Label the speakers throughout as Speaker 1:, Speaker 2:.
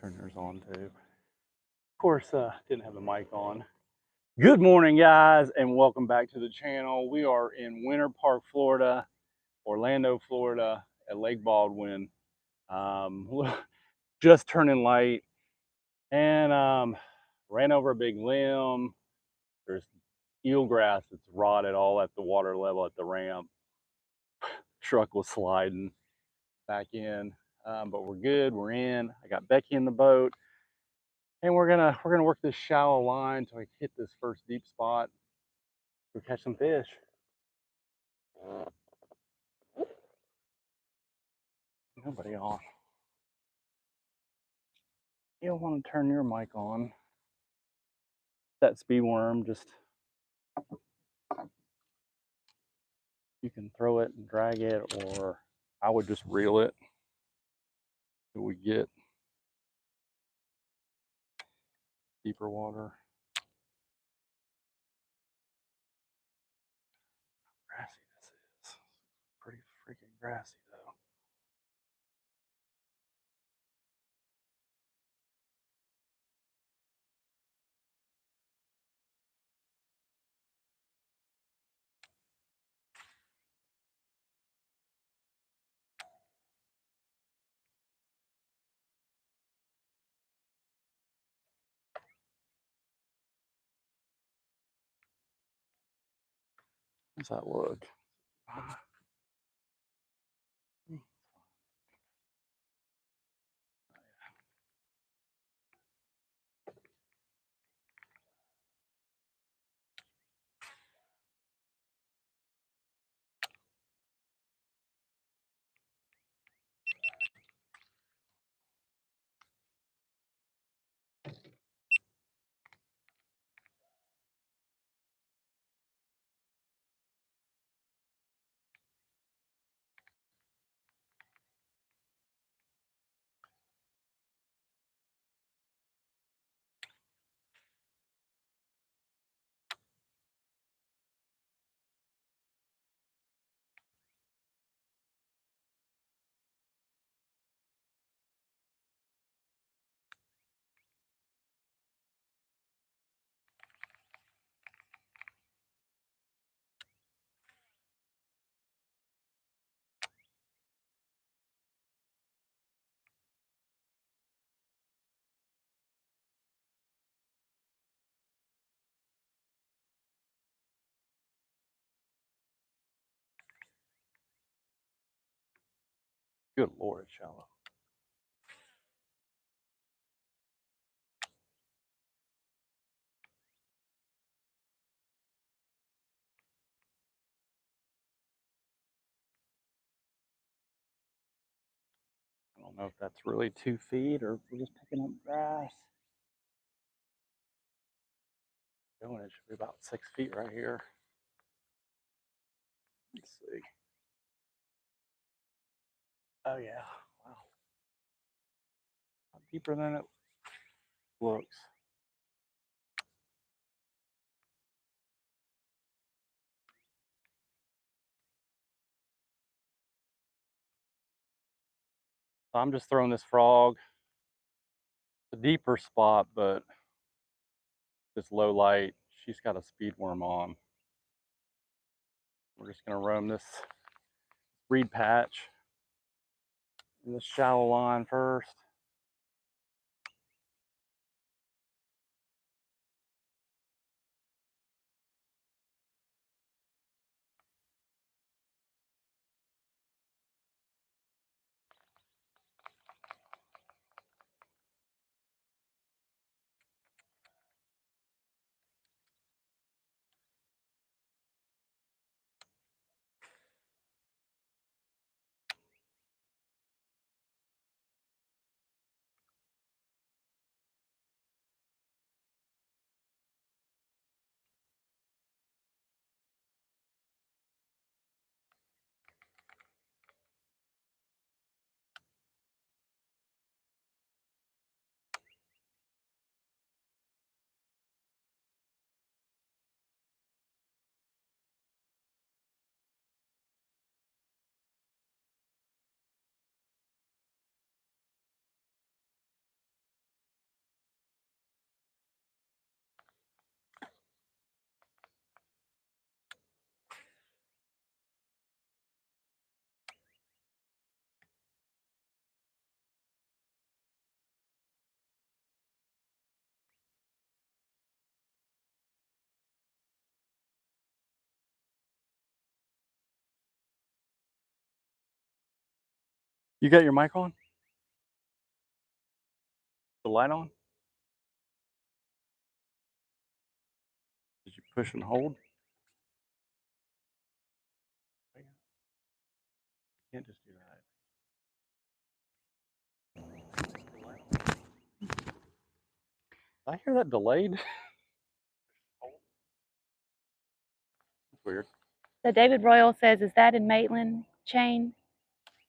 Speaker 1: turn yours on too. Of course, didn't have the mic on. Good morning, guys, and welcome back to the channel. We are in Winter Park, Florida, Orlando, Florida, at Lake Baldwin. Just turning light and ran over a big limb. There's eelgrass that's rotted all at the water level at the ramp. Truck was sliding back in, but we're good. We're in. I got Becky in the boat. And we're gonna work this shallow line till we hit this first deep spot. We'll catch some fish. Nobody on. You don't want to turn your mic on. That speed worm, just you can throw it and drag it, or I would just reel it till we get deeper water. Grassy this is. Pretty freaking grassy though. How's that look? Good Lord, it's shallow. I don't know if that's really 2 feet or we're just picking up grass. It should be about 6 feet right here. Let's see. Oh yeah, wow. Deeper than it looks. So I'm just throwing this frog. A deeper spot, but this low light, she's got a speed worm on. We're just gonna roam this reed patch in this shallow line first. You got your mic on? The light on? Did you push and hold? Can't just do that. Did I hear that delayed? That's weird.
Speaker 2: So David Royal says, is that in Maitland chain?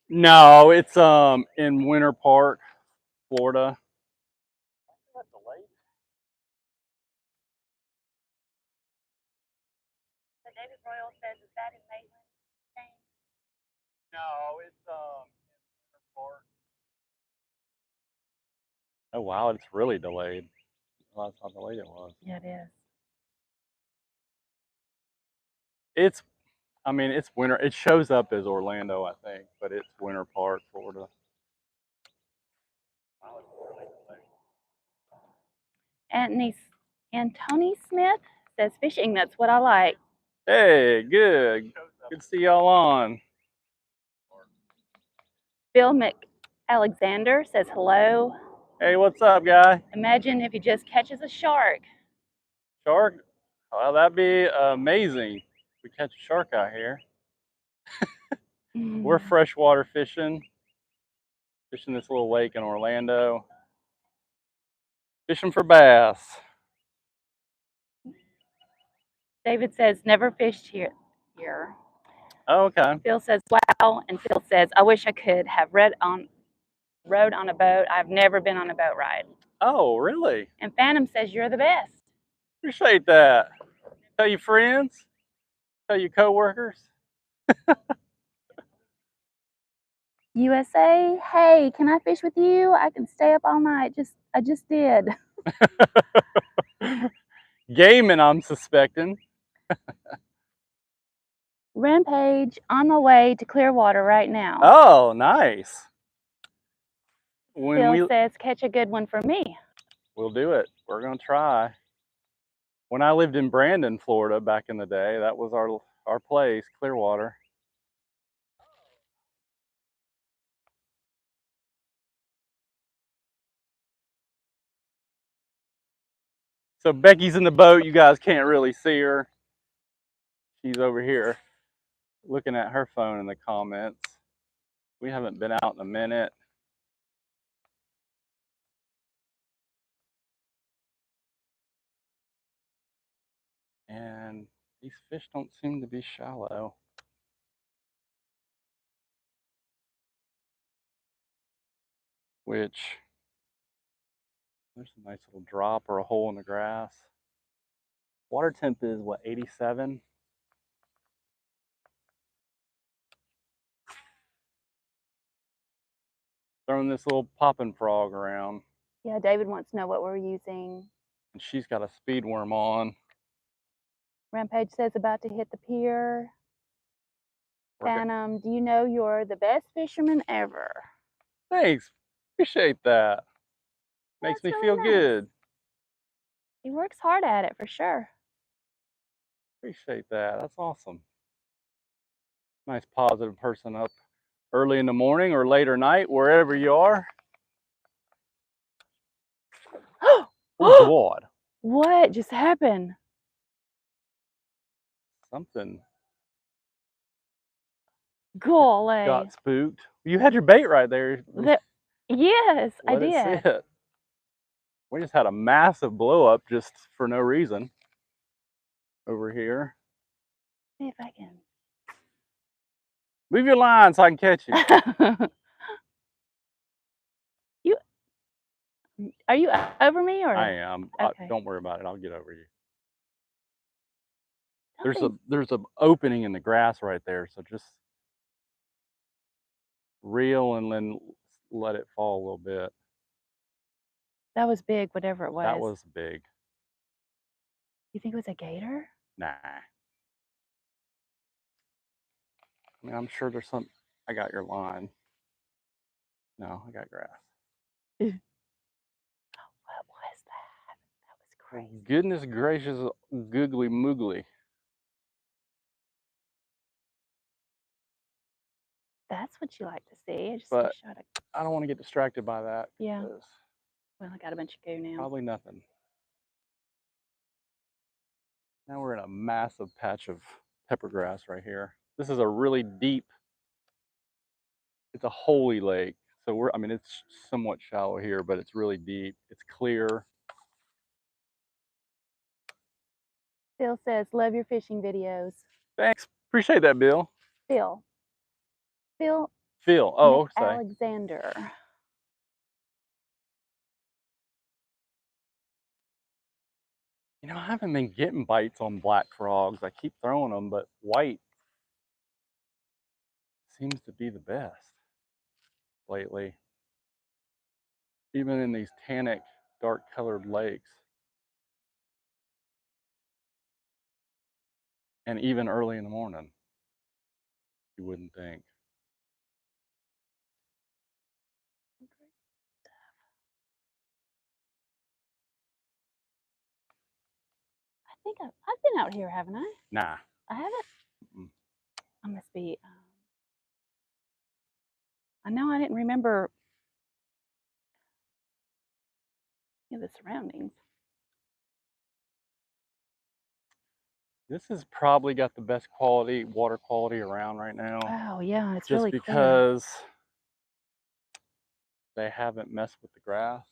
Speaker 1: No, it's in Winter Park, Florida. That delayed?
Speaker 2: So David Royal says, is that in Maitland chain?
Speaker 1: No, it's in Winter Park. Oh wow, it's really delayed. Well, that's how delayed it was.
Speaker 2: Yeah, it is.
Speaker 1: It's, I mean, it's winter. It shows up as Orlando, I think, but it's Winter Park, Florida. Wow, it's really delayed.
Speaker 2: Antony Smith says, fishing, that's what I like.
Speaker 1: Hey, good. Good to see y'all on.
Speaker 2: Bill McAlexander says, hello.
Speaker 1: Hey, what's up, guy?
Speaker 2: Imagine if he just catches a shark.
Speaker 1: Shark? Well, that'd be amazing. We catch a shark out here. We're freshwater fishing this little lake in Orlando. Fishing for bass.
Speaker 2: David says, never fished here.
Speaker 1: Oh, okay.
Speaker 2: Phil says, wow. And Phil says, I wish I could have rode on a boat. I've never been on a boat ride.
Speaker 1: Oh, really?
Speaker 2: And Phantom says, you're the best.
Speaker 1: Appreciate that. Tell your friends. Tell your coworkers.
Speaker 2: USA, hey, can I fish with you? I can stay up all night. I just did.
Speaker 1: Gaming, I'm suspecting.
Speaker 2: Rampage, on my way to Clearwater right now.
Speaker 1: Oh, nice.
Speaker 2: Phil says, catch a good one for me.
Speaker 1: We'll do it. We're going to try. When I lived in Brandon, Florida, back in the day, that was our place, Clearwater. So Becky's in the boat. You guys can't really see her. She's over here looking at her phone in the comments. We haven't been out in a minute. And these fish don't seem to be shallow. Which, there's a nice little drop or a hole in the grass. Water temp is what, 87? Throwing this little popping frog around.
Speaker 2: Yeah, David wants to know what we're using.
Speaker 1: And she's got a speed worm on.
Speaker 2: Rampage says about to hit the pier. Phantom, do you know you're the best fisherman ever?
Speaker 1: Thanks. Appreciate that. Makes me feel good.
Speaker 2: He works hard at it for sure.
Speaker 1: Appreciate that. That's awesome. Nice positive person up early in the morning or later night, wherever you are. Oh, God.
Speaker 2: What just happened?
Speaker 1: Something.
Speaker 2: Golly.
Speaker 1: Got spooked. You had your bait right there.
Speaker 2: Yes, I did.
Speaker 1: Let it sit. We just had a massive blow up just for no reason over here.
Speaker 2: See if I can.
Speaker 1: Move your line so I can catch you.
Speaker 2: Are you over me or?
Speaker 1: I am.
Speaker 2: Okay.
Speaker 1: Don't worry about it. I'll get over you. There's a opening in the grass right there, so just reel and then let it fall a little bit.
Speaker 2: That was big, whatever it was.
Speaker 1: That was big.
Speaker 2: You think it was a gator?
Speaker 1: Nah. I mean, I'm sure there's some. I got your line. No, I got grass.
Speaker 2: What was that? That was crazy.
Speaker 1: Goodness gracious, googly moogly.
Speaker 2: That's what you like to see. I just
Speaker 1: But
Speaker 2: shot a.
Speaker 1: I don't want to get distracted by that.
Speaker 2: Yeah.
Speaker 1: 'Cause
Speaker 2: Well, I got a bunch of goo now.
Speaker 1: probably nothing. Now we're in a massive patch of pepper grass right here. This is a really deep, it's a holy lake. So I mean, it's somewhat shallow here, but it's really deep. It's clear.
Speaker 2: Phil says, love your fishing videos.
Speaker 1: Thanks. Appreciate that, Bill.
Speaker 2: Phil. Phil
Speaker 1: Phil. Oh, say.
Speaker 2: Alexander.
Speaker 1: You know, I haven't been getting bites on black frogs. I keep throwing them, but white seems to be the best lately. Even in these tannic, dark colored lakes. And even early in the morning. You wouldn't think.
Speaker 2: I think I've been out here, haven't I?
Speaker 1: Nah.
Speaker 2: I haven't.
Speaker 1: Mm.
Speaker 2: I must be. I know I didn't remember the surroundings.
Speaker 1: This has probably got the best quality, water quality around right now.
Speaker 2: Oh yeah, it's
Speaker 1: just
Speaker 2: really clear.
Speaker 1: because they haven't messed with the grass.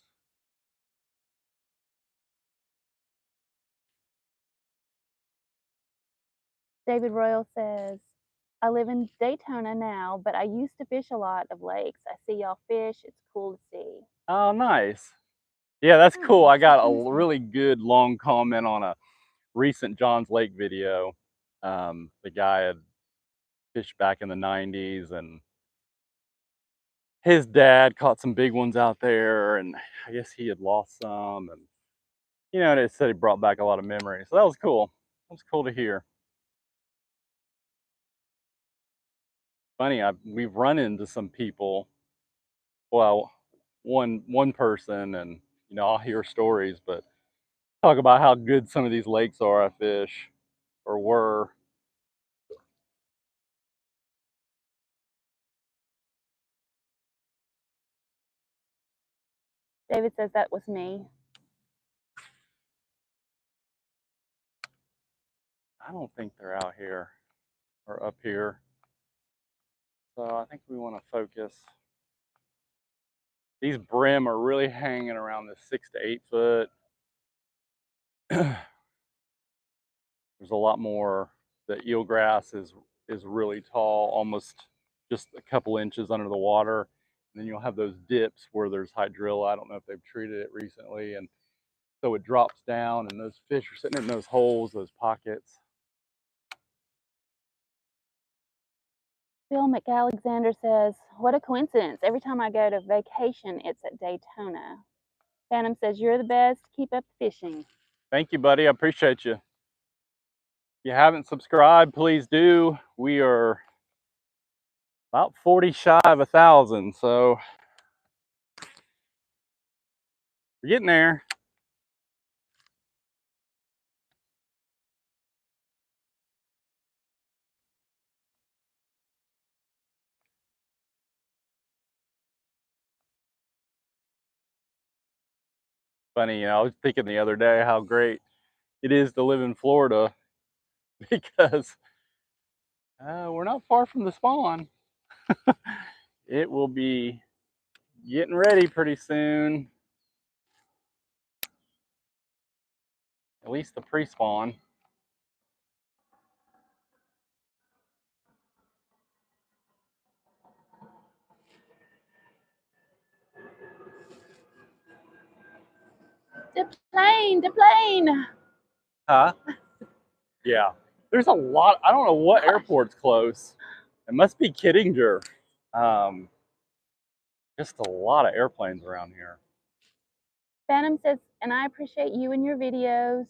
Speaker 2: David Royal says, I live in Daytona now, but I used to fish a lot of lakes. I see y'all fish. It's cool to see.
Speaker 1: Oh, nice. Yeah, that's cool.
Speaker 2: Nice.
Speaker 1: I got
Speaker 2: That's
Speaker 1: a
Speaker 2: awesome.
Speaker 1: really good long comment on a recent Johns Lake video. The guy had fished back in the 90s, and his dad caught some big ones out there, and I guess he had lost some, and you know, they said he brought back a lot of memories. So that was cool. It was cool to hear. Funny, we've run into some people. Well, one person, and you know, I'll hear stories, but talk about how good some of these lakes are I fish or were.
Speaker 2: David says that was me.
Speaker 1: I don't think they're out here or up here. So I think we want to focus. These brim are really hanging around the 6 to 8 foot. There's a lot more. The eelgrass is really tall, almost just a couple inches under the water. And then you'll have those dips where there's hydrilla. I don't know if they've treated it recently, and so it drops down, and those fish are sitting in those holes, those pockets.
Speaker 2: Phil McAlexander says, what a coincidence. Every time I go to vacation, it's at Daytona. Phantom says, you're the best. Keep up the fishing.
Speaker 1: Thank you, buddy. I appreciate you. If you haven't subscribed, please do. We are about 40 shy of 1,000, so we're getting there. Funny, you know, I was thinking the other day how great it is to live in Florida because we're not far from the spawn. It will be getting ready pretty soon. At least the pre-spawn.
Speaker 2: The plane.
Speaker 1: Huh? Yeah. There's a lot. I don't know what airport's close. It must be Kittinger. Just a lot of airplanes around here.
Speaker 2: Phantom says, and I appreciate you and your videos.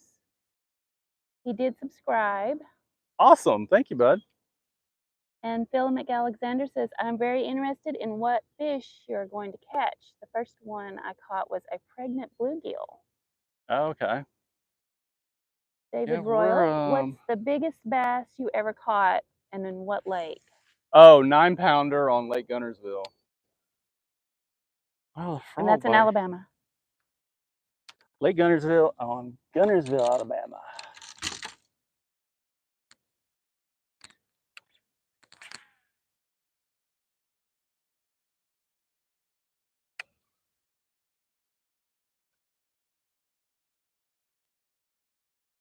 Speaker 2: He did subscribe.
Speaker 1: Awesome. Thank you, bud.
Speaker 2: And Phil McAlexander says, I'm very interested in what fish you're going to catch. The first one I caught was a pregnant bluegill.
Speaker 1: Oh, okay.
Speaker 2: David
Speaker 1: Yeah,
Speaker 2: Royal, what's the biggest bass you ever caught and in what lake?
Speaker 1: Oh, 9-pounder on Lake Gunnersville. Oh,
Speaker 2: And that's in Alabama.
Speaker 1: Lake Gunnersville on Gunnersville, Alabama.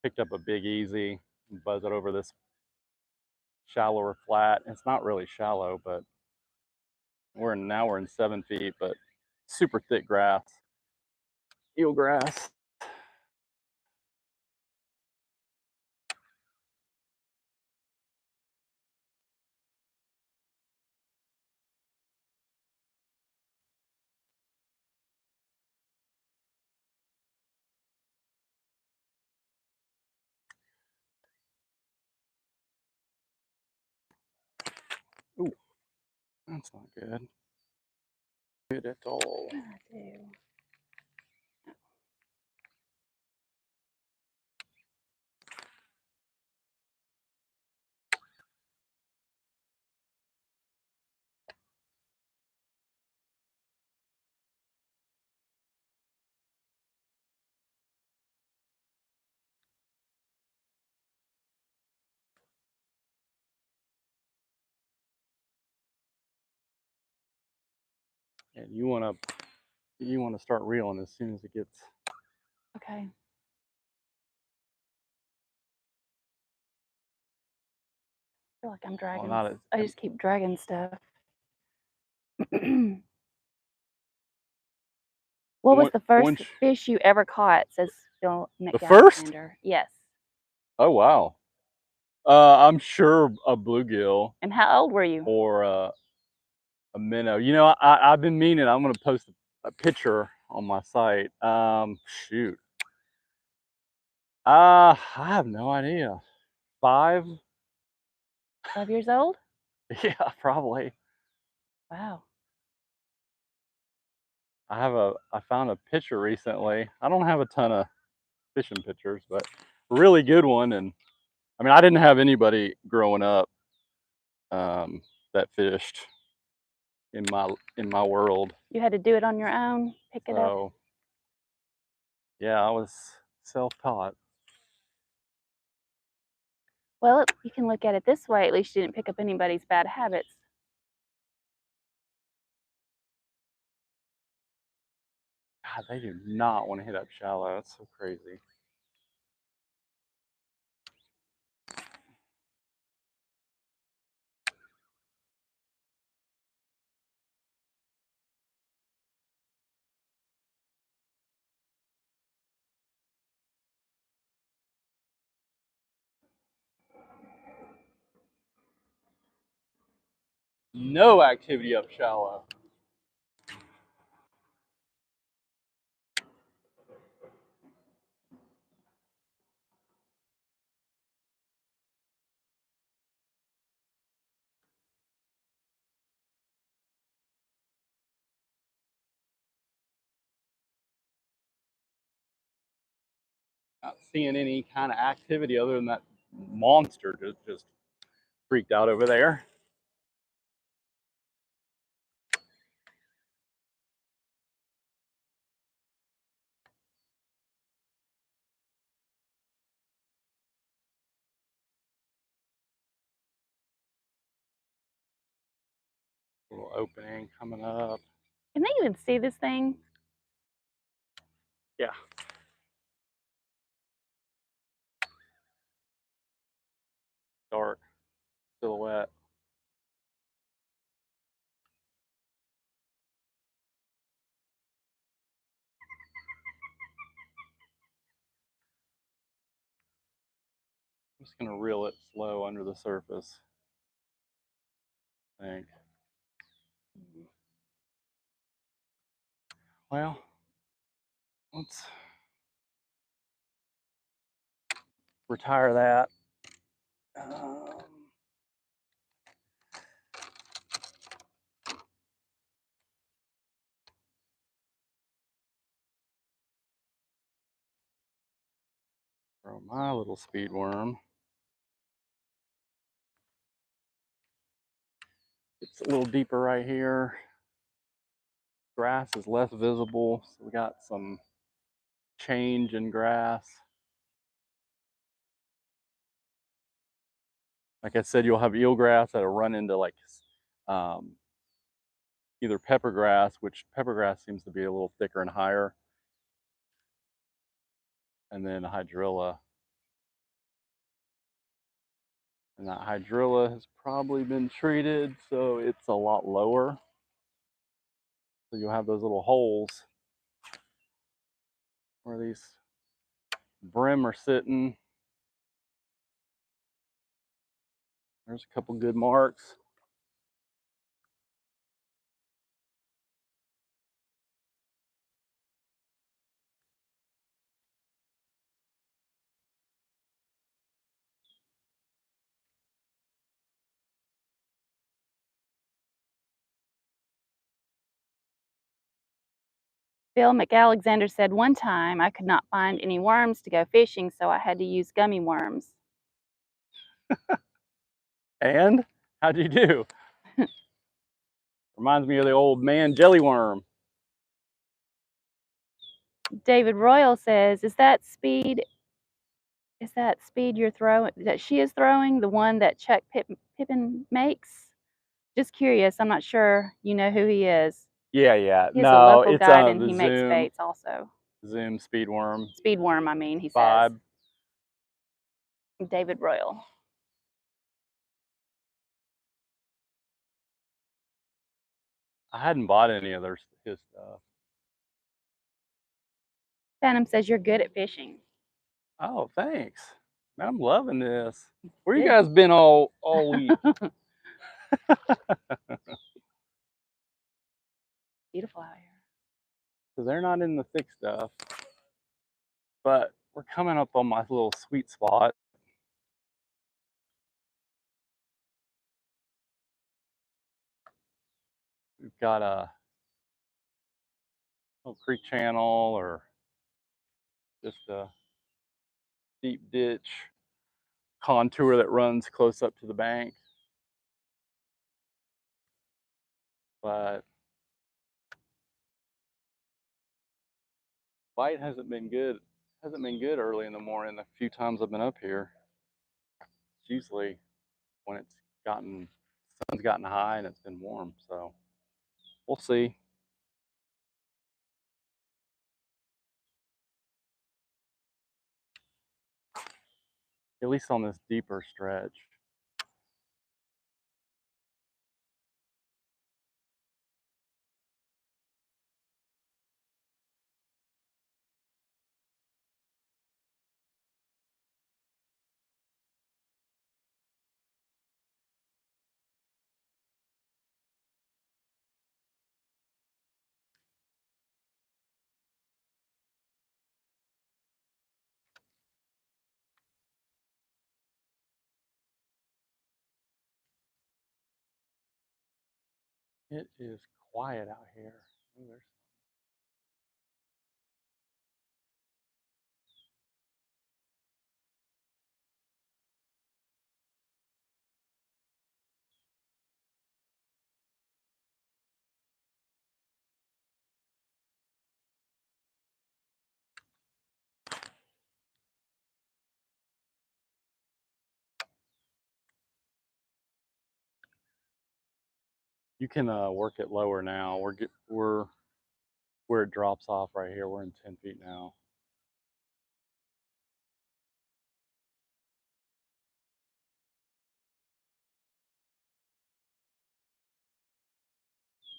Speaker 1: Picked up a big easy, buzz it over this shallower flat. It's not really shallow, but now we're in 7 feet, but super thick grass, eelgrass. Ooh, that's not good. Good at all.
Speaker 2: I do.
Speaker 1: And you want to start reeling as soon as it gets.
Speaker 2: Okay. I feel like I'm dragging.
Speaker 1: Well, not as,
Speaker 2: I just keep dragging stuff. What was the first fish you ever caught? Says Phil McAlexander.
Speaker 1: The first?
Speaker 2: Yes.
Speaker 1: Oh wow. I'm sure a bluegill.
Speaker 2: And how old were you?
Speaker 1: Or a minnow. You know, I've been meaning. I'm gonna post a picture on my site. Shoot. I have no idea. 5?
Speaker 2: 5 years old?
Speaker 1: Yeah, probably.
Speaker 2: Wow.
Speaker 1: I found a picture recently. I don't have a ton of fishing pictures, but a really good one. And I mean, I didn't have anybody growing up that fished in my world.
Speaker 2: You had to do it on your own, pick it up.
Speaker 1: So yeah, I was self-taught.
Speaker 2: Well, you can look at it this way. At least you didn't pick up anybody's bad habits.
Speaker 1: God, they do not want to hit up shallow. That's so crazy. No activity up shallow. Not seeing any kind of activity other than that monster just freaked out over there. Little opening coming up.
Speaker 2: Can they even see this thing?
Speaker 1: Yeah. Dark silhouette. I'm just gonna reel it slow under the surface, I think. Well, let's retire that. Throw my little speed worm. It's a little deeper right here. Grass is less visible, so we got some change in grass. Like I said, you'll have eelgrass that'll run into like either pepper grass, which pepper grass seems to be a little thicker and higher, and then hydrilla. And that hydrilla has probably been treated, so it's a lot lower. So you'll have those little holes where these brim are sitting. There's a couple good marks.
Speaker 2: Bill McAlexander said, one time I could not find any worms to go fishing, so I had to use gummy worms.
Speaker 1: And how'd you do? Reminds me of the old man jelly worm.
Speaker 2: David Royal says, is that speed you're throwing, that she is throwing, the one that Chuck Pippin makes? Just curious. I'm not sure you know who he is.
Speaker 1: Yeah.
Speaker 2: He's a
Speaker 1: No,
Speaker 2: local
Speaker 1: it's
Speaker 2: guide and
Speaker 1: the
Speaker 2: he makes
Speaker 1: Zoom
Speaker 2: baits also.
Speaker 1: speed worm.
Speaker 2: Speed worm, I mean, he says.
Speaker 1: Vibe.
Speaker 2: David Royal.
Speaker 1: I hadn't bought any of his stuff.
Speaker 2: Phantom says you're good at fishing.
Speaker 1: Oh, thanks. Man, I'm loving this. Where you guys been all week?
Speaker 2: Beautiful out here.
Speaker 1: So they're not in the thick stuff, but we're coming up on my little sweet spot. We've got a little creek channel or just a deep ditch contour that runs close up to the bank. But bite hasn't been good. Hasn't been good early in the morning. The few times I've been up here, it's usually when it's gotten sun's gotten high and it's been warm. So we'll see. At least on this deeper stretch. It is quiet out here. Ooh, you can work it lower now. We're where it drops off right here. We're in 10 feet now.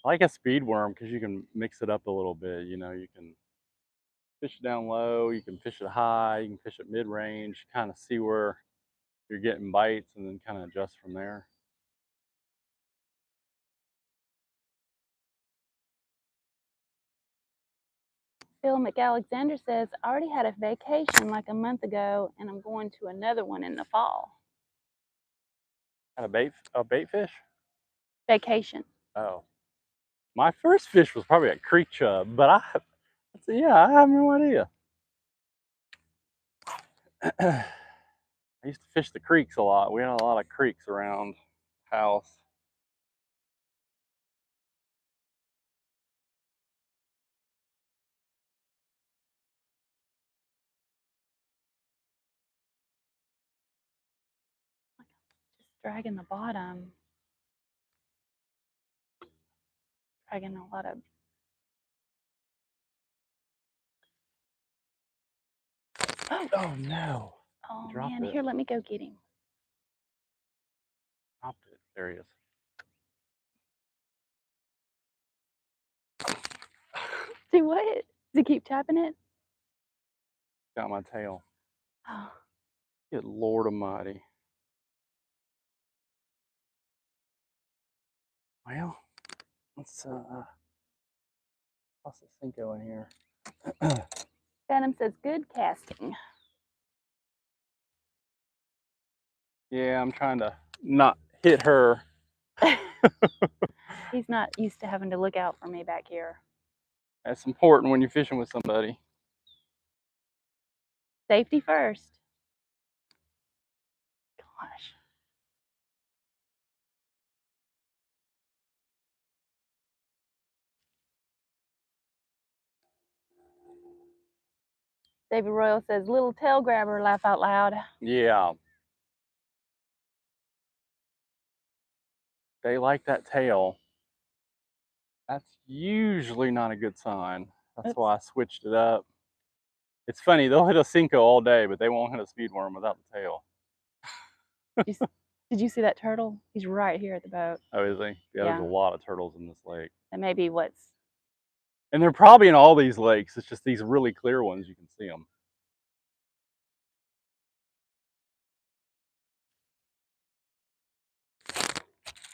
Speaker 1: I like a speed worm because you can mix it up a little bit. You know, you can fish it down low, you can fish it high, you can fish it mid range, kind of see where you're getting bites and then kind of adjust from there.
Speaker 2: Bill McAlexander says, I already had a vacation like a month ago and I'm going to another one in the fall.
Speaker 1: Had a bait fish?
Speaker 2: Vacation.
Speaker 1: Oh. My first fish was probably a creek chub, but I have no idea. I used to fish the creeks a lot. We had a lot of creeks around the house.
Speaker 2: dragging the bottom. Dragging a lot of.
Speaker 1: Oh no.
Speaker 2: Oh
Speaker 1: Dropped
Speaker 2: man,
Speaker 1: it.
Speaker 2: here, let me go get him.
Speaker 1: Dropped it. There he is.
Speaker 2: See what? Does he keep tapping it?
Speaker 1: Got my tail.
Speaker 2: Oh,
Speaker 1: Good Lord Almighty. Well, let's toss the Cinco in here.
Speaker 2: Phantom says good casting.
Speaker 1: Yeah, I'm trying to not hit her.
Speaker 2: He's not used to having to look out for me back here.
Speaker 1: That's important when you're fishing with somebody.
Speaker 2: Safety first. Gosh. David Royal says, little tail grabber, laugh out loud.
Speaker 1: Yeah. They like that tail. That's usually not a good sign. That's
Speaker 2: Oops.
Speaker 1: why I switched it up. It's funny, they'll hit a Cinco all day, but they won't hit a speed worm without the tail.
Speaker 2: Did you see that turtle? He's right here at the boat.
Speaker 1: Oh, is he? Yeah, there's a
Speaker 2: Yeah.
Speaker 1: lot of turtles in this lake.
Speaker 2: That may be what's.
Speaker 1: And they're probably in all these lakes. It's just these really clear ones, you can see them.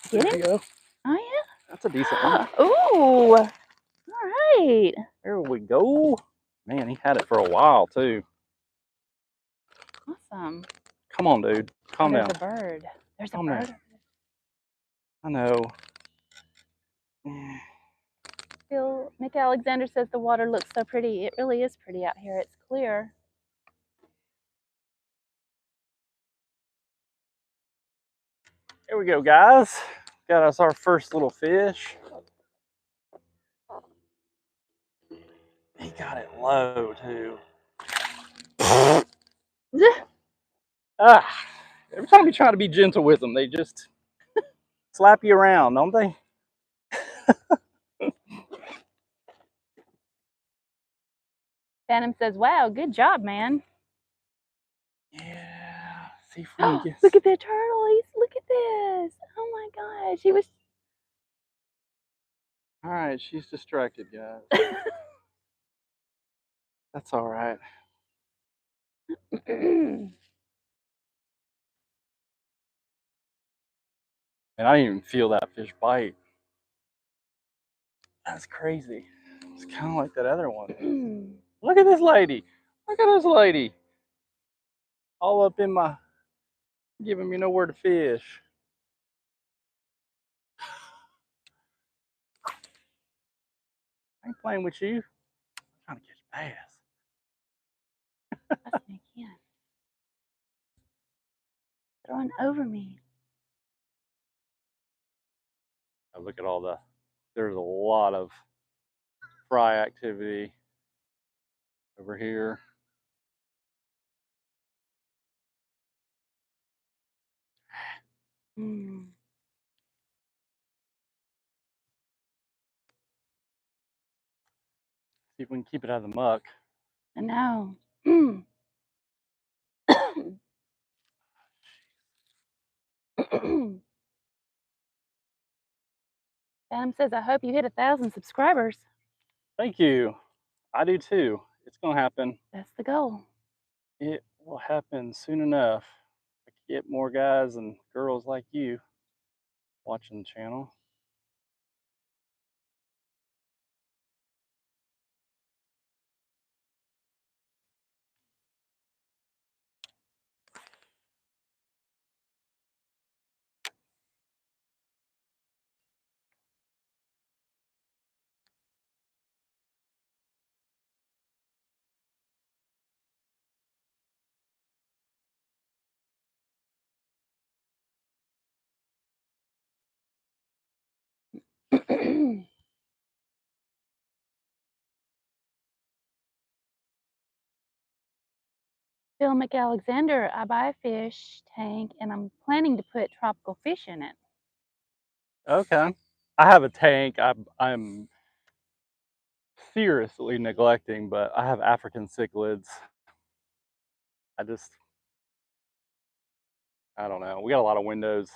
Speaker 2: Get
Speaker 1: There
Speaker 2: him?
Speaker 1: you go.
Speaker 2: Oh, yeah?
Speaker 1: That's a decent one.
Speaker 2: Ooh. All right.
Speaker 1: There we go. Man, he had it for a while, too.
Speaker 2: Awesome.
Speaker 1: Come on, dude. Calm down.
Speaker 2: There's a bird. There's
Speaker 1: Calm
Speaker 2: a
Speaker 1: down.
Speaker 2: bird.
Speaker 1: I know.
Speaker 2: Phil, Nick Alexander says the water looks so pretty. It really is pretty out here. It's clear.
Speaker 1: Here we go, guys. Got us our first little fish. He got it low, too. Every time you try to be gentle with them, they just slap you around, don't they?
Speaker 2: Phantom says, wow, good job, man.
Speaker 1: Yeah. See if we can get.
Speaker 2: Look at the turtle. Look at this. Oh my gosh. He was.
Speaker 1: All right, she's distracted, guys. That's all right. And I didn't even feel that fish bite. That's crazy. It's kind of like that other one. Look at this lady. Look at this lady. All up in my, giving me nowhere to fish. I ain't playing with you. I'm trying to catch bass.
Speaker 2: I can't. Throwing over me.
Speaker 1: Oh, look at all the, there's a lot of fry activity over here.
Speaker 2: Mm.
Speaker 1: See if we can keep it out of the muck.
Speaker 2: I know. Adam says, I hope you hit 1,000 subscribers.
Speaker 1: Thank you. I do too. It's going to happen.
Speaker 2: That's the goal.
Speaker 1: It will happen soon enough. I can get more guys and girls like you watching the channel.
Speaker 2: Phil McAlexander, I buy a fish tank and I'm planning to put tropical fish in it.
Speaker 1: Okay. I have a tank. I'm seriously neglecting, but I have African cichlids. I don't know. We got a lot of windows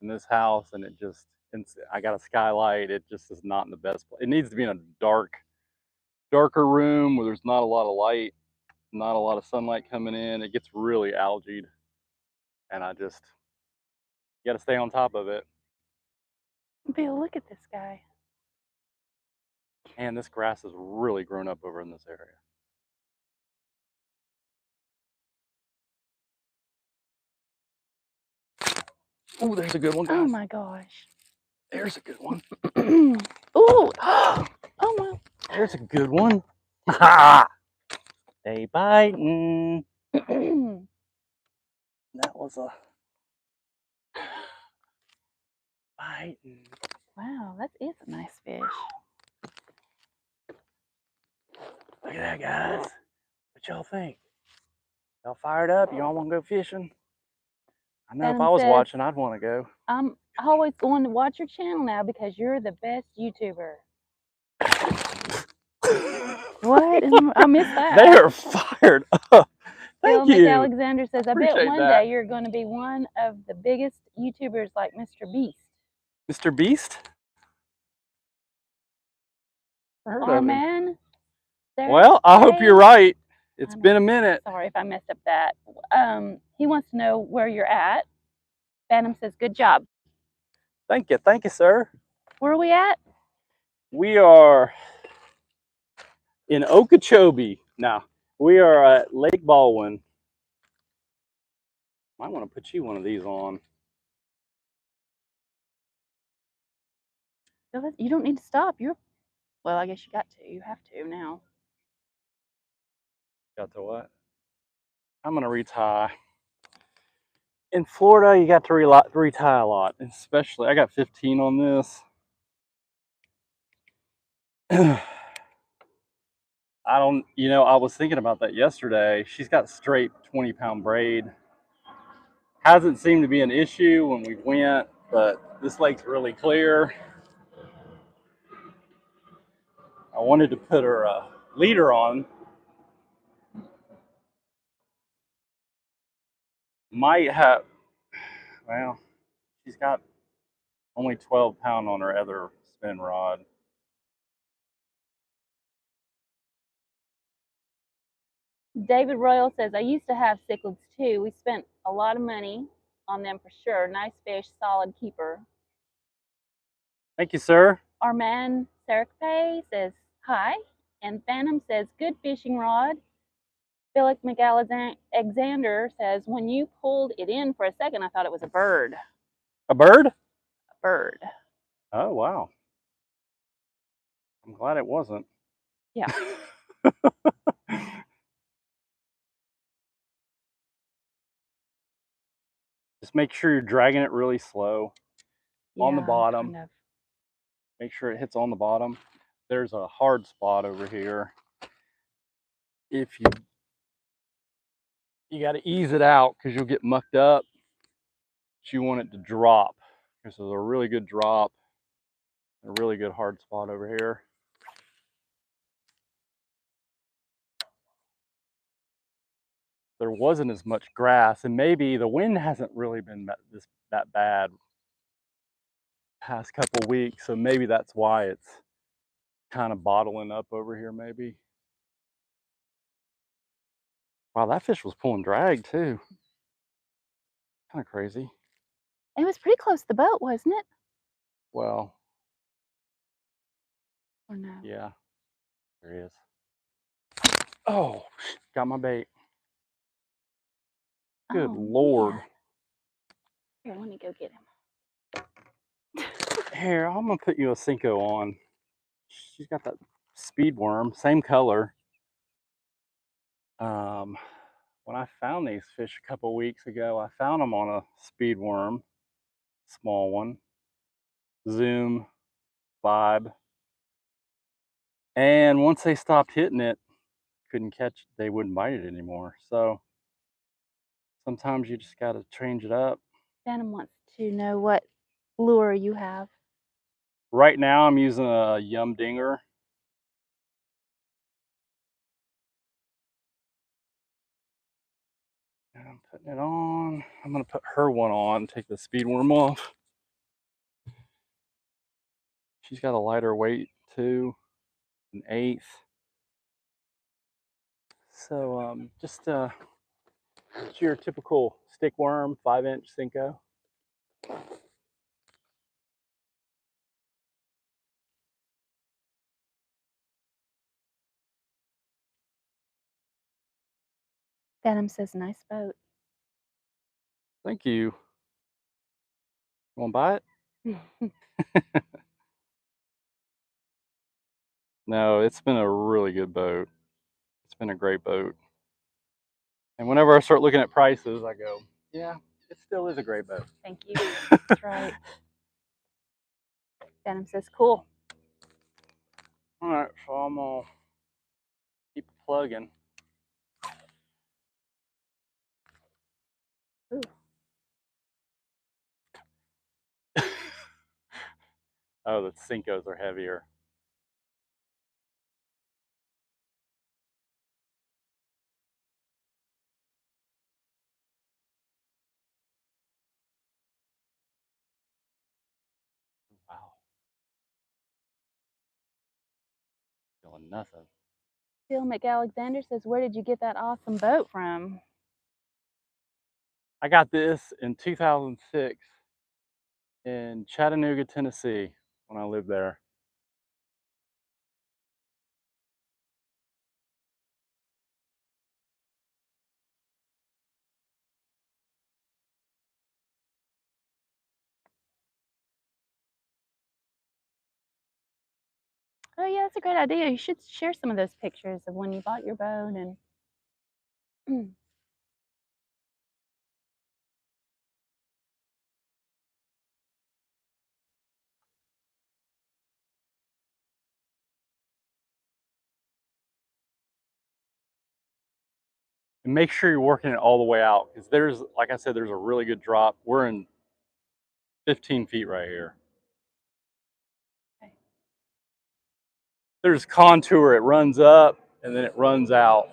Speaker 1: in this house, and I got a skylight. It just is not in the best place. It needs to be in a darker room where there's not a lot of light, not a lot of sunlight coming in. It gets really algaed, and I just got to stay on top of it.
Speaker 2: Bill, look at this guy.
Speaker 1: And this grass has really grown up over in this area. Oh, there's a good one, guys.
Speaker 2: Oh my gosh.
Speaker 1: There's a good one.
Speaker 2: Ooh. Oh my.
Speaker 1: There's a good one. They biting. That was a biting.
Speaker 2: Wow, that is a nice fish.
Speaker 1: Look at that, guys. What y'all think? Y'all fired up? Y'all want to go fishing? I know if I was watching, I'd want to go.
Speaker 2: I'm always going to watch your channel now because you're the best YouTuber. What? I missed that.
Speaker 1: They are fired up.
Speaker 2: Phil
Speaker 1: Thank you.
Speaker 2: McAlexander says, I bet
Speaker 1: Appreciate
Speaker 2: one
Speaker 1: that.
Speaker 2: day you're going to be one of the biggest YouTubers like Mr. Beast.
Speaker 1: Mr. Beast? Heard
Speaker 2: Our
Speaker 1: of him.
Speaker 2: man?
Speaker 1: Well, I hope you're right. It's been a minute.
Speaker 2: Sorry if I messed up that. He wants to know where you're at. Phantom says, good job.
Speaker 1: Thank you, sir.
Speaker 2: Where are we at?
Speaker 1: We are in Okeechobee. Now, we are at Lake Baldwin. Might want to put you one of these on.
Speaker 2: You don't need to stop. Well, I guess you got to. You have to now.
Speaker 1: Got to what? I'm going to retie. In Florida, you got to retie a lot. Especially, I got 15 on this. I was thinking about that yesterday. She's got straight 20-pound braid. Hasn't seemed to be an issue when we went, but this lake's really clear. I wanted to put her leader on. Might have, well, she's got only 12-pound on her other spin rod.
Speaker 2: David Royal says, I used to have cichlids too. We spent a lot of money on them for sure. Nice fish, solid keeper.
Speaker 1: Thank you, sir.
Speaker 2: Our man, Serikpe, says, hi. And Phantom says, good fishing rod. Philip McAlexander says, when you pulled it in for a second, I thought it was a bird.
Speaker 1: A bird?
Speaker 2: A bird.
Speaker 1: Oh, wow. I'm glad it wasn't.
Speaker 2: Yeah.
Speaker 1: Just make sure you're dragging it really slow on the bottom.
Speaker 2: Kind of.
Speaker 1: Make sure it hits on the bottom. There's a hard spot over here. If you got to ease it out because you'll get mucked up. But you want it to drop. This is a really good drop. A really good hard spot over here. There wasn't as much grass, and maybe the wind hasn't really been that bad past couple weeks, so maybe that's why it's kind of bottling up over here. Maybe. Wow, that fish was pulling drag too. Kind of crazy.
Speaker 2: It was pretty close to the boat, wasn't it?
Speaker 1: Well,
Speaker 2: or no?
Speaker 1: Yeah, there he is. Oh, got my bait. Good Lord.
Speaker 2: Man. Here, let me go get him.
Speaker 1: Here, I'm gonna put you a Cinco on. She's got that speed worm, same color. When I found these fish a couple weeks ago, I found them on a speed worm, small one, Zoom vibe. And once they stopped hitting it, couldn't catch it, they wouldn't bite it anymore. So Sometimes you just got to change it up.
Speaker 2: Phantom wants to know what lure you have.
Speaker 1: Right now I'm using a Yum Dinger. And I'm putting it on. I'm going to put her one on, take the speed worm off. She's got a lighter weight too, an 1/8. So just your typical stick worm, 5-inch Senko.
Speaker 2: Phantom says, nice boat.
Speaker 1: Thank you. Want to buy it? No, it's been a really good boat. It's been a great boat. And whenever I start looking at prices, I go, yeah, it still is a great boat.
Speaker 2: Thank you. That's right. Phantom says, cool.
Speaker 1: All right, so I'm going to keep plugging.
Speaker 2: Ooh.
Speaker 1: Oh, the Senkos are heavier. Wow. Feeling nothing.
Speaker 2: Phil McAlexander says, where did you get that awesome boat from?
Speaker 1: I got this in 2006 in Chattanooga, Tennessee, when I lived there.
Speaker 2: Oh yeah, that's a great idea. You should share some of those pictures of when you bought your boat and
Speaker 1: And make sure you're working it all the way out, because there's, like I said, there's a really good drop. We're in 15 feet right here.
Speaker 2: okay.
Speaker 1: There's contour, it runs up and then it runs out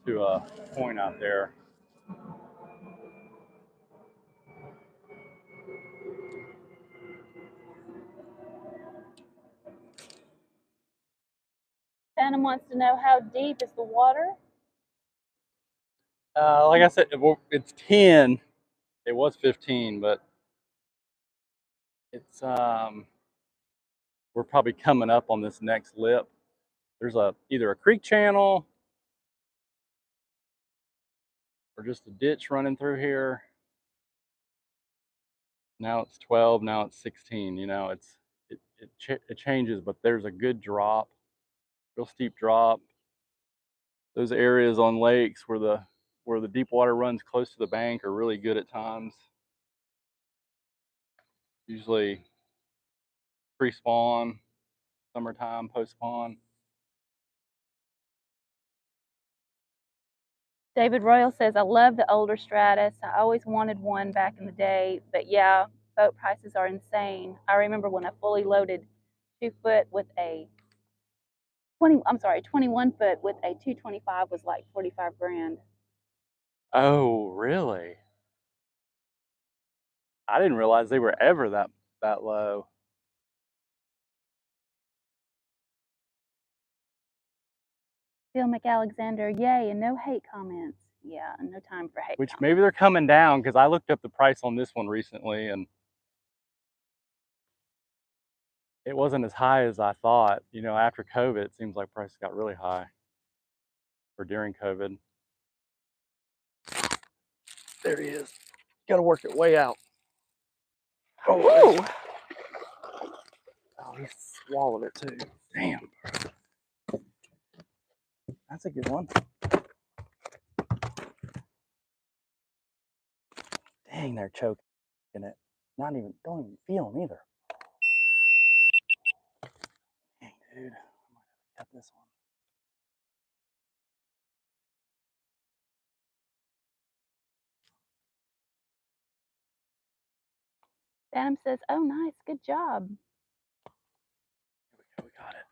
Speaker 1: to a point out there.
Speaker 2: Phantom wants to know, how deep is the water?
Speaker 1: Like I said, it's 10. It was 15, but it's we're probably coming up on this next lip. There's either a creek channel or just a ditch running through here. Now it's 12, now it's 16. You know, it changes, but there's a good drop, real steep drop. Those areas on lakes where the deep water runs close to the bank are really good at times. Usually pre-spawn, summertime, post-spawn.
Speaker 2: David Royal says, I love the older Stratus. I always wanted one back in the day, but yeah, boat prices are insane. I remember when a fully loaded 2-foot with a 21 foot with a 225 was like 45 grand.
Speaker 1: Oh, really? I didn't realize they were ever that low.
Speaker 2: Phil McAlexander, yay, and no hate comments. Yeah, no time for hate
Speaker 1: Which
Speaker 2: comments.
Speaker 1: maybe they're coming down, because I looked up the price on this one recently and it wasn't as high as I thought. You know, after COVID, it seems like prices got really high, or during COVID. There he is. Got to work it way out.
Speaker 2: Oh,
Speaker 1: Oh, he swallowed it too. Damn. That's a good one. Dang, they're choking it. Don't even feel them either. Dang, dude. I might have to cut this one.
Speaker 2: Phantom says, oh, nice, good job.
Speaker 1: We got it.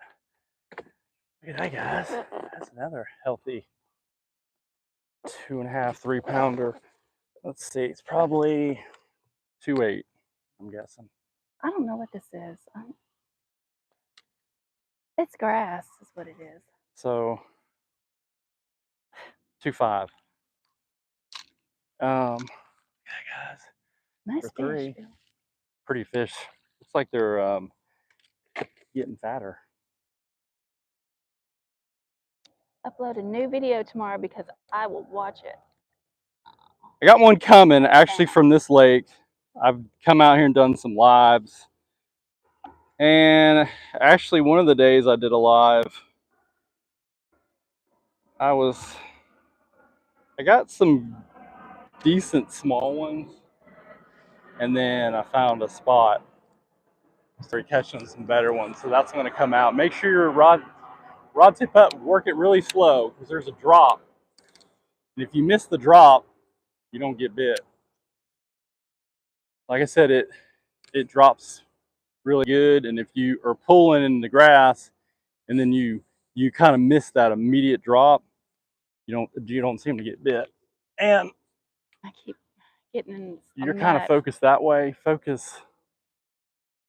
Speaker 1: Look at that, guys. That's another healthy 2.5, 3 pounder. Let's see, it's probably 2.8, I'm guessing.
Speaker 2: I don't know what this is. It's grass, is what it is.
Speaker 1: So 2.5. Yeah, guys.
Speaker 2: Nice
Speaker 1: For
Speaker 2: fish,
Speaker 1: 3,
Speaker 2: Bill.
Speaker 1: pretty fish. Looks like they're getting fatter.
Speaker 2: Upload a new video tomorrow because I will watch it.
Speaker 1: I got one coming actually from this lake. I've come out here and done some lives. And actually one of the days I did a live, I got some decent small ones. And then I found a spot. Started catching some better ones. So that's going to come out. Make sure your rod tip up, work it really slow because there's a drop. And if you miss the drop, you don't get bit. Like I said, it drops really good, and if you are pulling in the grass and then you kind of miss that immediate drop, you don't seem to get bit. And
Speaker 2: I keep getting in
Speaker 1: you're
Speaker 2: some
Speaker 1: kind of
Speaker 2: mud.
Speaker 1: focused that way. Focus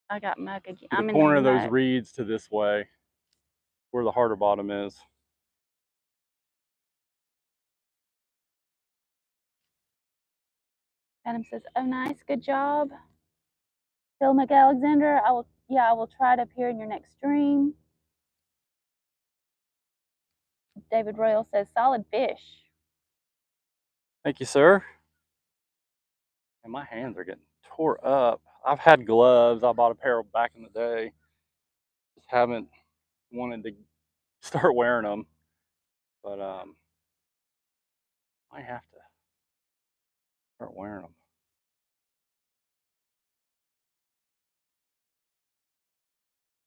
Speaker 2: I got muck again.
Speaker 1: to the
Speaker 2: I'm in
Speaker 1: corner
Speaker 2: the
Speaker 1: of those
Speaker 2: mud.
Speaker 1: reeds to this way, where the harder bottom is.
Speaker 2: Adam says, oh, nice, good job. Phil McAlexander, I will try to appear in your next stream. David Royal says, solid fish.
Speaker 1: Thank you, sir. And my hands are getting tore up. I've had gloves. I bought a pair back in the day. Just haven't wanted to start wearing them. But I have to start wearing them.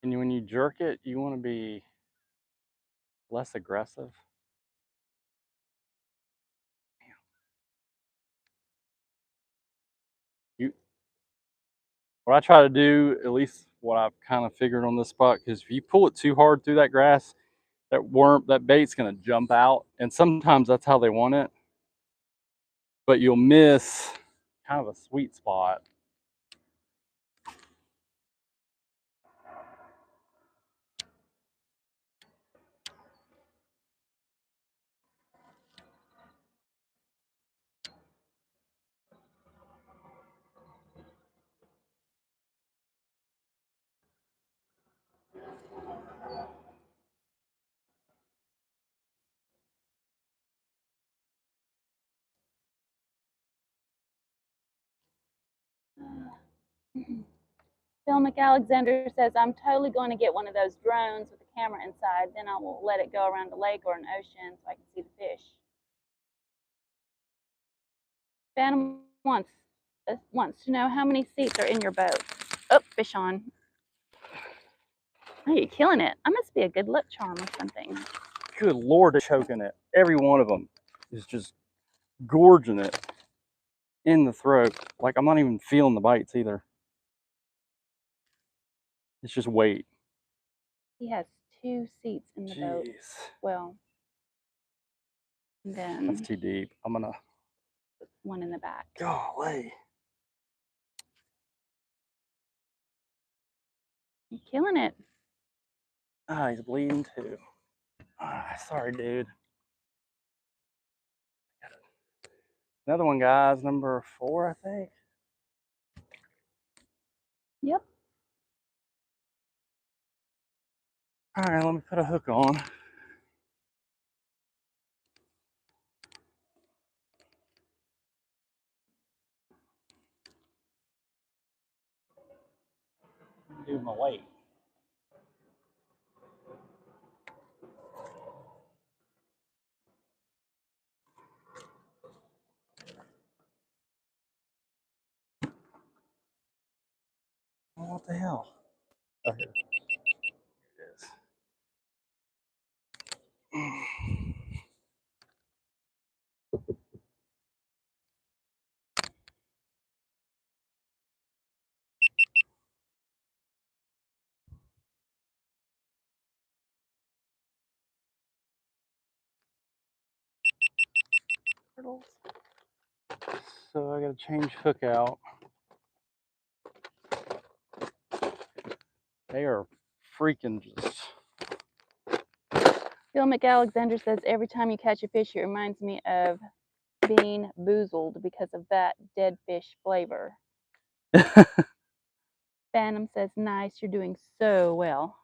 Speaker 1: And when you jerk it, you want to be less aggressive. What I try to do, at least what I've kind of figured on this spot, because if you pull it too hard through that grass, that bait's gonna jump out, and sometimes that's how they want it. But you'll miss kind of a sweet spot.
Speaker 2: Phil McAlexander says, I'm totally going to get one of those drones with a camera inside. Then I will let it go around a lake or an ocean so I can see the fish. Phantom wants to know how many seats are in your boat. Oh, fish on. Oh, you're killing it. I must be a good lip charm or something.
Speaker 1: Good Lord, they're choking it. Every one of them is just gorging it in the throat. Like I'm not even feeling the bites either. It's just weight.
Speaker 2: He has 2 seats in the boat. Well, and then
Speaker 1: That's too deep. I'm gonna.
Speaker 2: one in the back.
Speaker 1: Golly.
Speaker 2: You're killing it.
Speaker 1: Ah, he's bleeding too. Ah, sorry, dude. Another one, guys. Number 4, I think.
Speaker 2: Yep.
Speaker 1: All right, let me put a hook on. Do my weight. Oh, what the hell? Oh, here it is.
Speaker 2: turtles.
Speaker 1: So I gotta change hook out. They are freaking just.
Speaker 2: Bill McAlexander says every time you catch a fish, it reminds me of being boozled because of that dead fish flavor. Phantom says, nice, you're doing so well.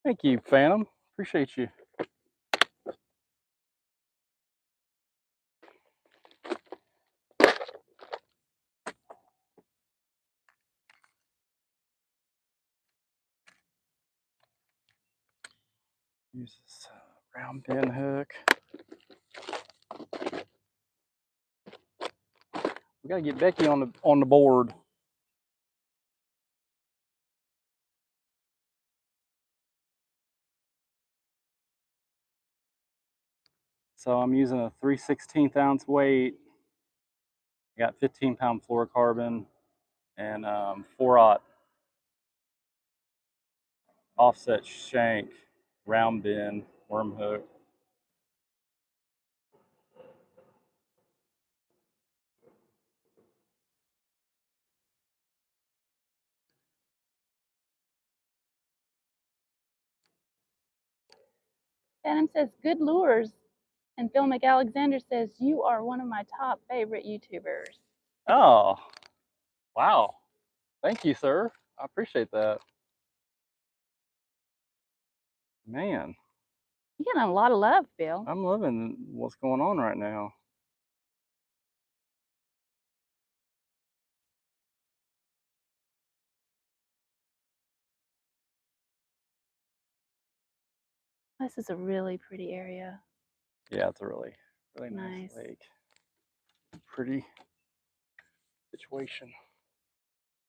Speaker 1: Thank you, Phantom. Appreciate you. Use this round pin hook. We gotta get Becky on the board. So I'm using a 3/16 ounce weight. I got 15-pound fluorocarbon and 4/0 offset shank round bend worm hook.
Speaker 2: Phantom says, good lures. And Bill McAlexander says, you are one of my top favorite YouTubers.
Speaker 1: Oh, wow. Thank you, sir. I appreciate that. Man,
Speaker 2: You're getting a lot of love, Bill.
Speaker 1: I'm loving what's going on right now.
Speaker 2: This is a really pretty area.
Speaker 1: Yeah, it's a really nice lake. Pretty situation.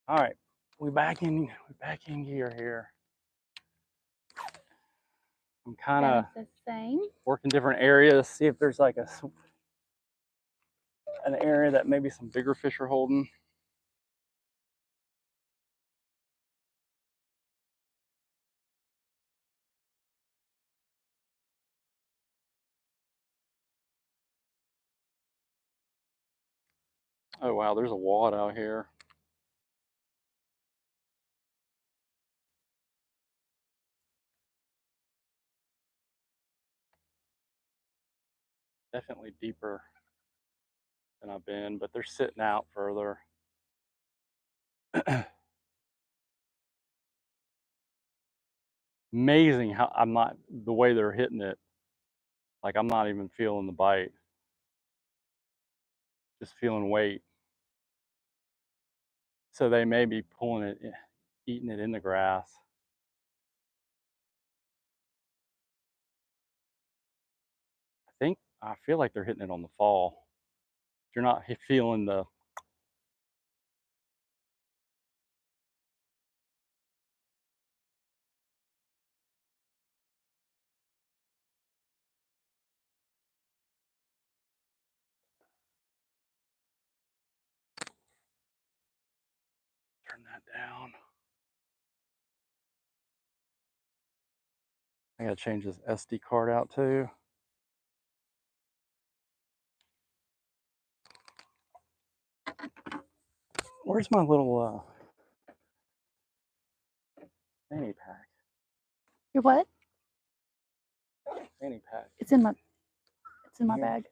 Speaker 1: All right, we back in gear here. I'm kind of working different areas, see if there's like an area that maybe some bigger fish are holding. Oh wow, there's a wad out here. Definitely deeper than I've been, but they're sitting out further. Amazing how I'm not, the way they're hitting it, like I'm not even feeling the bite, just feeling weight. So they may be pulling it, eating it in the grass. I feel like they're hitting it on the fall. You're not feeling the. Turn that down. I gotta change this SD card out too. Where's my little fanny pack?
Speaker 2: Your what?
Speaker 1: Fanny pack.
Speaker 2: It's in my bag.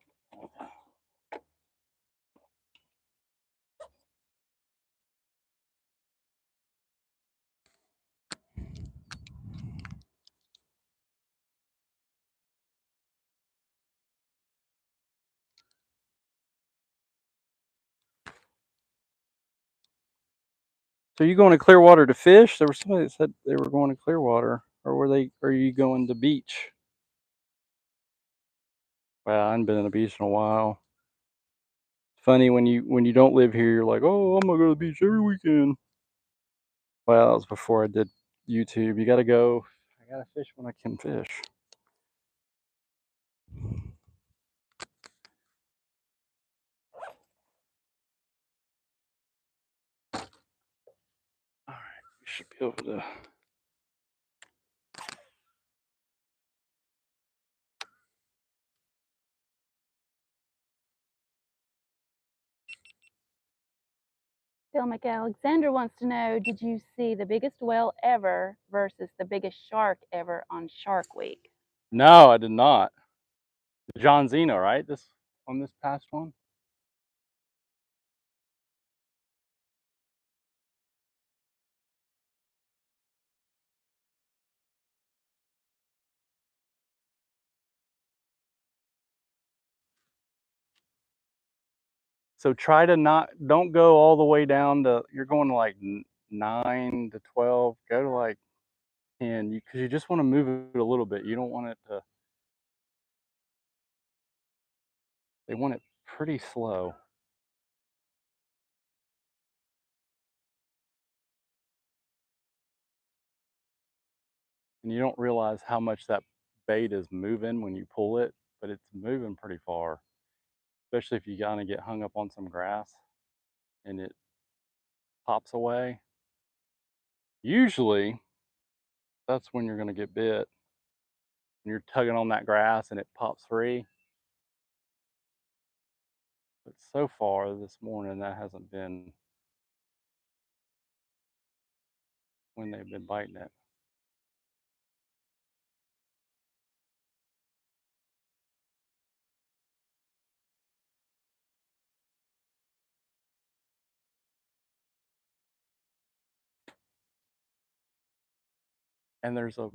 Speaker 1: So you going to Clearwater to fish? There was somebody that said they were going to Clearwater, or are you going to beach? Well, I haven't been to the beach in a while. It's funny when you don't live here, you're like, oh, I'm gonna go to the beach every weekend. Well, that was before I did YouTube. You gotta go. I gotta fish when I can fish. All right, we should be able to.
Speaker 2: Phil McAlexander wants to know, did you see the biggest whale ever versus the biggest shark ever on Shark Week?
Speaker 1: No, I did not. John Zeno, right? This past one. So try to don't go all the way down to, you're going to like 9 to 12, go to like 10, because you just want to move it a little bit. You don't want it to, they want it pretty slow. And you don't realize how much that bait is moving when you pull it, but it's moving pretty far, especially if you kind of get hung up on some grass and it pops away. Usually that's when you're going to get bit. When you're tugging on that grass and it pops free. But so far this morning, that hasn't been when they've been biting it. And there's a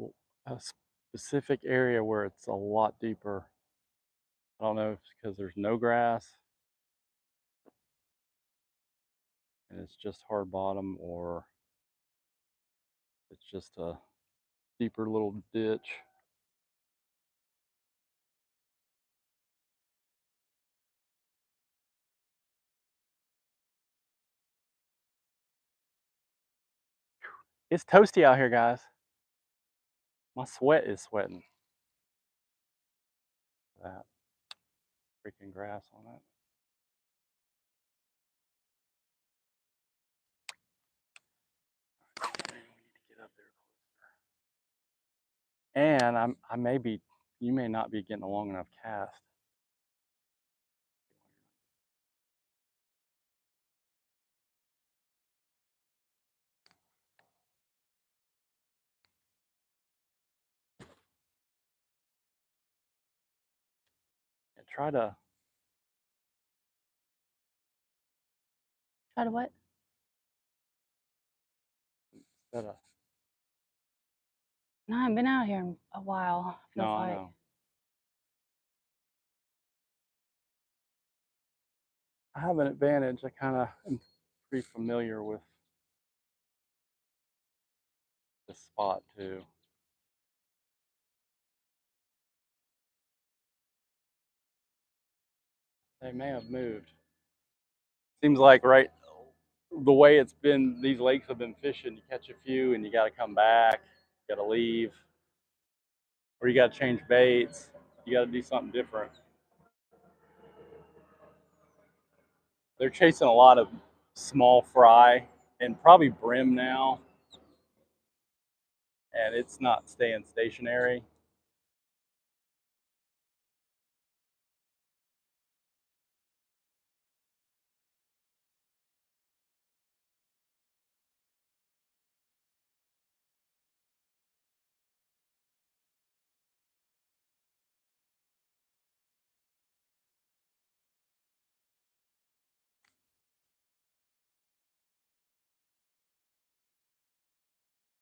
Speaker 1: specific area where it's a lot deeper. I don't know if it's because there's no grass and it's just hard bottom, or it's just a deeper little ditch. It's toasty out here, guys. My sweat is sweating. That freaking grass on it. We need to get up there closer. And I may be, you may not be getting a long enough cast. And try to
Speaker 2: What?
Speaker 1: instead of,
Speaker 2: No, I haven't been out here in a while. Feels
Speaker 1: no, I
Speaker 2: like.
Speaker 1: know. I have an advantage. I kind of am pretty familiar with this spot too. They may have moved. Seems like right the way it's been, these lakes have been fishing. You catch a few and you got to come back, you got to leave, or you got to change baits. You got to do something different. They're chasing a lot of small fry and probably brim now, and it's not staying stationary.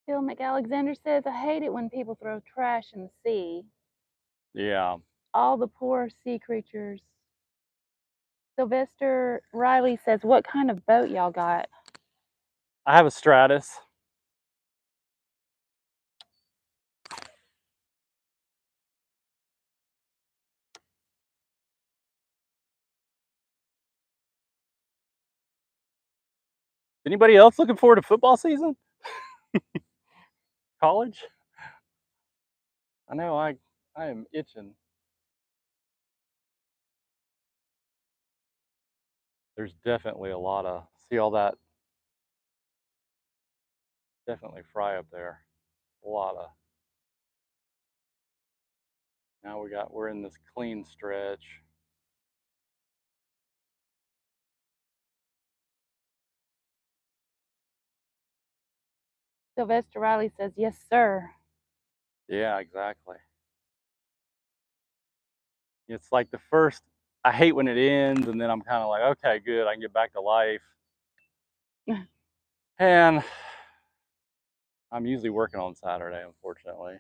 Speaker 2: Phil McAlexander says, I hate it when people throw trash in the sea.
Speaker 1: Yeah.
Speaker 2: All the poor sea creatures. Sylvester Riley says, what kind of boat y'all got?
Speaker 1: I have a Stratus. Anybody else looking forward to football season? College? I know I am itching. There's definitely a lot of, see all that, definitely fry up there. A lot of. Now we're in this clean stretch.
Speaker 2: Sylvester Riley says, yes, sir.
Speaker 1: Yeah, exactly. It's like the first, I hate when it ends, and then I'm kind of like, okay, good, I can get back to life. And I'm usually working on Saturday, unfortunately.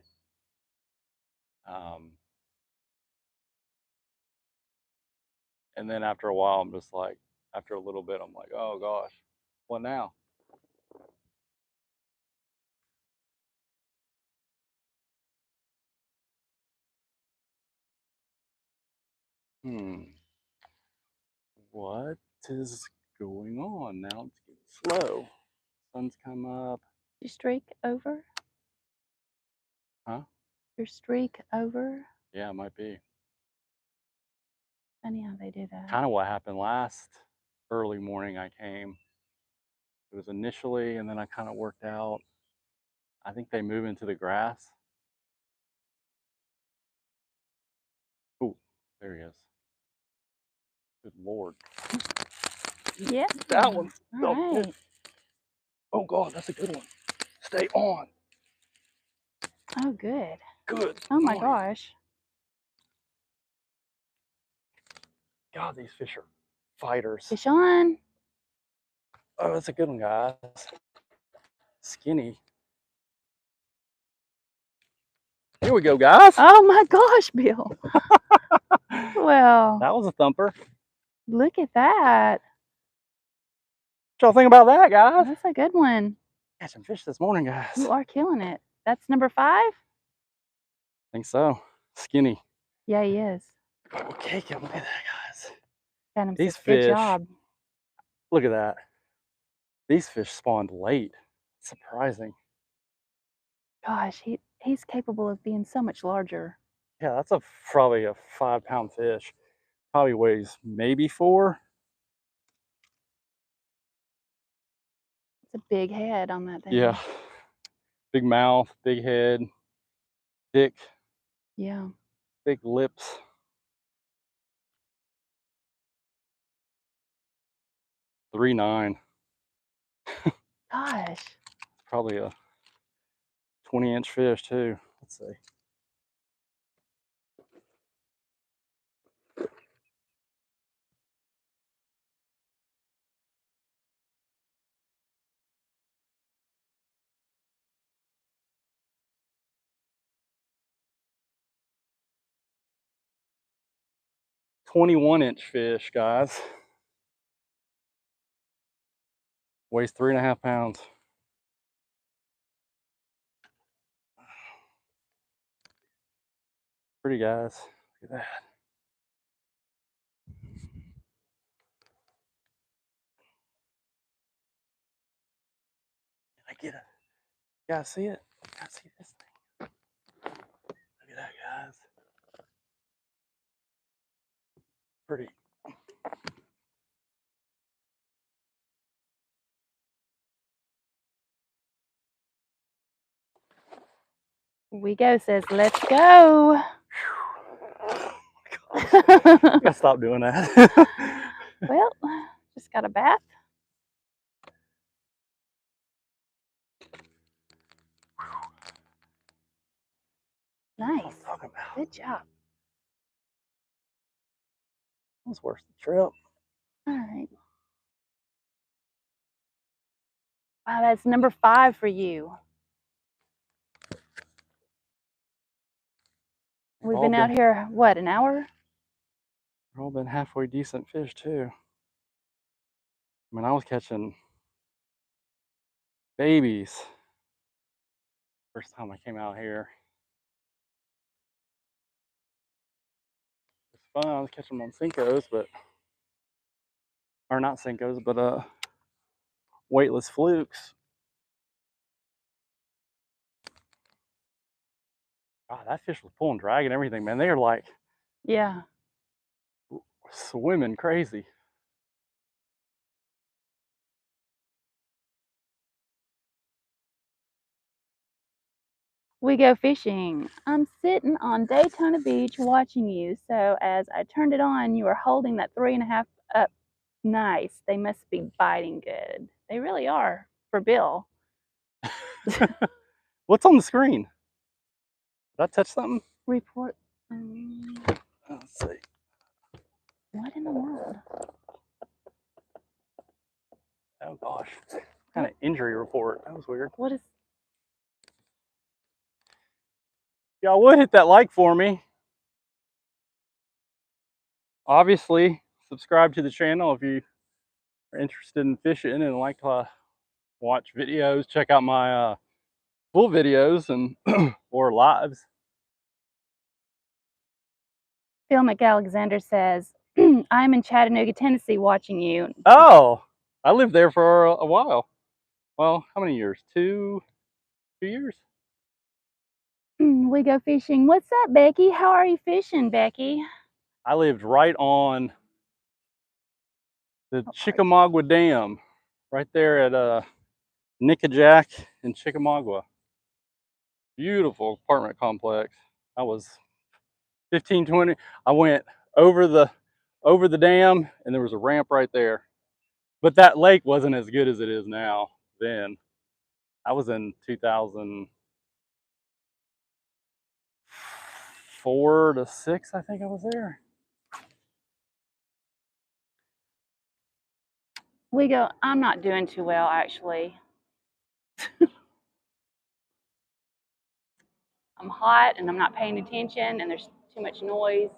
Speaker 1: And then after a while, I'm just like, after a little bit, I'm like, oh gosh, what now? What is going on? Now it's getting slow. Sun's come up.
Speaker 2: Your streak over?
Speaker 1: Huh?
Speaker 2: Your streak over?
Speaker 1: Yeah, it might be.
Speaker 2: Funny how they do that.
Speaker 1: Kind of what happened last early morning I came. It was initially, and then I kind of worked out. I think they move into the grass. Oh, there he is. Good Lord.
Speaker 2: Yeah.
Speaker 1: That one.
Speaker 2: All right.
Speaker 1: Oh God, that's a good one. Stay on.
Speaker 2: Oh, good.
Speaker 1: Good.
Speaker 2: Oh my
Speaker 1: morning.
Speaker 2: gosh.
Speaker 1: God, these fish are fighters.
Speaker 2: Fish on.
Speaker 1: Oh, that's a good one, guys. Skinny. Here we go, guys.
Speaker 2: Oh my gosh, Bill. Well,
Speaker 1: that was a thumper.
Speaker 2: Look at that.
Speaker 1: What y'all think about that, guys?
Speaker 2: That's a good one.
Speaker 1: Catching fish this morning, guys.
Speaker 2: You are killing it. That's number 5? I
Speaker 1: think so. Skinny.
Speaker 2: Yeah, he is.
Speaker 1: Okay, look at that, guys.
Speaker 2: Phantom
Speaker 1: These
Speaker 2: says,
Speaker 1: fish.
Speaker 2: good job.
Speaker 1: Look at that. These fish spawned late. Surprising.
Speaker 2: Gosh, he's capable of being so much larger.
Speaker 1: Yeah, that's probably a 5-pound fish. Probably weighs maybe 4.
Speaker 2: It's a big head on that thing.
Speaker 1: Yeah. Big mouth, big head, thick.
Speaker 2: Yeah.
Speaker 1: Big lips. $3.9.
Speaker 2: Gosh.
Speaker 1: Probably a 20-inch fish too. Let's see. $21-inch fish, guys. Weighs 3.5 pounds. Pretty, guys. Look at that. Did I get it? You guys see it? You guys see this thing? Look at that, guys. Pretty.
Speaker 2: Wego says, let's go.
Speaker 1: I gotta stop doing that.
Speaker 2: Well, just got a bath. Nice. Good job.
Speaker 1: That was worth the trip.
Speaker 2: All right. Wow, that's number 5 for you. We've been out here, what, an hour?
Speaker 1: They've all been halfway decent fish too. I mean, I was catching babies first time I came out here. It's fun. I was catching them on Cincos, or not Cincos, but weightless flukes. God, that fish was pulling drag and everything, man. They are like,
Speaker 2: yeah,
Speaker 1: swimming crazy.
Speaker 2: We go fishing. I'm sitting on Daytona Beach watching you. So as I turned it on, you were holding that 3.5 up. Nice. They must be biting good. They really are for Bill.
Speaker 1: What's on the screen? Did I touch something?
Speaker 2: Report.
Speaker 1: Let's see.
Speaker 2: What in the world?
Speaker 1: Oh gosh. Kind of injury report. That was weird.
Speaker 2: What is?
Speaker 1: Y'all would hit that like for me. Obviously, subscribe to the channel if you are interested in fishing and like to watch videos. Check out my full videos and or lives.
Speaker 2: Phil McAlexander says, I'm in Chattanooga, Tennessee watching you.
Speaker 1: Oh, I lived there for a while. Well, how many years? 2 years?
Speaker 2: We go fishing. What's up, Becky? How are you fishing, Becky?
Speaker 1: I lived right on the Chickamauga Dam, right there at Nickajack in Chickamauga. Beautiful apartment complex. I was 15, 20. I went over the dam and there was a ramp right there. But that lake wasn't as good as it is now then. I was in 2004 to 6, I think I was there.
Speaker 2: We go, I'm not doing too well, actually. I'm hot and I'm not paying attention and there's too much noise.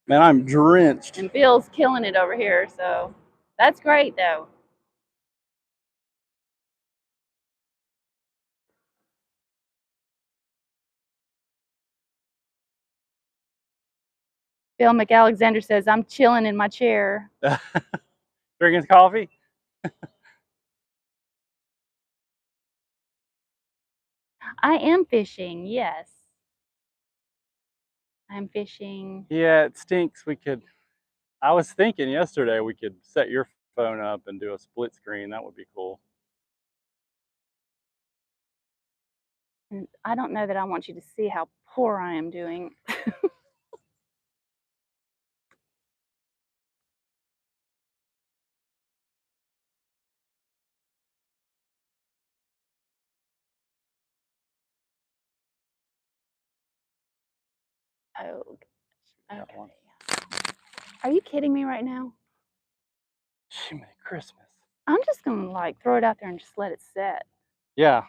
Speaker 1: Man, I'm drenched.
Speaker 2: And Bill's killing it over here, so that's great, though. Bill McAlexander says, I'm chilling in my chair.
Speaker 1: Drinking coffee?
Speaker 2: I am fishing, yes. I'm fishing.
Speaker 1: Yeah, it stinks. I was thinking yesterday we could set your phone up and do a split screen. That would be cool.
Speaker 2: And I don't know that I want you to see how poor I am doing. Oh, gosh. Okay. Are you kidding me right now?
Speaker 1: Jiminy Christmas.
Speaker 2: I'm just gonna like throw it out there and just let it set.
Speaker 1: Yeah.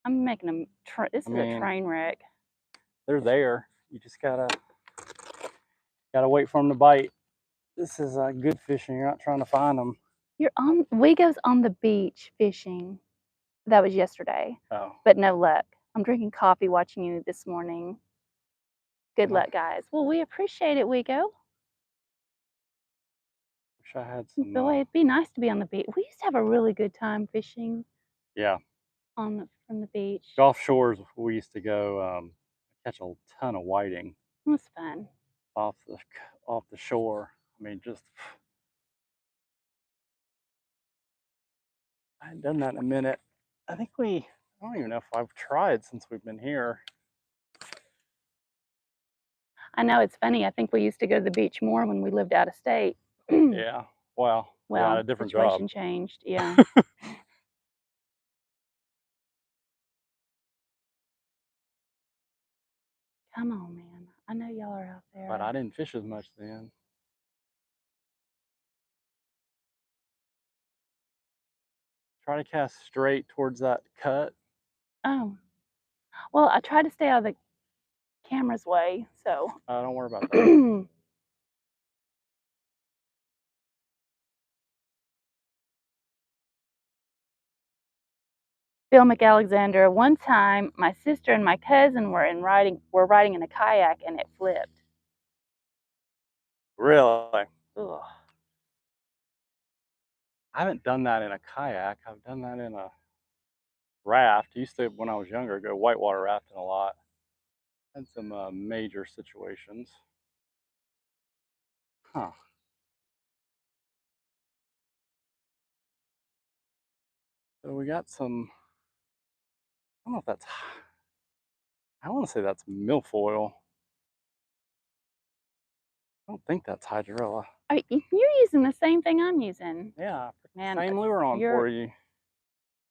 Speaker 2: I'm making this is a train wreck.
Speaker 1: They're there. You just gotta wait for them to bite. This is good fishing. You're not trying to find them.
Speaker 2: Wego's on the beach fishing. That was yesterday.
Speaker 1: Oh.
Speaker 2: But no luck. I'm drinking coffee watching you this morning. Good luck, guys. Well, we appreciate it, Wego.
Speaker 1: Wish I had some.
Speaker 2: Boy, it'd be nice to be on the beach. We used to have a really good time fishing.
Speaker 1: Yeah.
Speaker 2: From the beach.
Speaker 1: Gulf Shores, we used to go catch a ton of whiting.
Speaker 2: It was fun.
Speaker 1: Off the shore. I mean, just I hadn't done that in a minute. I don't even know if I've tried since we've been here.
Speaker 2: I know, it's funny. I think we used to go to the beach more when we lived out of state.
Speaker 1: Yeah. Well, yeah, a different
Speaker 2: situation
Speaker 1: job.
Speaker 2: changed. Yeah. Come on, man. I know y'all are out there.
Speaker 1: But I didn't fish as much then. Try to cast straight towards that cut.
Speaker 2: Oh. Well, I try to stay out of the camera's way, so.
Speaker 1: Don't worry about that.
Speaker 2: Phil McAlexander, one time my sister and my cousin were riding in a kayak and it flipped.
Speaker 1: Really?
Speaker 2: Ugh.
Speaker 1: I haven't done that in a kayak. I've done that in a raft. I used to, when I was younger, go whitewater rafting a lot. Had some major situations. Huh. So we got some, I don't know if that's, I want to say that's milfoil. I don't think that's hydrilla.
Speaker 2: You're using the same thing I'm using.
Speaker 1: Yeah,
Speaker 2: Man,
Speaker 1: same lure on for you.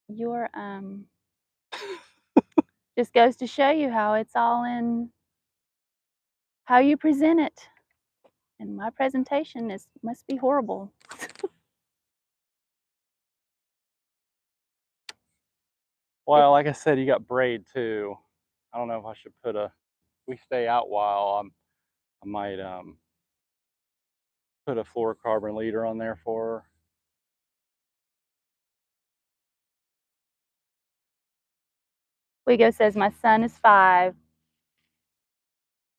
Speaker 2: Your just goes to show you how it's all in how you present it. And my presentation must be horrible.
Speaker 1: Well, like I said, you got braid too. I don't know if I should put a. We stay out while I might put a fluorocarbon leader on there for her.
Speaker 2: Wigo says my son is 5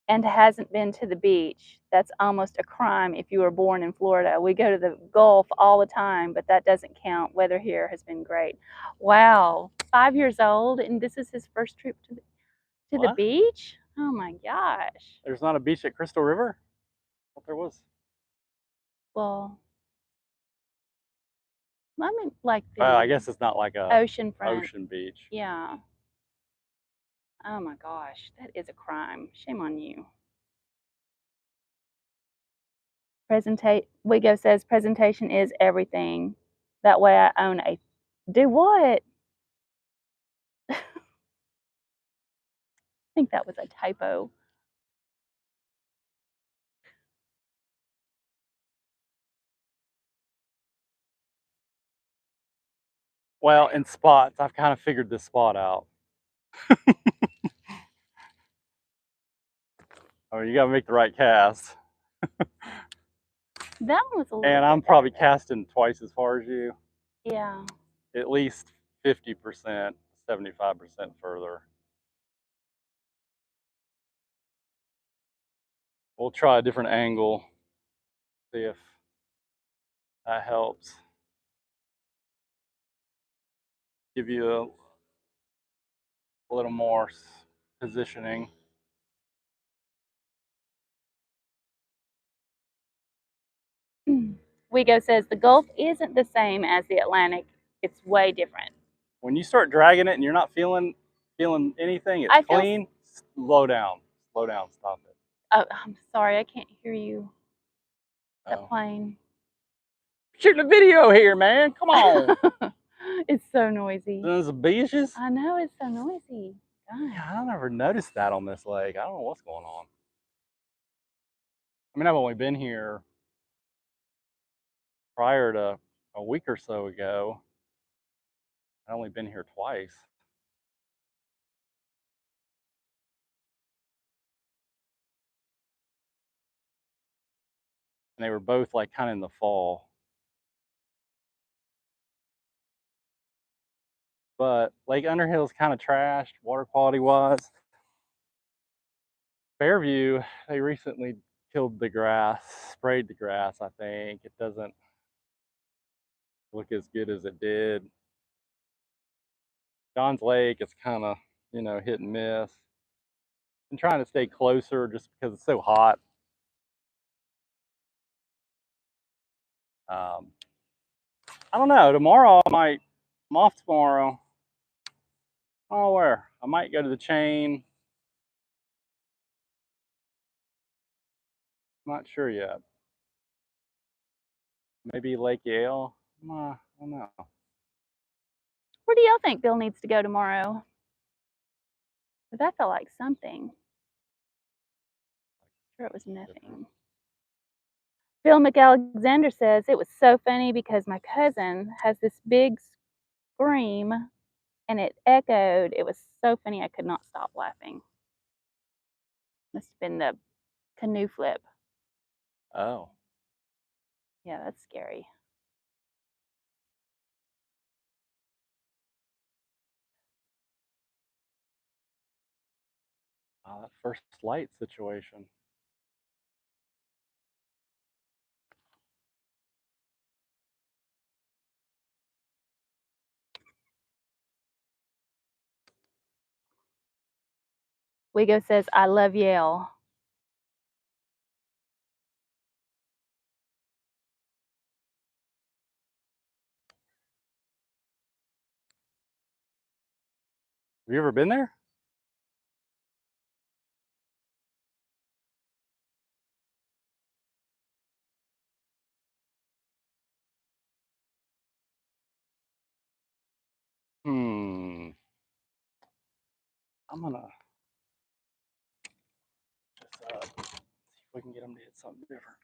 Speaker 2: and hasn't been to the beach. That's almost a crime if you were born in Florida. We go to the Gulf all the time, but that doesn't count. Weather here has been great. Wow, 5 years old, and this is his first trip to the beach? Oh my gosh.
Speaker 1: There's not a beach at Crystal River? I thought there was.
Speaker 2: Well, I mean, like the
Speaker 1: I guess it's not like a
Speaker 2: oceanfront.
Speaker 1: ocean beach.
Speaker 2: Yeah. Oh my gosh, that is a crime. Shame on you. Wigo says presentation is everything. That way I own a. Do what? I think that was a typo.
Speaker 1: Well, in spots, I've kind of figured this spot out. Oh, you got to make the right cast.
Speaker 2: That one was a little.
Speaker 1: And I'm probably casting twice as far as you.
Speaker 2: Yeah.
Speaker 1: At least 50%, 75% further. We'll try a different angle, see if that helps. Give you a little more positioning.
Speaker 2: Wigo says the Gulf isn't the same as the Atlantic. It's way different.
Speaker 1: When you start dragging it and you're not feeling anything, it's clean. Slow down, stop it.
Speaker 2: Oh, I'm sorry, I can't hear you. That plane.
Speaker 1: Shooting a video here, man. Come on.
Speaker 2: It's so noisy.
Speaker 1: There's beaches.
Speaker 2: I know, it's so noisy. God.
Speaker 1: Yeah, I never noticed that on this lake. I don't know what's going on. I mean, I've only been here prior to a week or so ago. I've only been here twice. And they were both like kind of in the fall. But Lake Underhill's kind of trashed water quality wise. Fairview, they recently killed the grass, sprayed the grass, I think. It doesn't look as good as it did. John's Lake, it's kind of, hit and miss. I'm trying to stay closer just because it's so hot. I don't know. Tomorrow I'm off tomorrow. Oh, where? I might go to the chain. Not sure yet. Maybe Lake Yale. I don't know.
Speaker 2: Where do y'all think Bill needs to go tomorrow? Because I felt like something. Sure, it was nothing. Phil McAlexander says it was so funny because my cousin has this big scream and it echoed. It was so funny I could not stop laughing. Must have been the canoe flip.
Speaker 1: Oh.
Speaker 2: Yeah, that's scary.
Speaker 1: That first light situation.
Speaker 2: Wigo says, I love Yale.
Speaker 1: Have you ever been there? I'm gonna just see if we can get them to hit something different.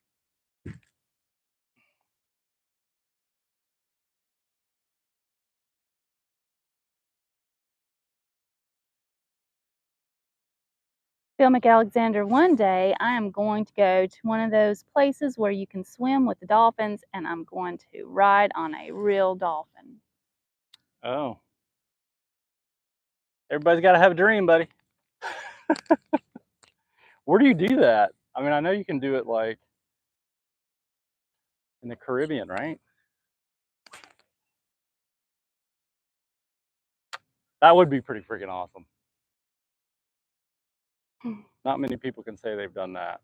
Speaker 2: Phil McAlexander, one day I am going to go to one of those places where you can swim with the dolphins, and I'm going to ride on a real dolphin.
Speaker 1: Oh. Everybody's got to have a dream, buddy. Where do you do that? I mean, I know you can do it like in the Caribbean, right? That would be pretty freaking awesome. Not many people can say they've done that.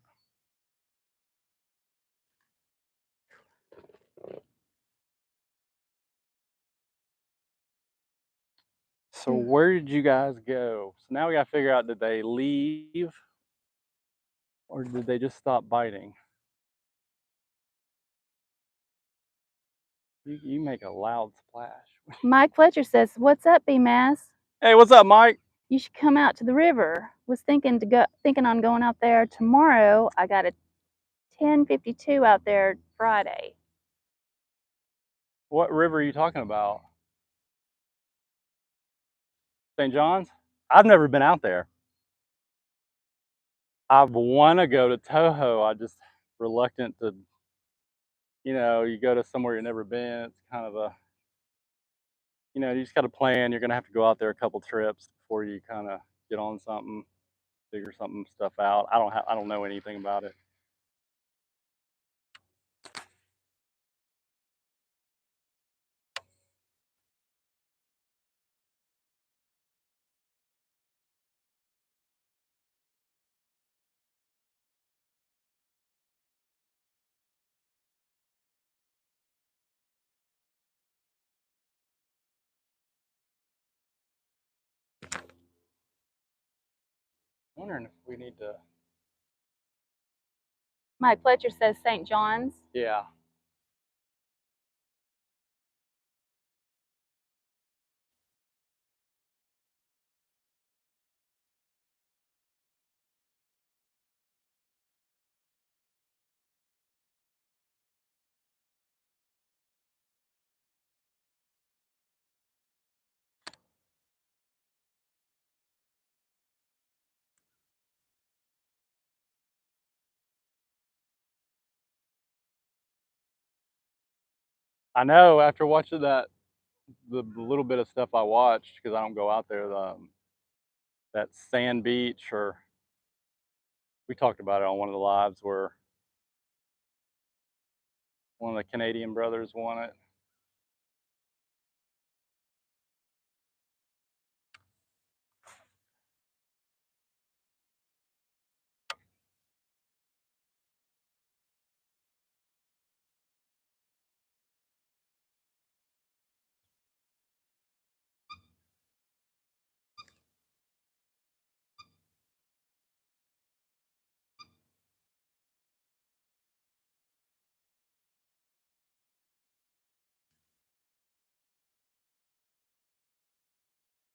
Speaker 1: So where did you guys go? So now we got to figure out, did they leave or did they just stop biting? You make a loud splash.
Speaker 2: Mike Fletcher says, "What's up, Bmaz?
Speaker 1: Hey, what's up, Mike?
Speaker 2: You should come out to the river. Was thinking on going out there tomorrow. I got a 10:52 out there Friday."
Speaker 1: What river are you talking about? St. John's? I've never been out there. I want to go to Toho. I just reluctant to, you go to somewhere you've never been. It's kind of a, you just got to plan. You're going to have to go out there a couple trips before you kind of get on something, figure something stuff out. I don't know anything about it. Wondering if we need to.
Speaker 2: Mike Fletcher says St. John's.
Speaker 1: Yeah. I know after watching the little bit of stuff I watched, because I don't go out there, that sand beach, or we talked about it on one of the lives where one of the Canadian brothers won it.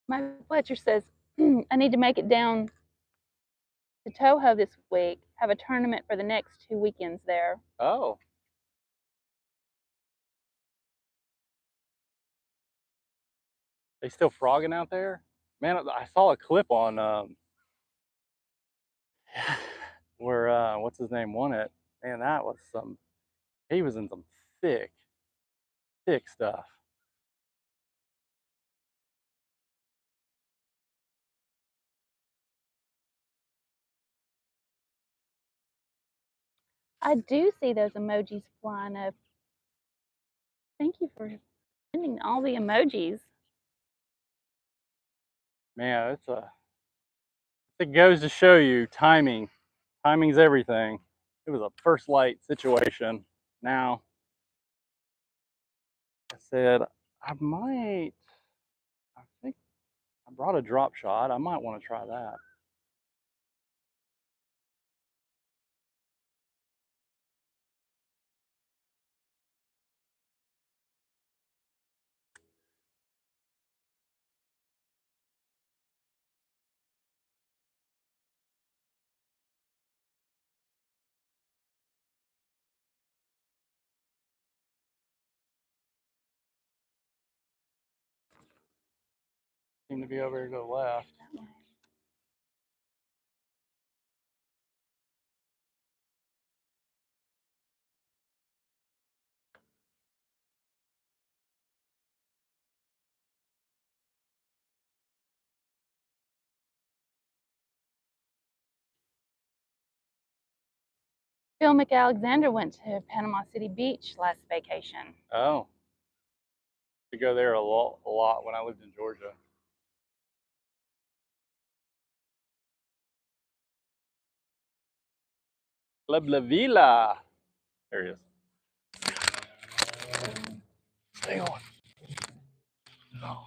Speaker 2: Mike Fletcher says, "I need to make it down to Toho this week. Have a tournament for the next 2 weekends there."
Speaker 1: Oh. They still frogging out there? Man, I saw a clip on where what's his name won it. Man, that was he was in some thick stuff.
Speaker 2: I do see those emojis flying up. Thank you for sending all the emojis.
Speaker 1: Man, it goes to show you timing. Timing's everything. It was a first light situation. Now, I said, I think I brought a drop shot. I might want to try that. seem to be over here to the left.
Speaker 2: Phil McAlexander went to Panama City Beach last vacation.
Speaker 1: Oh. To go there a lot when I lived in Georgia. Club La Villa. There he is. Stay on. No.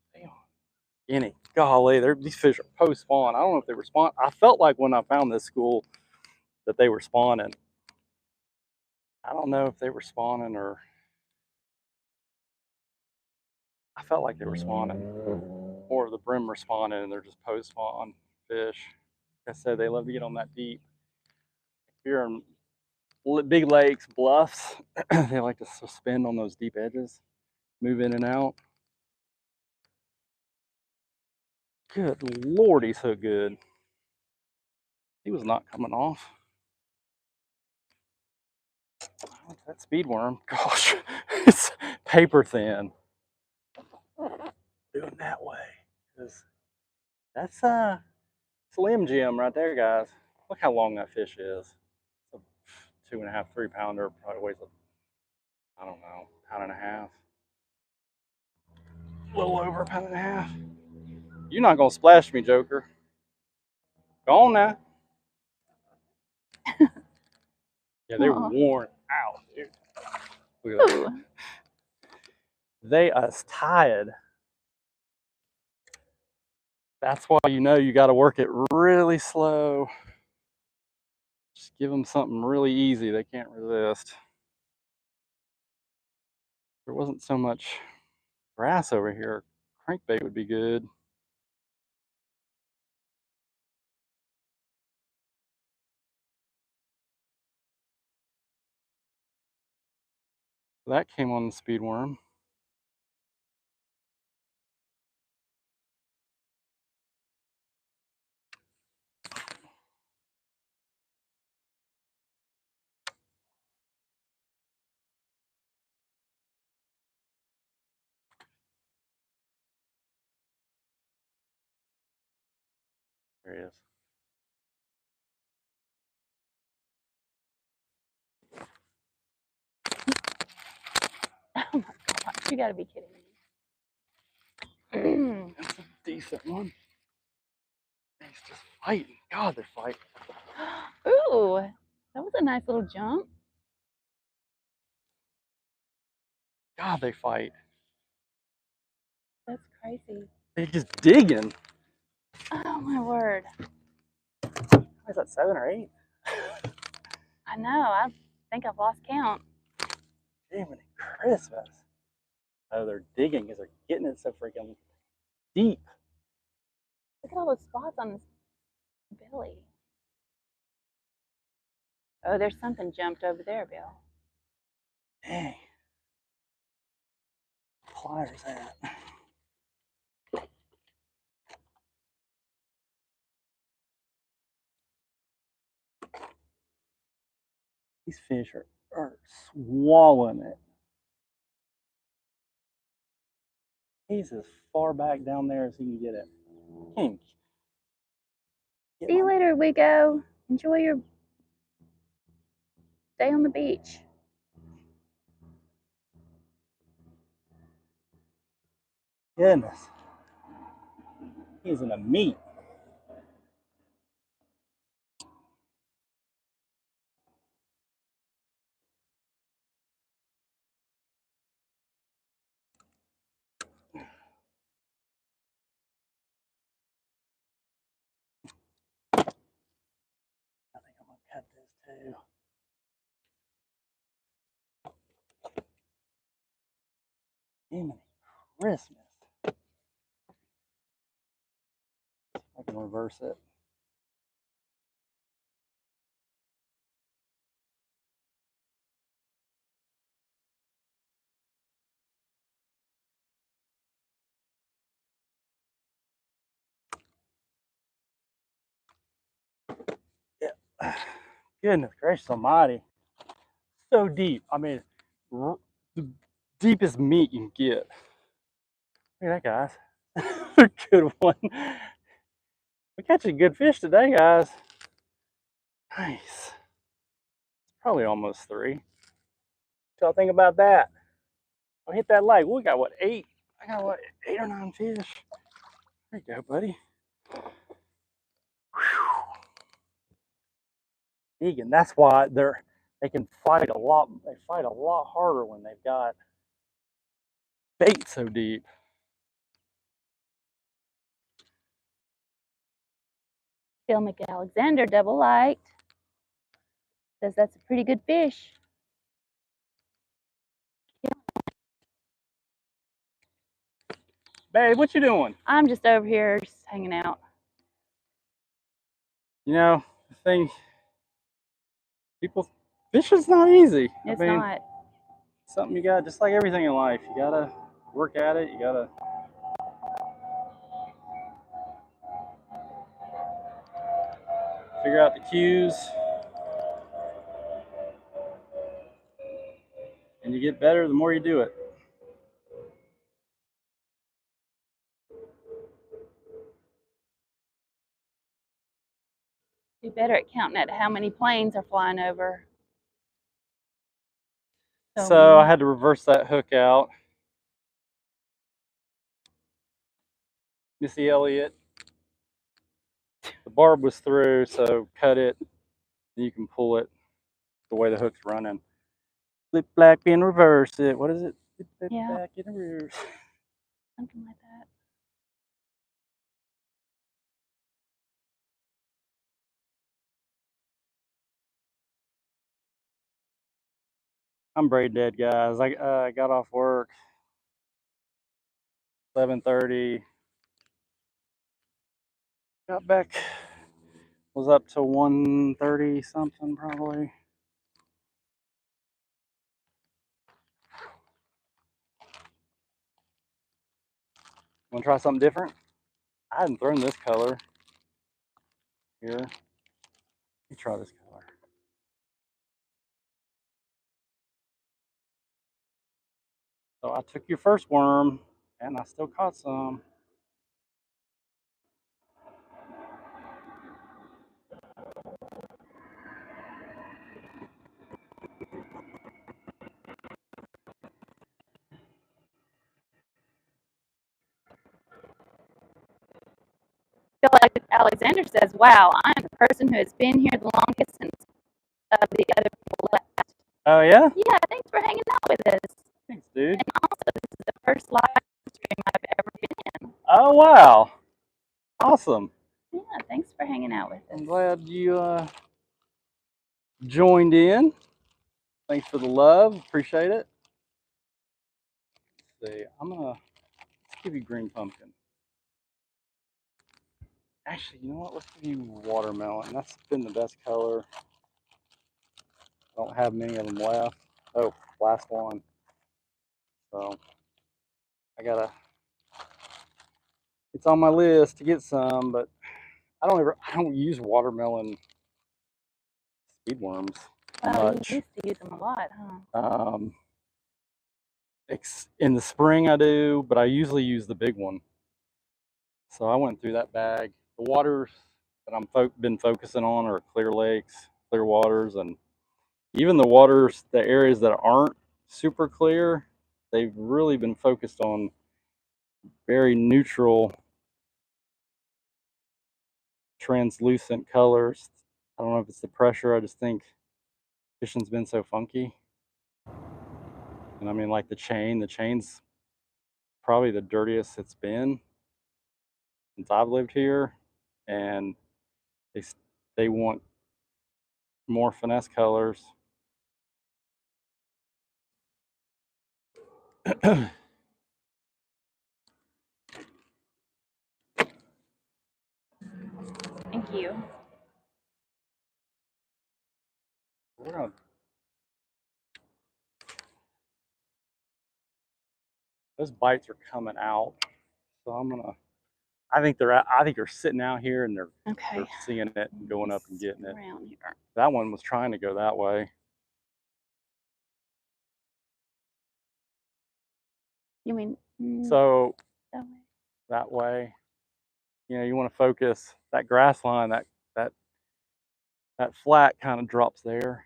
Speaker 1: Stay on. Any. Golly, these fish are post spawn. I don't know if they were spawn. I felt like when I found this school that they were spawning. I don't know if they were spawning or I felt like they were spawning. Or the brim were spawning and they're just post spawn fish. Like I said, they love to get on that deep. If you're in big lakes, bluffs, they like to suspend on those deep edges, move in and out. Good Lord, he's so good. He was not coming off. What's that speed worm? Gosh, it's paper thin. Doing that way. That's Slim Jim right there, guys. Look how long that fish is. It's a 2.5, 3 pounder, probably weighs I don't know, pound and a half. A little over a pound and a half. You're not gonna splash me, Joker. Go on now. Yeah, they're worn out, dude. Look at that. They are tired. That's why you know you got to work it really slow. Just give them something really easy they can't resist. If there wasn't so much grass over here, crankbait would be good. That came on the speed worm. There he is.
Speaker 2: Oh my gosh, you gotta be kidding me.
Speaker 1: That's a decent one. He's just fighting. God, they're fighting.
Speaker 2: Ooh, that was a nice little jump.
Speaker 1: God, they fight.
Speaker 2: That's crazy.
Speaker 1: They're just digging.
Speaker 2: Oh my word.
Speaker 1: Is that 7 or 8?
Speaker 2: I know, I think I've lost count.
Speaker 1: Jiminy Christmas. Oh, they're digging because they're getting it so freaking deep.
Speaker 2: Look at all those spots on his belly. Oh, there's something jumped over there, Bill.
Speaker 1: Dang. Pliers at. These fish are swallowing it. He's as far back down there as he can get it. King.
Speaker 2: See you later, Wigo. Enjoy your day on the beach.
Speaker 1: Goodness. He's in a meat. I think I'm gonna cut this too. Jiminy Christmas. I can reverse it. Goodness gracious almighty. So deep. I mean, the deepest meat you can get. Look at that, guys. Good one. We're catching good fish today, guys. Nice. Probably almost 3. What y'all think about that? I'll hit that leg. We got what, 8? I got what, 8 or 9 fish. There you go, buddy. Vegan. That's why they can fight a lot. They fight a lot harder when they've got bait so deep.
Speaker 2: Phil McAlexander double liked. Says that's a pretty good fish.
Speaker 1: Babe, what you doing?
Speaker 2: I'm just over here just hanging out.
Speaker 1: You know, the thing, fishing's not easy.
Speaker 2: It's not.
Speaker 1: Something you got, just like everything in life, you gotta work at it. You gotta figure out the cues, and you get better the more you do it.
Speaker 2: Be better at counting at how many planes are flying over.
Speaker 1: So I had to reverse that hook out. Missy Elliott. The barb was through, so cut it. And you can pull it the way the hook's running. Flip back and reverse it. What is it? Flip back and reverse.
Speaker 2: Something like that.
Speaker 1: I'm brain dead, guys. I got off work 11:30. Got back, was up to 1:30 something probably. Want to try something different? I hadn't thrown this color. Here, let me try this color. So I took your first worm, and I still caught some.
Speaker 2: Phil Alexander says, wow, I'm the person who has been here the longest since the other people left.
Speaker 1: Oh, yeah?
Speaker 2: Yeah, thanks for hanging out with us.
Speaker 1: Thanks, dude.
Speaker 2: And also, this is the first live stream I've ever been in.
Speaker 1: Oh, wow. Awesome.
Speaker 2: Yeah, thanks for hanging out with us.
Speaker 1: I'm glad you joined in. Thanks for the love. Appreciate it. Let's see. Let's give you green pumpkin. Actually, you know what? Let's give you watermelon. That's been the best color. I don't have many of them left. Oh, last one. So it's on my list to get some, but I don't use watermelon speed worms much.
Speaker 2: You used to use them a lot, huh?
Speaker 1: In the spring I do, but I usually use the big one. So I went through that bag. The waters that I've been focusing on are clear lakes, clear waters, and even the areas that aren't super clear, they've really been focused on very neutral, translucent colors. I don't know if it's the pressure. I just think fishing's been so funky. And I mean, like the chain's probably the dirtiest it's been since I've lived here. And they want more finesse colors.
Speaker 2: Thank you.
Speaker 1: Those bites are coming out, so I'm gonna I think they're sitting out here and they're
Speaker 2: Okay.
Speaker 1: seeing it and going up and getting it.
Speaker 2: Around here.
Speaker 1: That one was trying to go that way.
Speaker 2: You mean
Speaker 1: So
Speaker 2: that way?
Speaker 1: that way, you know, you want to focus that grass line, that flat kind of drops there.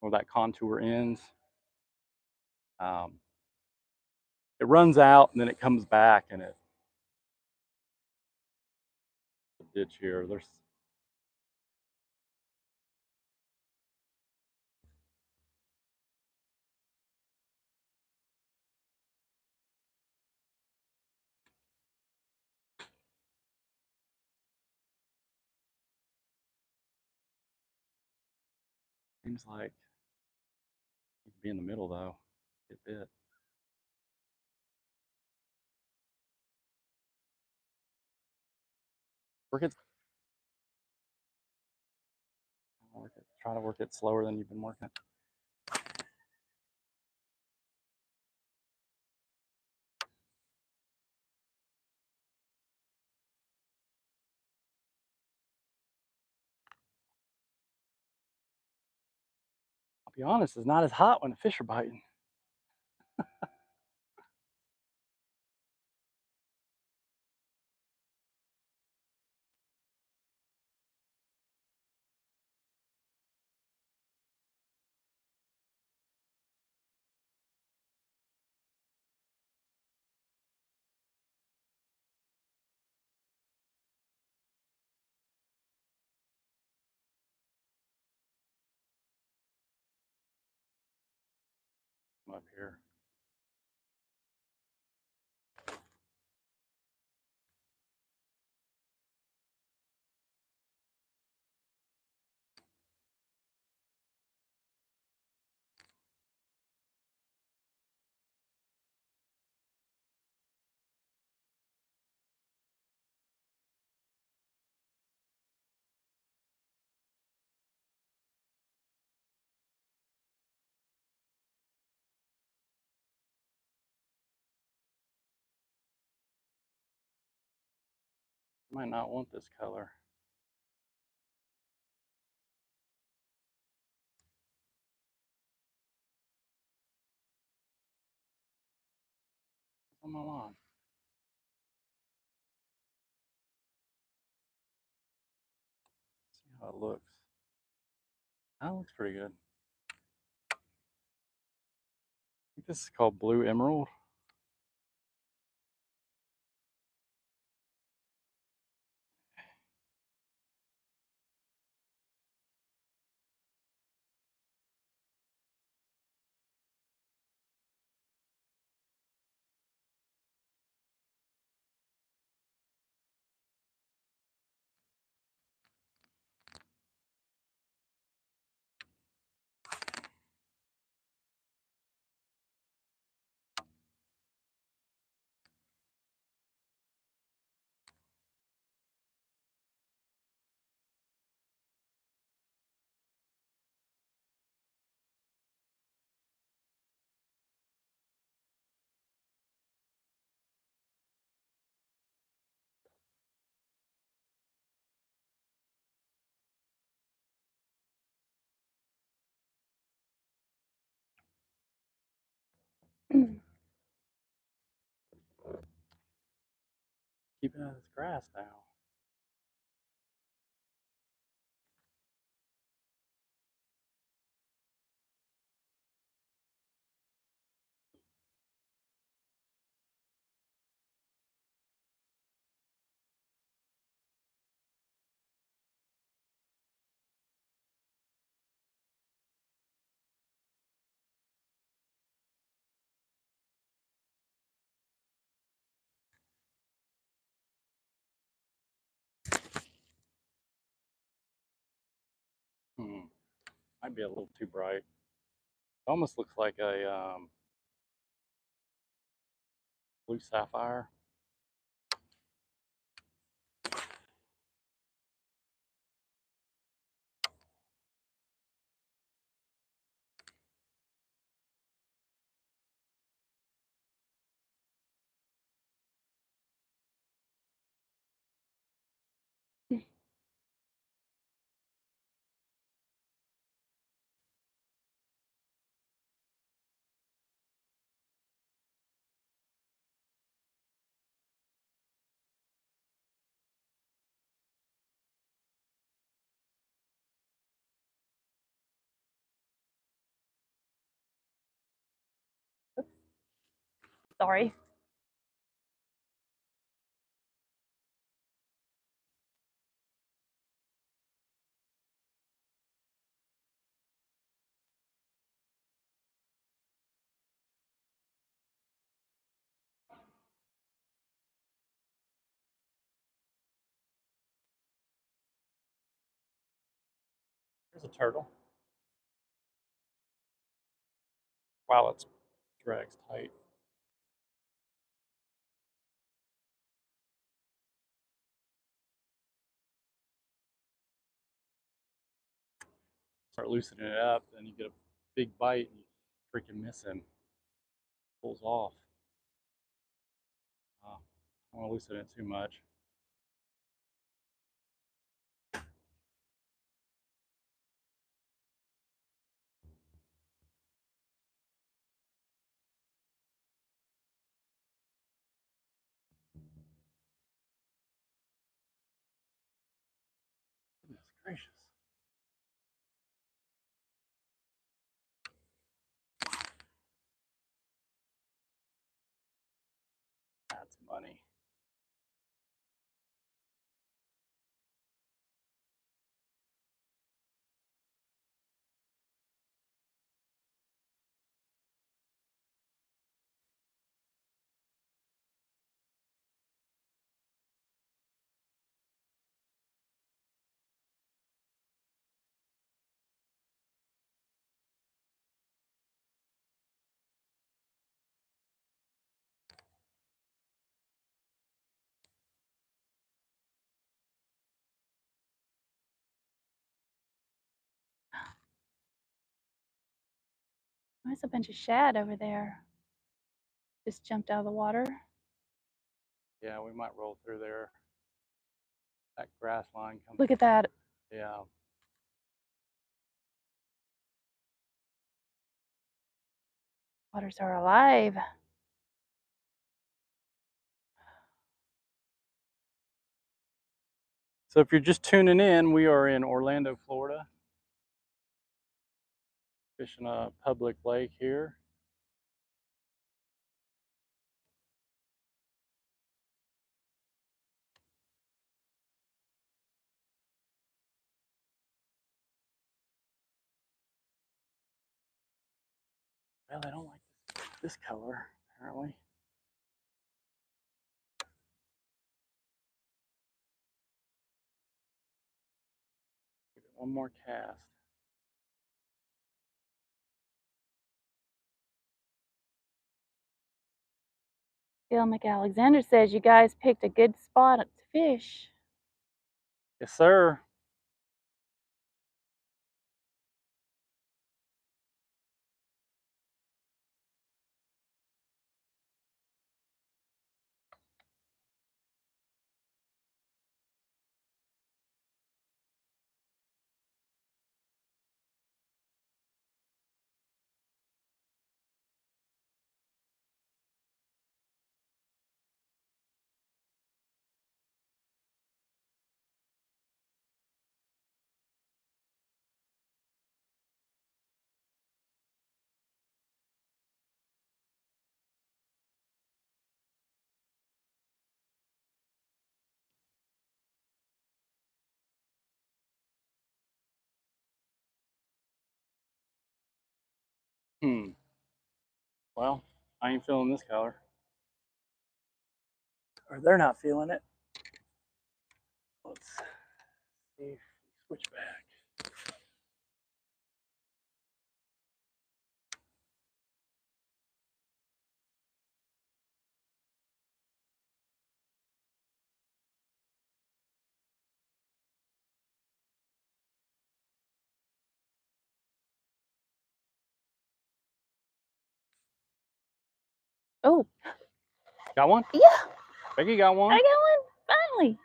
Speaker 1: Where that contour ends. It runs out and then it comes back and it ditch here. There's seems like you could be in the middle though. Get bit. Work it. Try to work it slower than you've been working it. I'll be honest, it's not as hot when the fish are biting. I'm up here. You might not want this color. What's on my lawn? See how it looks. That looks pretty good. I think this is called Blue Emerald. Keep it out of this grass now. Might be a little too bright. It almost looks like a blue sapphire.
Speaker 2: Sorry.
Speaker 1: There's a turtle. Wow, it's drags tight. Start loosening it up, then you get a big bite and you freaking miss him. Pulls off. I don't want to loosen it too much. Goodness gracious. That's money.
Speaker 2: There's a bunch of shad over there. Just jumped out of the water.
Speaker 1: Yeah, we might roll through there. That grass line comes.
Speaker 2: Look at that.
Speaker 1: Yeah.
Speaker 2: Waters are alive.
Speaker 1: So if you're just tuning in, we are in Orlando, Florida. Fishing a public lake here. Well, they don't like this color, apparently. Give it one more cast.
Speaker 2: Bill McAlexander says you guys picked a good spot to fish.
Speaker 1: Yes, sir. Well, I ain't feeling this color. Or they're not feeling it. Let's see. Switch back.
Speaker 2: Oh.
Speaker 1: Got one?
Speaker 2: Yeah.
Speaker 1: Becky got one.
Speaker 2: I got one. Finally.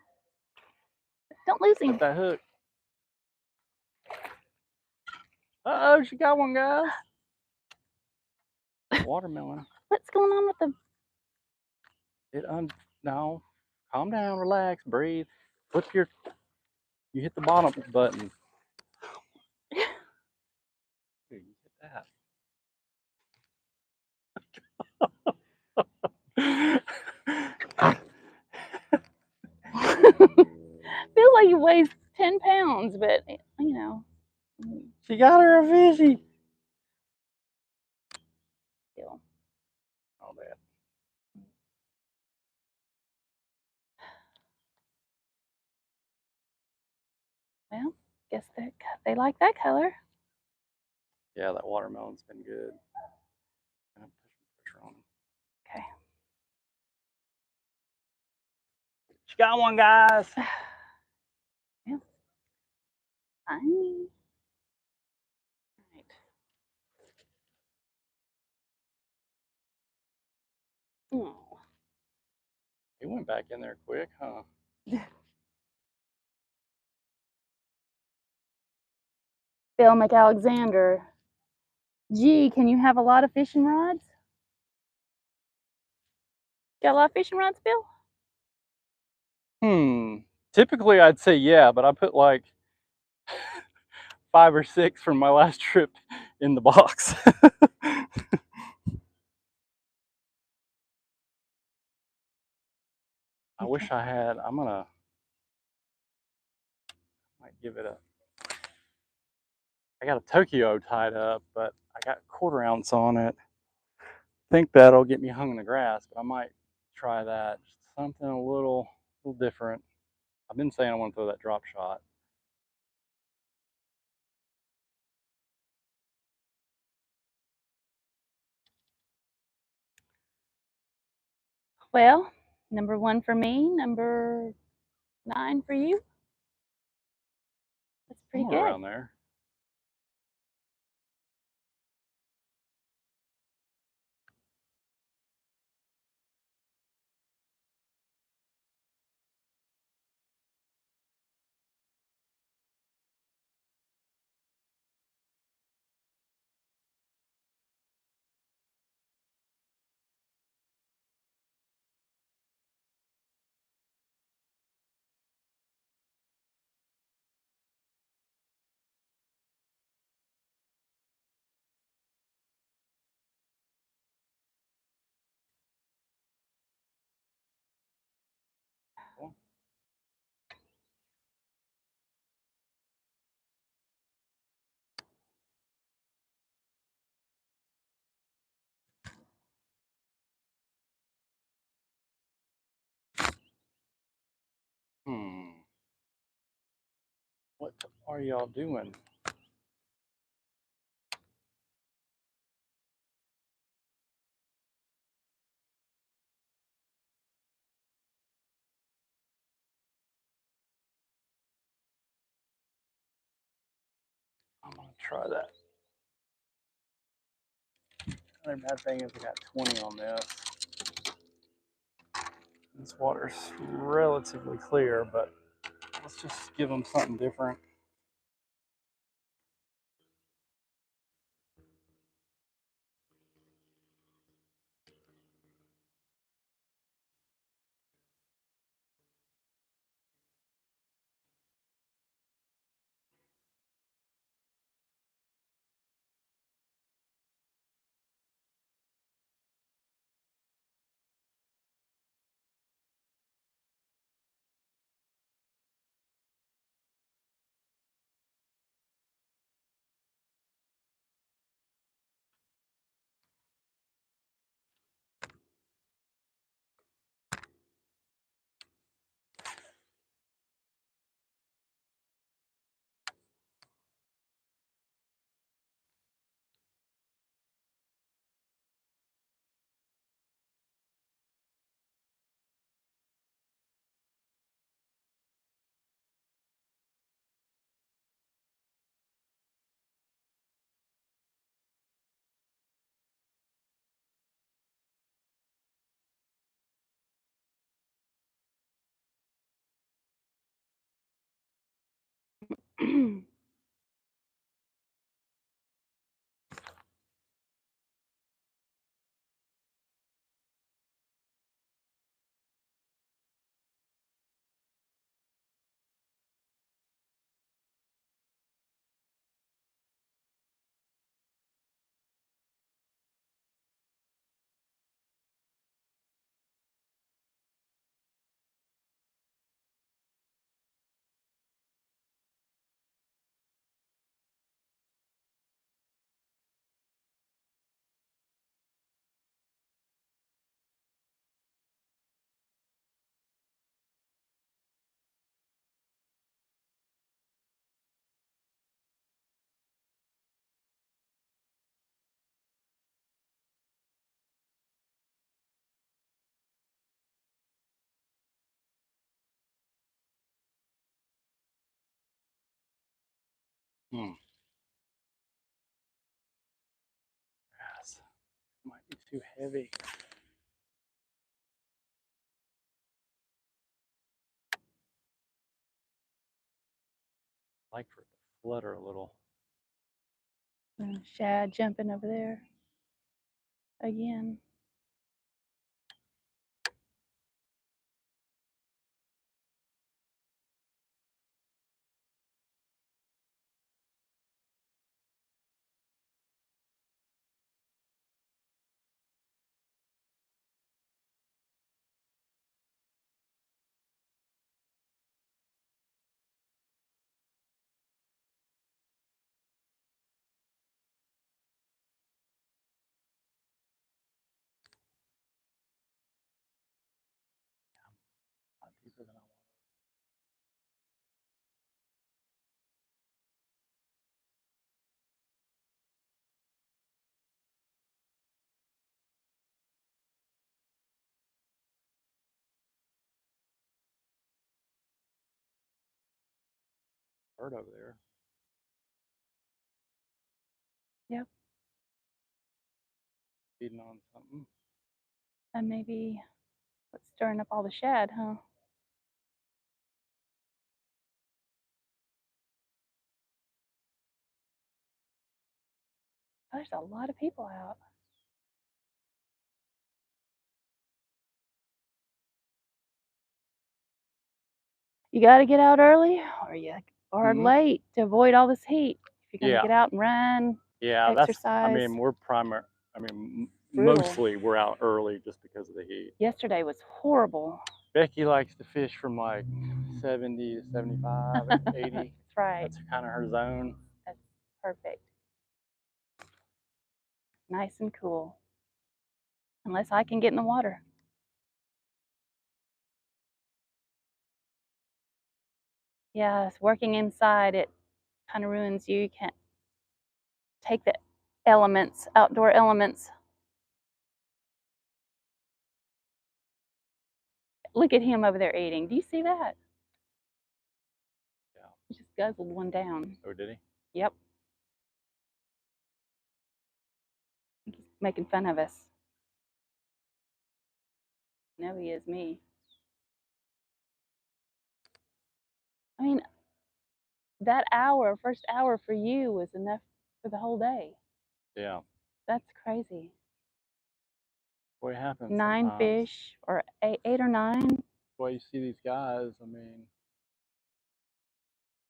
Speaker 2: Don't lose him.
Speaker 1: Got that hook. Uh-oh, she got one, guys. Watermelon.
Speaker 2: What's going on with the...
Speaker 1: No. Calm down, relax, breathe. Flip your... You hit the bottom button. Dude, you hit that.
Speaker 2: Feels like he weighs 10 pounds, but you know.
Speaker 1: She got her a fishy.
Speaker 2: Still.
Speaker 1: Oh man.
Speaker 2: Well, guess they like that color.
Speaker 1: Yeah, that watermelon's been good. Gonna push pressure on them.
Speaker 2: Okay.
Speaker 1: She got one, guys.
Speaker 2: Yeah. Fine. Right. Oh.
Speaker 1: He went back in there quick, huh?
Speaker 2: Bill McAlexander. Gee, can you have a lot of fishing rods? Got a lot of fishing rods, Bill?
Speaker 1: Typically I'd say yeah, but I put like 5 or 6 from my last trip in the box. I wish I had. I might give it a. I got a Tokyo tied up, but I got 1/4 ounce on it. Think that'll get me hung in the grass, but I might try that. Just something a little different. I've been saying I want to throw that drop shot.
Speaker 2: Well, number 1 for me, number 9 for you. That's pretty good.
Speaker 1: Around there. What are y'all doing? I'm gonna try that. Another bad thing is I got 20 on this. This water's relatively clear, but let's just give them something different. Yes. Might be too heavy. I'd like for it to flutter a little.
Speaker 2: Shad jumping over there again.
Speaker 1: Not deeper than I want. Bird over there.
Speaker 2: Yep.
Speaker 1: Feeding on something.
Speaker 2: And maybe what's stirring up all the shad, huh? Oh, there's a lot of people out. You got to get out early or late to avoid all this heat. If you're going to get out and run, exercise.
Speaker 1: We're mostly we're out early just because of the heat.
Speaker 2: Yesterday was horrible.
Speaker 1: Becky likes to fish from like 70 to 75, 80.
Speaker 2: That's right.
Speaker 1: That's kind of her zone.
Speaker 2: That's perfect. Nice and cool. Unless I can get in the water. Yes, working inside, it kind of ruins you. You can't take the elements, outdoor elements. Look at him over there eating. Do you see that?
Speaker 1: Yeah.
Speaker 2: He just guzzled one down.
Speaker 1: Oh, did he?
Speaker 2: Yep. He's making fun of us. No, he is me. I mean, that hour, first hour for you was enough for the whole day.
Speaker 1: Yeah.
Speaker 2: That's crazy.
Speaker 1: Boy, it happens
Speaker 2: 9
Speaker 1: sometimes.
Speaker 2: fish or eight or 9.
Speaker 1: Boy, you see these guys, I mean,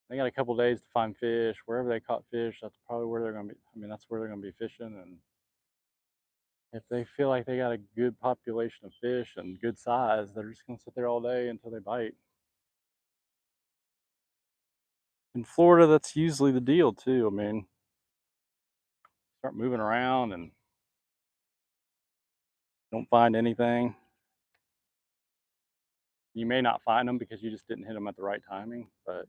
Speaker 1: they got a couple days to find fish. Wherever they caught fish, that's probably where they're going to be. I mean, that's where they're going to be fishing. And if they feel like they got a good population of fish and good size, they're just going to sit there all day until they bite. In Florida, that's usually the deal too. I mean, start moving around and don't find anything. You may not find them because you just didn't hit them at the right timing, but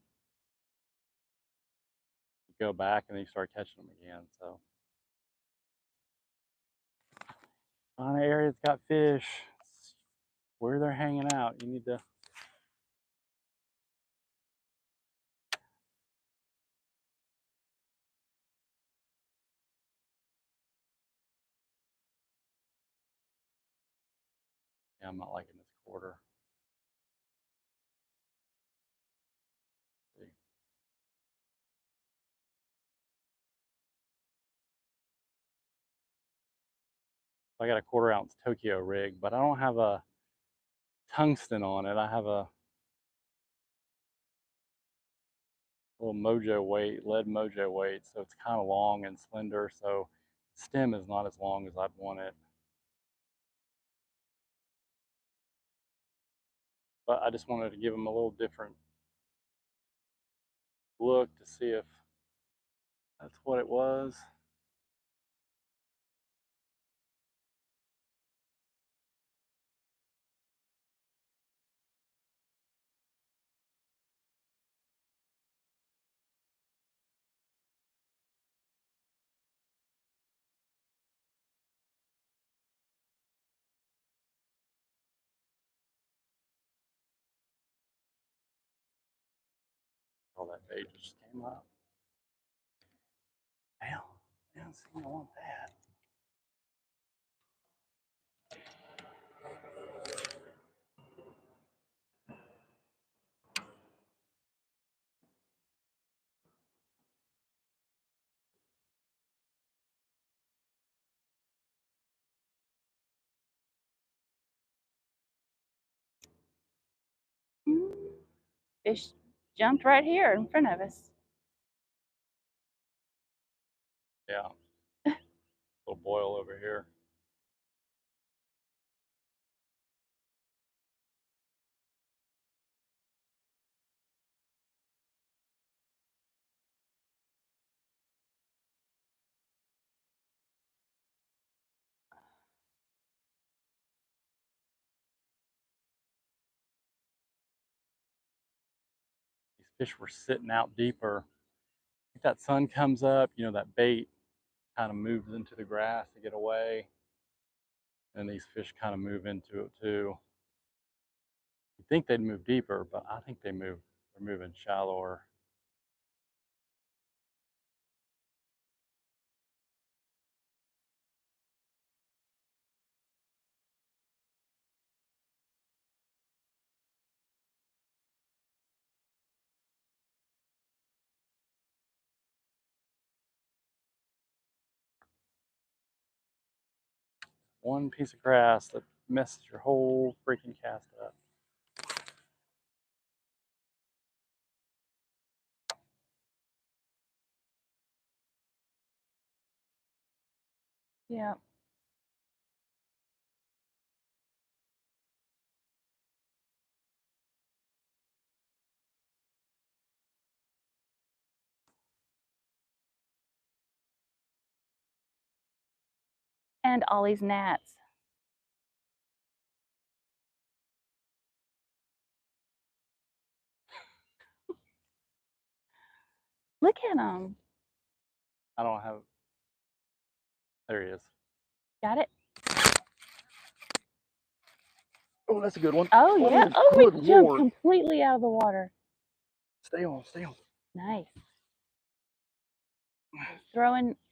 Speaker 1: you go back and then you start catching them again. So find an area that's got fish, where they're hanging out. You need to. Yeah, I'm not liking this quarter. See. I got a 1/4 ounce Tokyo rig, but I don't have a tungsten on it. I have a little mojo weight, lead mojo weight, so it's kind of long and slender, so stem is not as long as I'd want it. But I just wanted to give them a little different look to see if that's what it was. All that bait just came up. Man, see, I want that.
Speaker 2: Fish jumped right here in front of us.
Speaker 1: Yeah. Little boil over here. These fish were sitting out deeper. If that sun comes up, you know, that bait kind of moves into the grass to get away. And these fish kind of move into it too. You'd think they'd move deeper, but I think they're moving shallower. One piece of grass that messes your whole freaking cast up.
Speaker 2: Yeah. And Ollie's gnats. Look at him.
Speaker 1: I don't have. There he is.
Speaker 2: Got it?
Speaker 1: Oh, that's a good one.
Speaker 2: Oh, yeah. Oh,
Speaker 1: good
Speaker 2: we jumped
Speaker 1: Lord.
Speaker 2: completely out of the water.
Speaker 1: Stay on, stay on.
Speaker 2: Nice.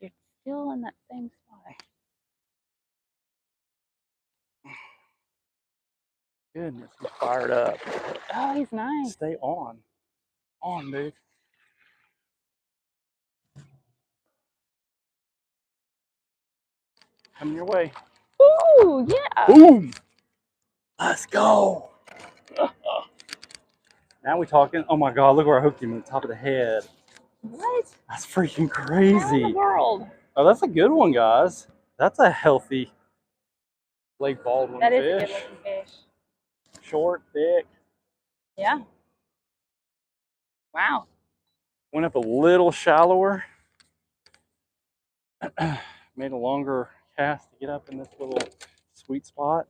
Speaker 2: You're still in that same spot.
Speaker 1: Goodness, he's fired up.
Speaker 2: Oh, he's nice.
Speaker 1: Stay on. On, dude. Coming your way.
Speaker 2: Ooh, yeah.
Speaker 1: Boom! Let's go. Now we talking. Oh my God, look where I hooked him on the top of the head.
Speaker 2: What?
Speaker 1: That's freaking
Speaker 2: How in
Speaker 1: crazy.
Speaker 2: the world?
Speaker 1: Oh, that's a good one, guys. That's a healthy Lake Baldwin
Speaker 2: That is
Speaker 1: fish.
Speaker 2: a good looking fish.
Speaker 1: Short, thick.
Speaker 2: Yeah. Wow.
Speaker 1: Went up a little shallower. Made a longer cast to get up in this little sweet spot.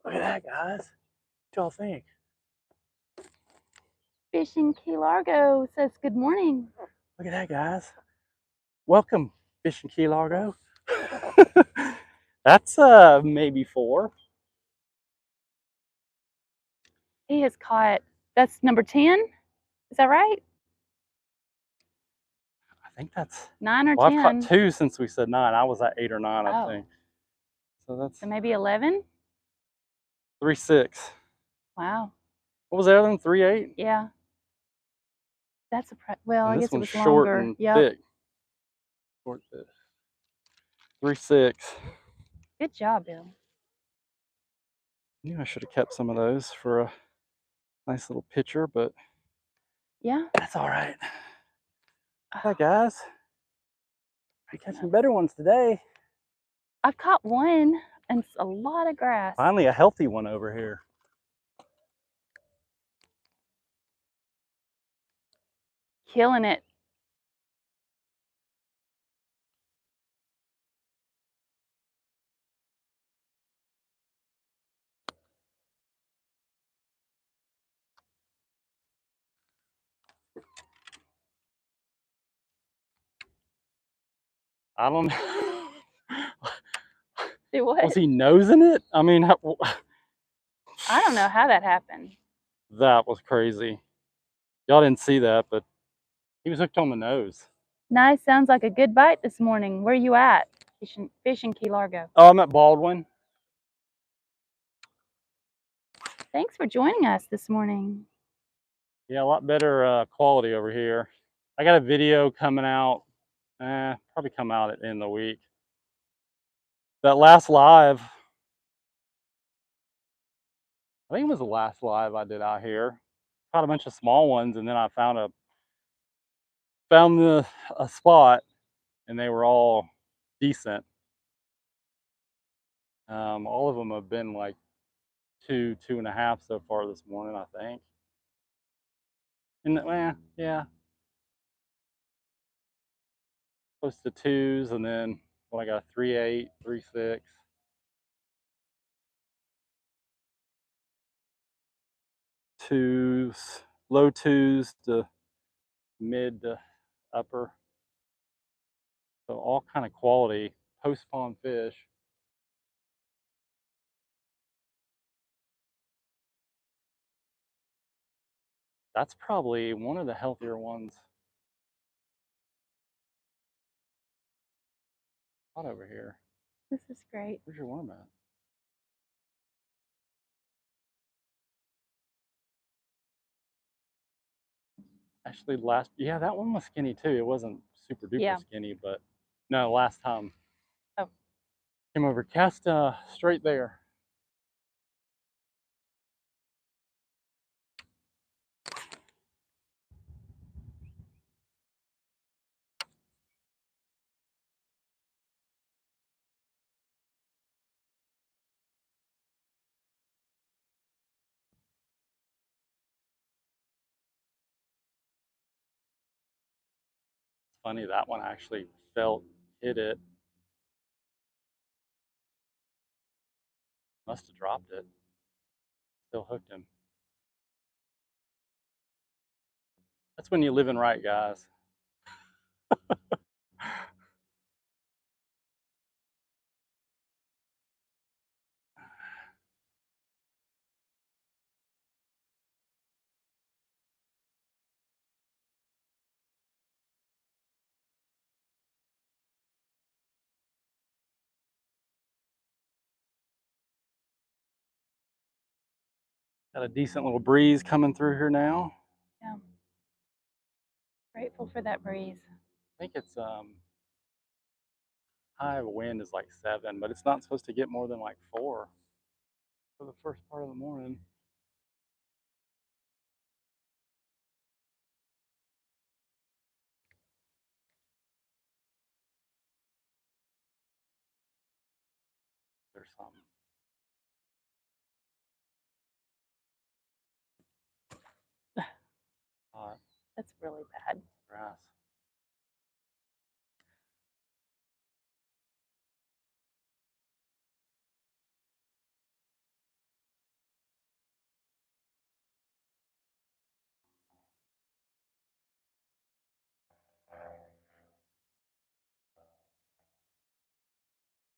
Speaker 1: Look at that, guys. What y'all think?
Speaker 2: Fishing Key Largo says good morning.
Speaker 1: Look at that, guys. Welcome, Fishing Key Largo. That's maybe 4.
Speaker 2: He has caught, that's number 10. Is that right?
Speaker 1: I think that's
Speaker 2: 9 or
Speaker 1: well,
Speaker 2: 10.
Speaker 1: I've caught 2 since we said 9. I was at 8 or 9, I think. So that's
Speaker 2: So maybe 11.
Speaker 1: 3.6.
Speaker 2: Wow.
Speaker 1: What was the other one? 3.8.
Speaker 2: Yeah. That's well,
Speaker 1: And
Speaker 2: I
Speaker 1: this
Speaker 2: guess it
Speaker 1: one's
Speaker 2: was
Speaker 1: short
Speaker 2: longer.
Speaker 1: and
Speaker 2: Yep.
Speaker 1: thick. Short, thick. 3.6.
Speaker 2: Good job, Bill.
Speaker 1: I knew I should have kept some of those for a nice little picture, but
Speaker 2: Yeah.
Speaker 1: that's all right. Hi, guys. We're catching better ones today.
Speaker 2: I've caught one and it's a lot of grass.
Speaker 1: Finally, a healthy one over here.
Speaker 2: Killing it.
Speaker 1: I don't know.
Speaker 2: Do what?
Speaker 1: Was he nosing it? I mean,
Speaker 2: I don't know how that happened.
Speaker 1: that was crazy. Y'all didn't see that, but he was hooked on the nose.
Speaker 2: Nice. Sounds like a good bite this morning. Where you at? Fishing Key Largo.
Speaker 1: Oh, I'm at Baldwin.
Speaker 2: Thanks for joining us this morning.
Speaker 1: Yeah, a lot better quality over here. I got a video coming out, probably come out at the end of the week. That last live, I think it was the last live I did out here. Caught a bunch of small ones, and then I found a spot, and they were all decent. All of them have been like 2.5 so far this morning, I think. And yeah, close to 2s, and then well, I got a 3.8, 3.6. 2s, low 2s to mid to upper. So all kind of quality post spawn fish. That's probably one of the healthier ones. Not over here.
Speaker 2: This is great.
Speaker 1: Where's your worm at? Actually, yeah, that one was skinny too. It wasn't super duper skinny, but no, last time.
Speaker 2: Oh.
Speaker 1: Came over, cast straight there. Funny, that one actually hit it. Must have dropped it. Still hooked him. That's when you're living right, guys. Got a decent little breeze coming through here now.
Speaker 2: Yeah. Grateful for that breeze.
Speaker 1: I think it's high wind is like 7, but it's not supposed to get more than like 4 for the first part of the morning. There's something. Hot
Speaker 2: That's really bad.
Speaker 1: grass.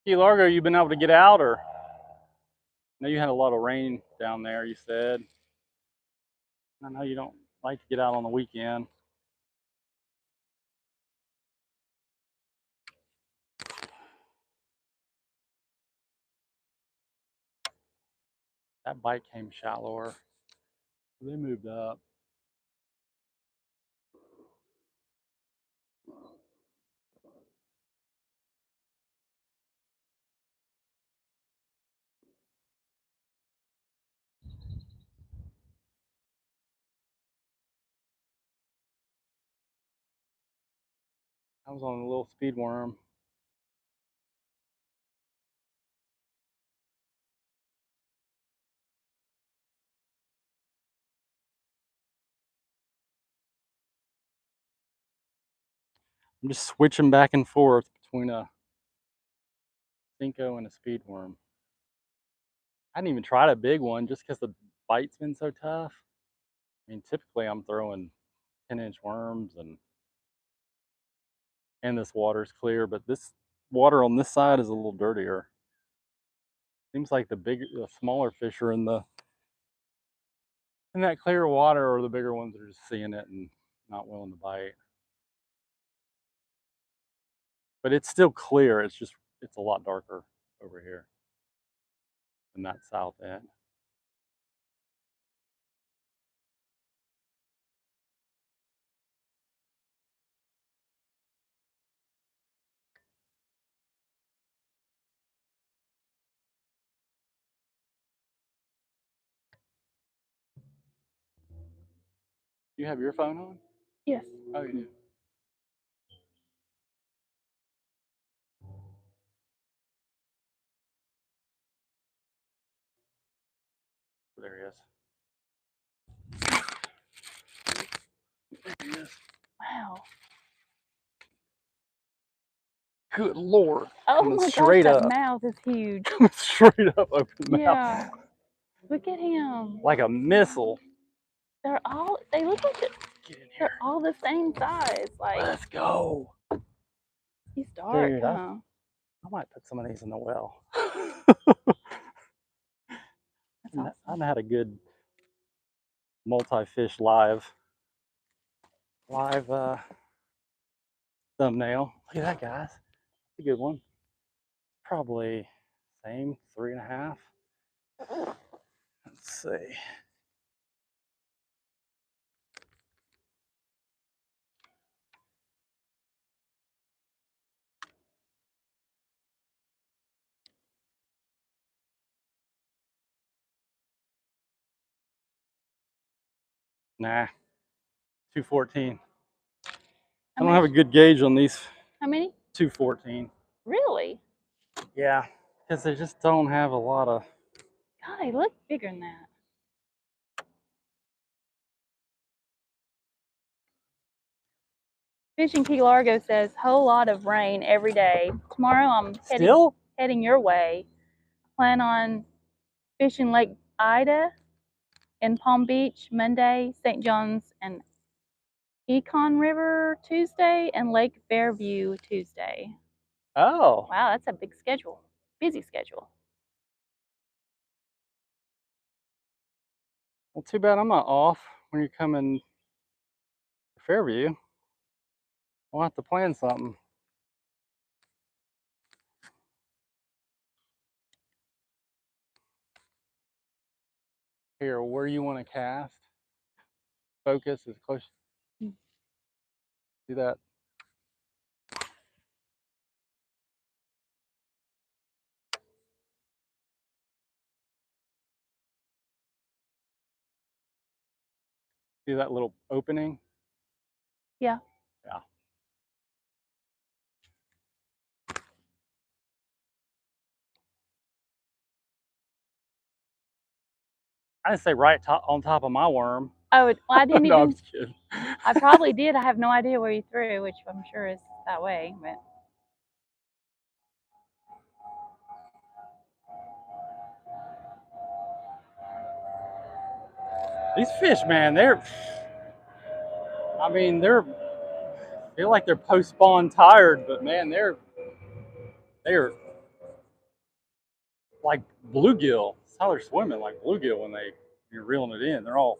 Speaker 1: Key Largo, you been able to get out, or? I know you had a lot of rain down there, you said. I know you don't like to get out on the weekend. That bite came shallower. They moved up. I was on a little speed worm. I'm just switching back and forth between a Cinco and a speed worm. I hadn't even tried a big one just because the bite's been so tough. I mean, typically I'm throwing 10-inch worms and this water's clear, but this water on this side is a little dirtier. Seems like the smaller fish are in that clear water, or the bigger ones are just seeing it and not willing to bite. but it's still clear. It's a lot darker over here than that south end. You have your phone on?
Speaker 2: Yes.
Speaker 1: Oh, you do. There he is. There he is.
Speaker 2: Wow.
Speaker 1: Good Lord.
Speaker 2: Oh
Speaker 1: Coming
Speaker 2: my gosh,
Speaker 1: straight
Speaker 2: that
Speaker 1: up.
Speaker 2: mouth is huge.
Speaker 1: Straight up open mouth.
Speaker 2: Yeah. Look at him.
Speaker 1: Like a missile.
Speaker 2: They look like
Speaker 1: Get in here.
Speaker 2: they're all the same size. Like,
Speaker 1: Let's go.
Speaker 2: he's dark,
Speaker 1: Dude,
Speaker 2: huh?
Speaker 1: I might put some of these in the well.
Speaker 2: That's awesome.
Speaker 1: I've had a good multi-fish live thumbnail. Look at that, guys. That's a good one. Probably same 3.5. Let's see. Nah, 214. I don't have a good gauge on these.
Speaker 2: How many?
Speaker 1: 214.
Speaker 2: Really?
Speaker 1: Yeah, because they just don't have a lot of.
Speaker 2: God, they look bigger than that. Fishing Key Largo says, whole lot of rain every day. Tomorrow I'm heading your way. Plan on fishing Lake Ida in Palm Beach Monday, St. John's and Econ River Tuesday, and Lake Fairview Tuesday.
Speaker 1: Oh.
Speaker 2: Wow, that's a big schedule. Busy schedule.
Speaker 1: Well, too bad I'm not off when you're coming to Fairview. We'll have to plan something. Here, where you want to cast, focus as close. See that? See that little opening?
Speaker 2: Yeah.
Speaker 1: Yeah. I didn't say right on top of my worm.
Speaker 2: Oh, well, I didn't
Speaker 1: No, I'm
Speaker 2: even.
Speaker 1: just kidding.
Speaker 2: I probably did. I have no idea where you threw, which I'm sure is that way. But
Speaker 1: These fish, man, I feel like they're post-spawn tired, but man, they're like bluegill. That's how they're swimming, like bluegill when you're reeling it in. They're all,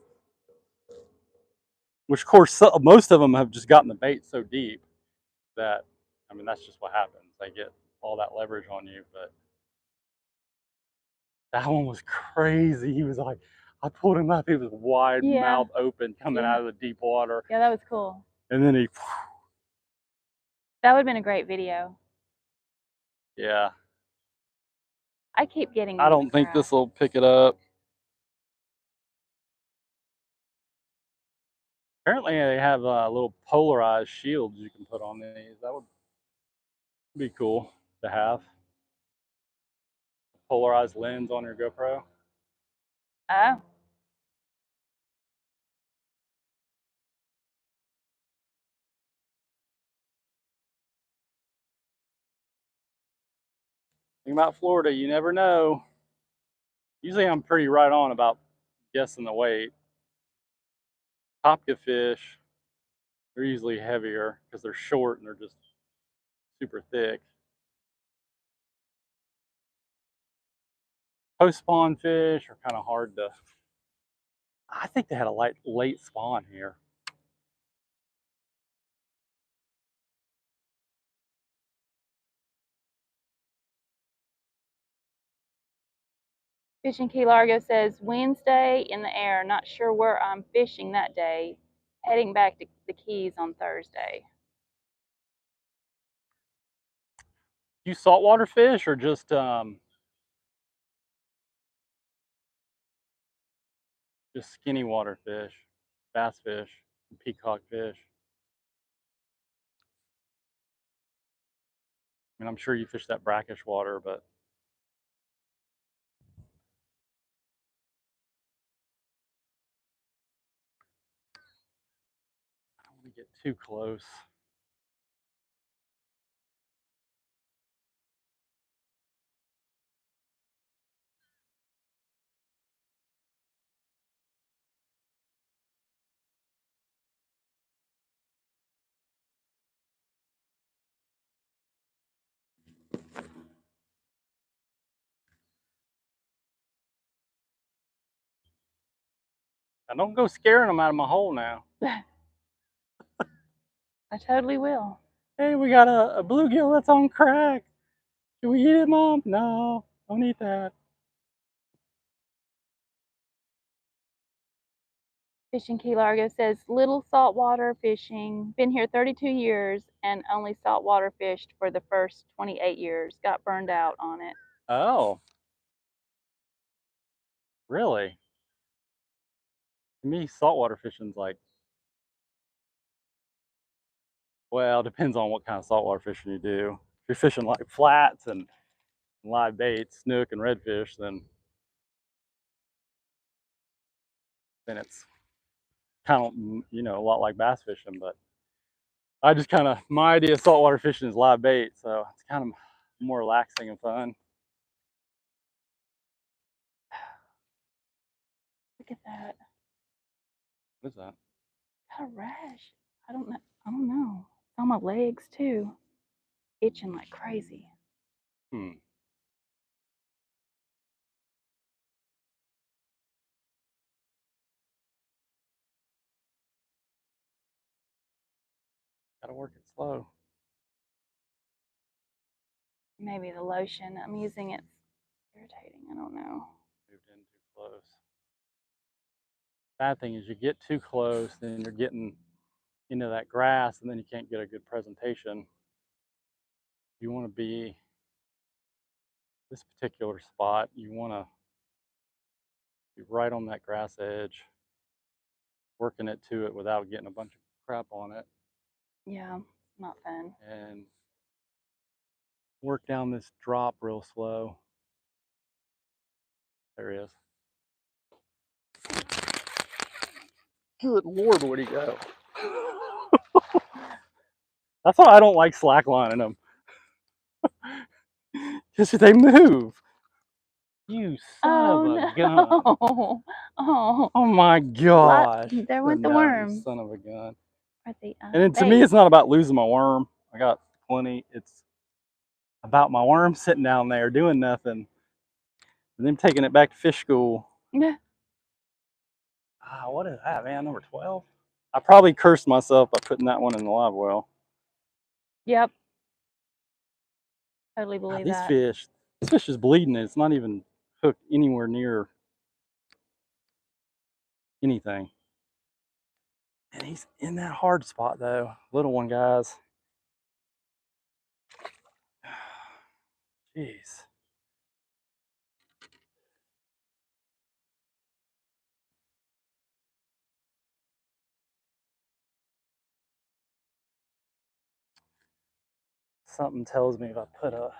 Speaker 1: which of course most of them have just gotten the bait so deep that, I mean, that's just what happens. They get all that leverage on you. But that one was crazy. He was like, I pulled him up. He was wide mouth open coming out of the deep water.
Speaker 2: Yeah, that was cool.
Speaker 1: And then
Speaker 2: that would have been a great video.
Speaker 1: Yeah.
Speaker 2: I keep getting.
Speaker 1: I don't think this will pick it up. Apparently, they have little polarized shields you can put on these. That would be cool to have. Polarized lens on your GoPro.
Speaker 2: Oh.
Speaker 1: Think about Florida, you never know. Usually I'm pretty right on about guessing the weight. Topka fish, they're usually heavier because they're short and they're just super thick. Post-spawn fish are kind of hard to. I think they had a late spawn here.
Speaker 2: Fishing Key Largo says Wednesday in the air. Not sure where I'm fishing that day. Heading back to the Keys on Thursday.
Speaker 1: You saltwater fish or just skinny water fish, bass fish, peacock fish? I mean, I'm sure you fish that brackish water, but I don't want to get too close. I don't go scaring them out of my hole now.
Speaker 2: I totally will.
Speaker 1: Hey, we got a bluegill that's on crack. Should we eat it, Mom? No, don't eat that.
Speaker 2: Fishing Key Largo says little saltwater fishing. Been here 32 years and only saltwater fished for the first 28 years. Got burned out on it.
Speaker 1: Oh, really? To me, saltwater fishing's like, well, it depends on what kind of saltwater fishing you do. If you're fishing like flats and live baits, snook and redfish, then it's kind of, a lot like bass fishing. But I just kind of, my idea of saltwater fishing is live bait, so it's kind of more relaxing and fun.
Speaker 2: Look at that.
Speaker 1: What is that?
Speaker 2: Got a rash. I don't know. I don't know. It's on my legs too. Itching like crazy.
Speaker 1: Hmm. Gotta work it slow.
Speaker 2: Maybe the lotion I'm using it's irritating. I don't know.
Speaker 1: Moved in too close. Bad thing is you get too close, then you're getting into that grass, and then you can't get a good presentation. You want to be this particular spot. You want to be right on that grass edge, working it to it without getting a bunch of crap on it,
Speaker 2: Yeah, not fun.
Speaker 1: and work down this drop real slow. There he is. Good Lord, where'd he go? That's why I don't like slacklining them. Because they move. You son of a gun.
Speaker 2: No. Oh.
Speaker 1: Oh my gosh.
Speaker 2: There went the
Speaker 1: No,
Speaker 2: worm.
Speaker 1: you son of a gun.
Speaker 2: Or the,
Speaker 1: And then to me, it's not about losing my worm. I got plenty. It's about my worm sitting down there doing nothing, and them taking it back to fish school.
Speaker 2: Yeah.
Speaker 1: What is that, man? Number 12? I probably cursed myself by putting that one in the live well.
Speaker 2: Yep. Totally believe that.
Speaker 1: This fish is bleeding. It's not even hooked anywhere near anything. And he's in that hard spot though. Little one, guys. Jeez. Something tells me if I put a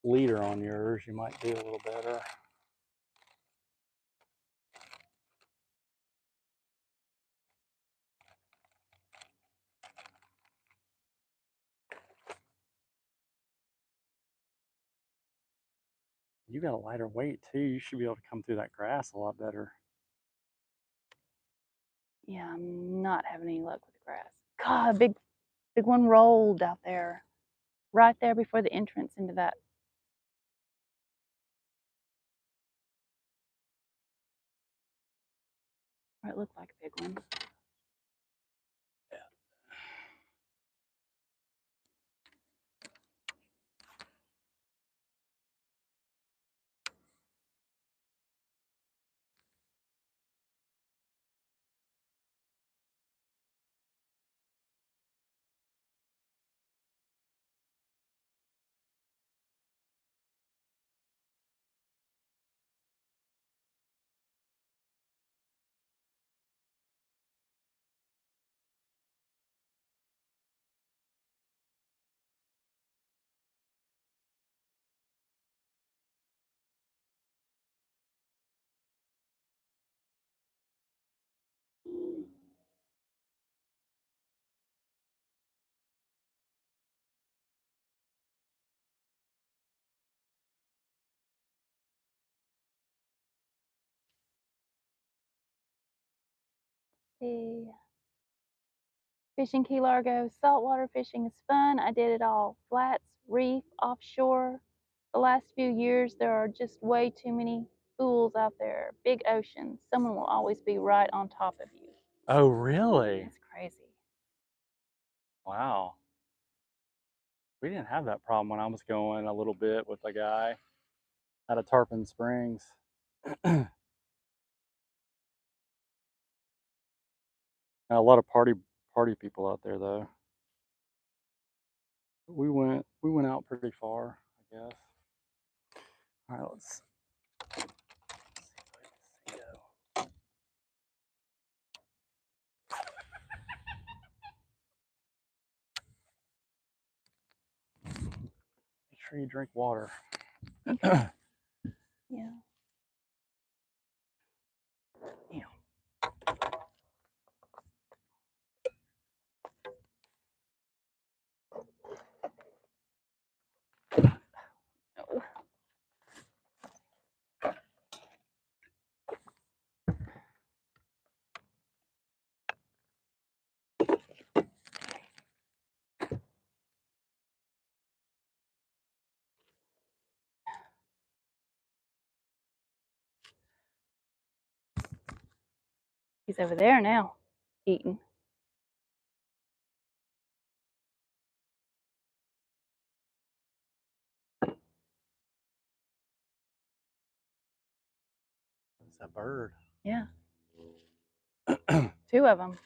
Speaker 1: leader on yours, you might do a little better. You got a lighter weight too. You should be able to come through that grass a lot better.
Speaker 2: Yeah, I'm not having any luck with the grass. God, big one rolled out there. Right there before the entrance into that. Or it looked like a big one.
Speaker 1: Yeah.
Speaker 2: see. Fishing Key Largo. Saltwater fishing is fun. I did it all. Flats, reef, offshore. The last few years, there are just way too many fools out there. Big ocean. Someone will always be right on top of you.
Speaker 1: Oh, really?
Speaker 2: That's crazy.
Speaker 1: Wow. We didn't have that problem when I was going a little bit with a guy out of Tarpon Springs. A lot of party people out there though. We went out pretty far, I guess. All right, let's see. Make sure you drink water.
Speaker 2: Okay. Yeah.
Speaker 1: Yeah.
Speaker 2: Oh. He's over there now, eating.
Speaker 1: It's a bird.
Speaker 2: Yeah. Two of them.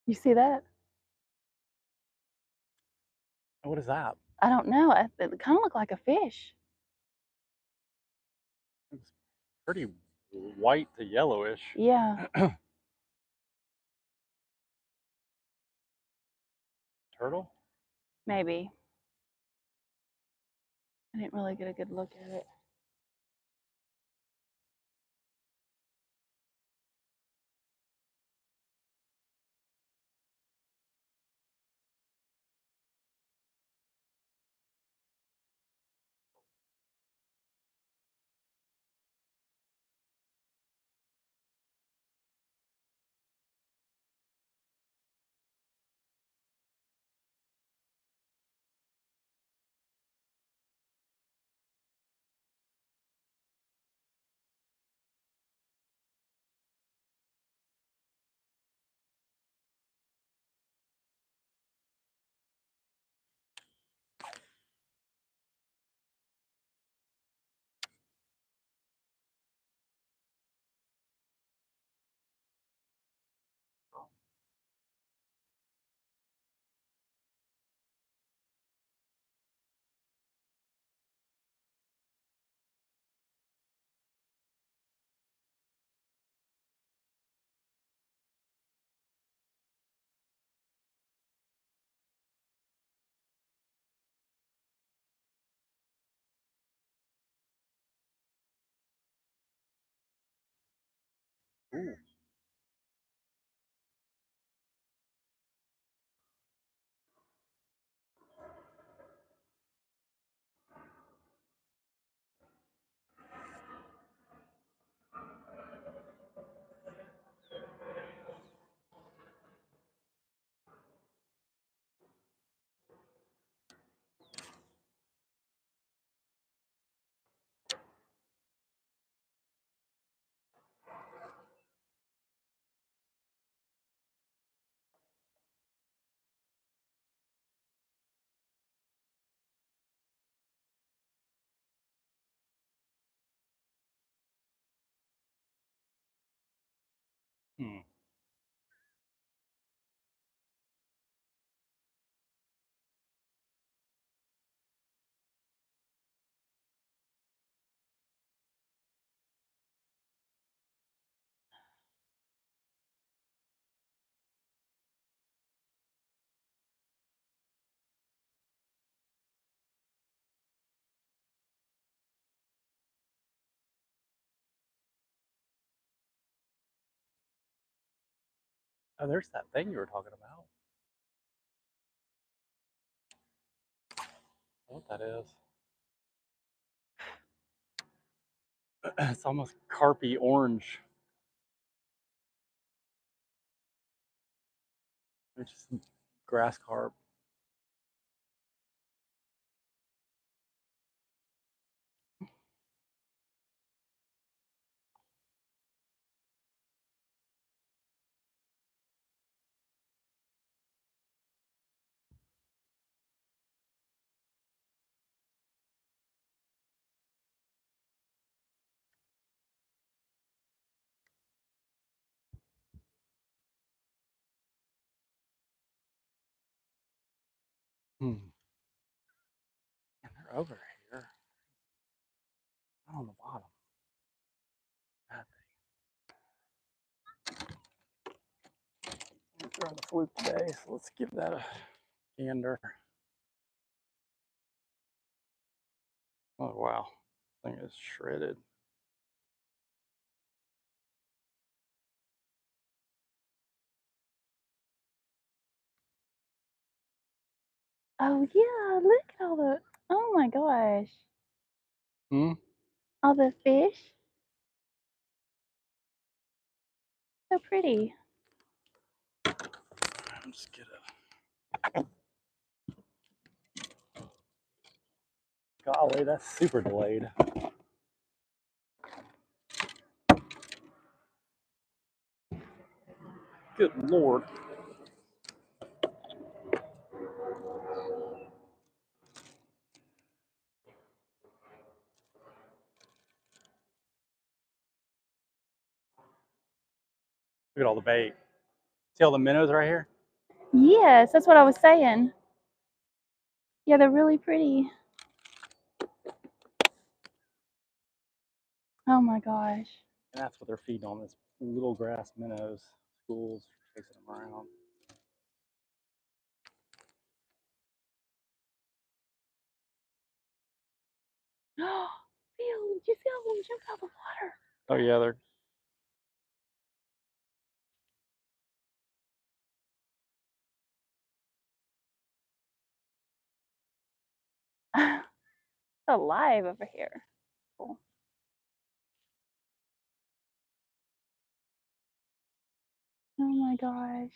Speaker 2: You see that?
Speaker 1: What is that?
Speaker 2: I don't know. It kind of looked like a fish.
Speaker 1: It's pretty white to yellowish.
Speaker 2: Yeah.
Speaker 1: Turtle?
Speaker 2: Maybe. I didn't really get a good look at it.
Speaker 1: Ooh. Hmm. Oh, there's that thing you were talking about. What that is? It's almost carpy orange. There's just some grass carp. And they're over here. Not on the bottom. That thing. They're on the fluke today, so let's give that a gander. Oh wow, this thing is shredded.
Speaker 2: Oh yeah, look at all the, oh my gosh. All the fish. So pretty.
Speaker 1: I'm just gonna. Golly, that's super delayed. Good Lord. Look at all the bait. See all the minnows right here?
Speaker 2: Yes, that's what I was saying. Yeah, they're really pretty. Oh my gosh.
Speaker 1: And that's what they're feeding on, this little grass minnows. Schools chasing them around.
Speaker 2: Phil, did you see all them jump out of the water?
Speaker 1: Oh yeah, they're.
Speaker 2: It's alive over here. Cool. Oh my gosh.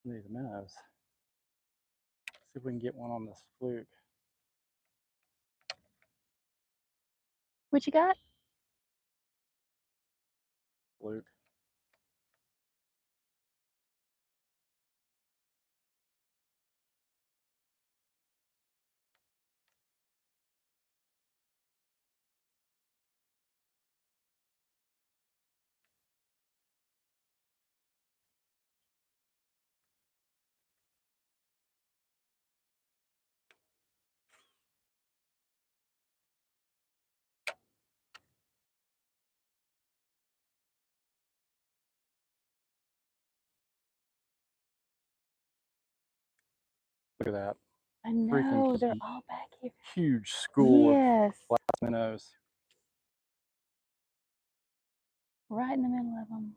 Speaker 1: These minnows. See if we can get one on this fluke.
Speaker 2: What you got?
Speaker 1: Fluke. Look at that.
Speaker 2: I know,
Speaker 1: Freaking
Speaker 2: they're all back here.
Speaker 1: huge school
Speaker 2: Yes.
Speaker 1: of glass minnows.
Speaker 2: Right in the middle of them.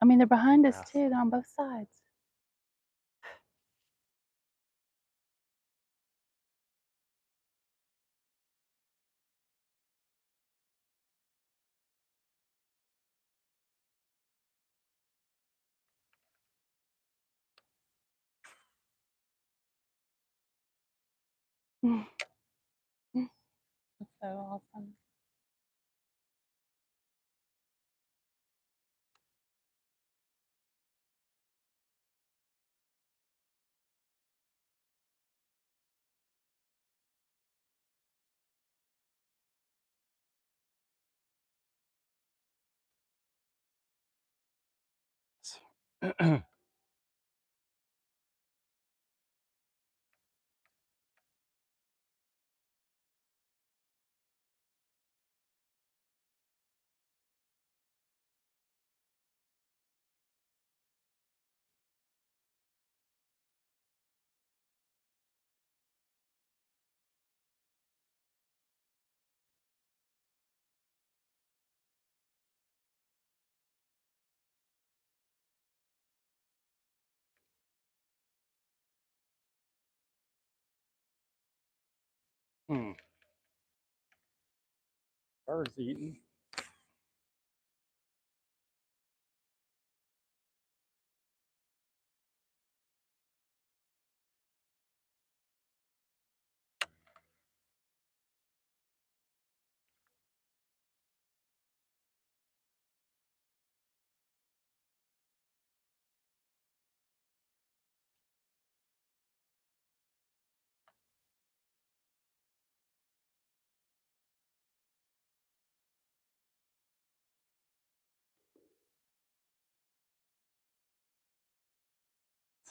Speaker 2: I mean, they're behind us too. They're on both sides. That's so awesome.
Speaker 1: Birds eating.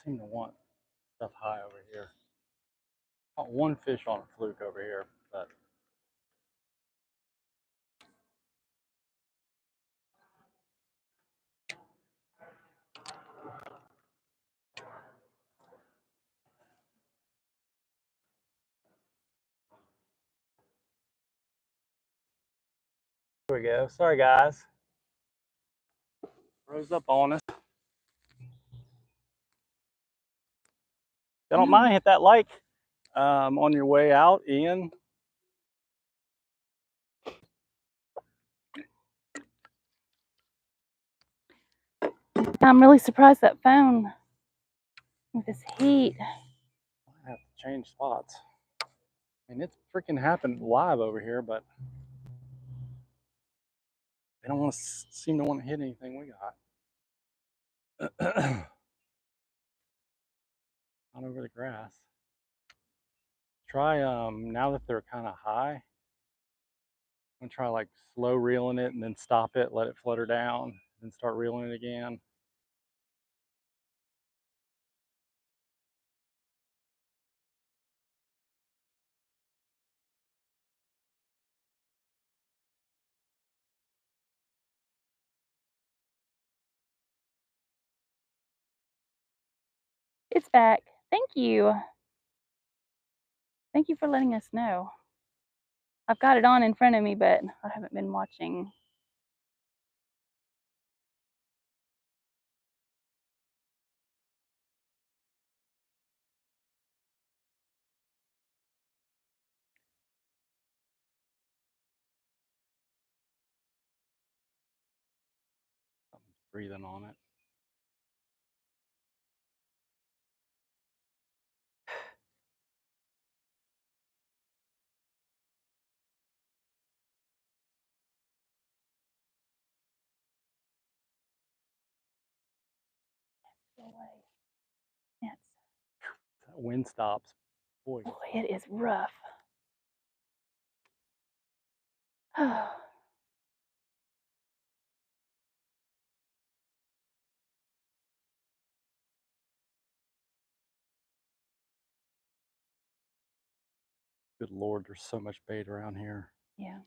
Speaker 1: Seem to want stuff high over here. Caught one fish on a fluke over here, but here we go. Sorry guys. Rose up on us. If you don't mind, hit that like on your way out, Ian.
Speaker 2: I'm really surprised that phone with this heat.
Speaker 1: I have to change spots. I mean, it's freaking happened live over here, but they don't want to seem to want to hit anything we got. Not over the grass. Try now that they're kind of high. I'm gonna try like slow reeling it and then stop it, let it flutter down, and start reeling it again.
Speaker 2: It's back. Thank you. Thank you for letting us know. I've got it on in front of me, but I haven't been watching.
Speaker 1: Something's breathing on it.
Speaker 2: Yes.
Speaker 1: That wind stops. Boy,
Speaker 2: Boy, it is rough.
Speaker 1: good Lord, there's so much bait around here.
Speaker 2: Yeah.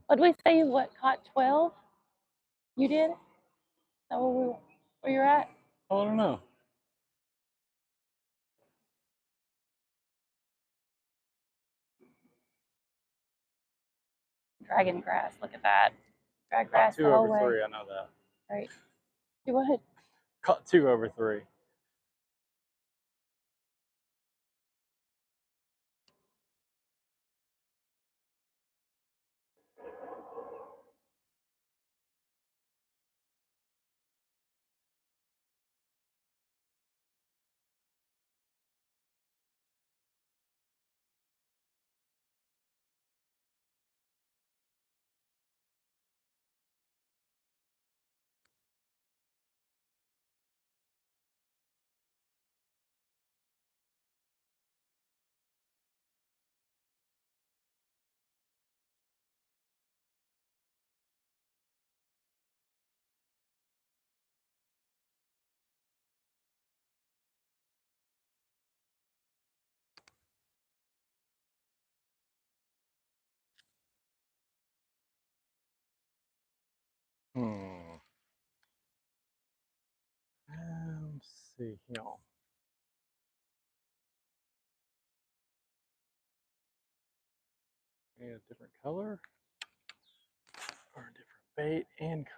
Speaker 2: What did we say? What, caught 12? You did? Is that where you're at?
Speaker 1: Oh, I don't know.
Speaker 2: Dragging grass. Look at that. Drag grass
Speaker 1: Caught
Speaker 2: the
Speaker 1: two
Speaker 2: whole
Speaker 1: over
Speaker 2: way.
Speaker 1: three, I know that.
Speaker 2: Right. Go ahead.
Speaker 1: Caught 2 over 3. Hmm. Let's see here. Need a different color or a different bait and color.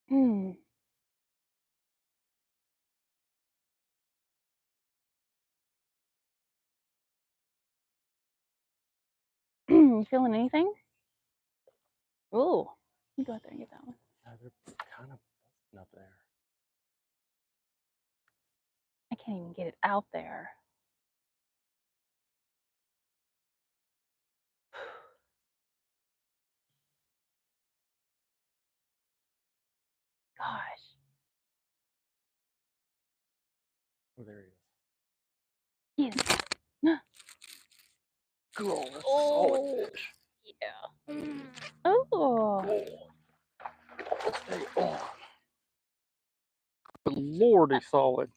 Speaker 2: Hmm. You feeling anything? Ooh. You go out there and get that one.
Speaker 1: They're kind of busting up there.
Speaker 2: I can't even get it out there. Gosh.
Speaker 1: Oh, there he is.
Speaker 2: Get it.
Speaker 1: Cool. That's a solid
Speaker 2: Oh.
Speaker 1: fish.
Speaker 2: Yeah. Oh.
Speaker 1: Stay on. Good Lord, he's solid.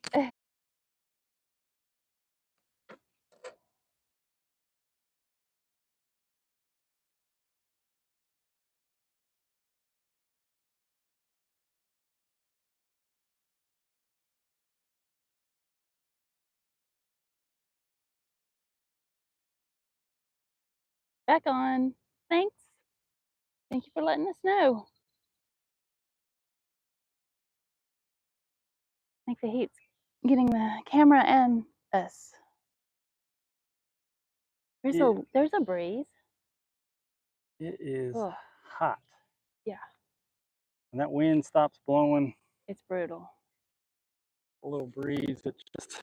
Speaker 2: Back on. Thanks. Thank you for letting us know. I think the heat's getting the camera and us. There's a breeze.
Speaker 1: It is
Speaker 2: Ugh.
Speaker 1: hot.
Speaker 2: Yeah,
Speaker 1: When that wind stops blowing,
Speaker 2: it's brutal.
Speaker 1: a little breeze, it just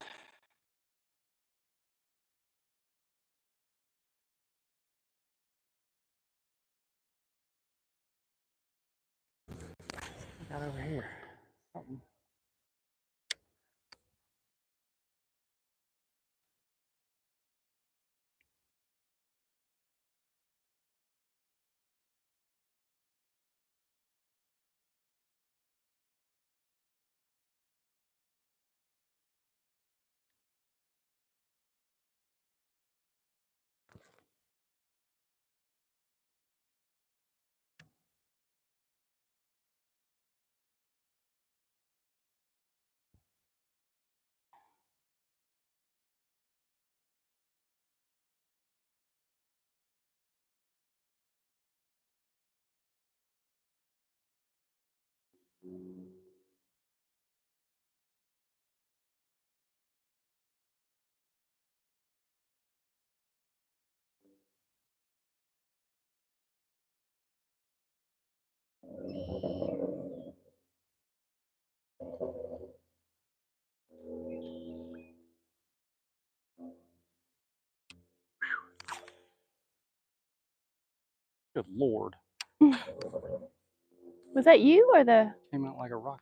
Speaker 1: got over here. Something. Good Lord.
Speaker 2: Was that you or the?
Speaker 1: Came out like a rocket.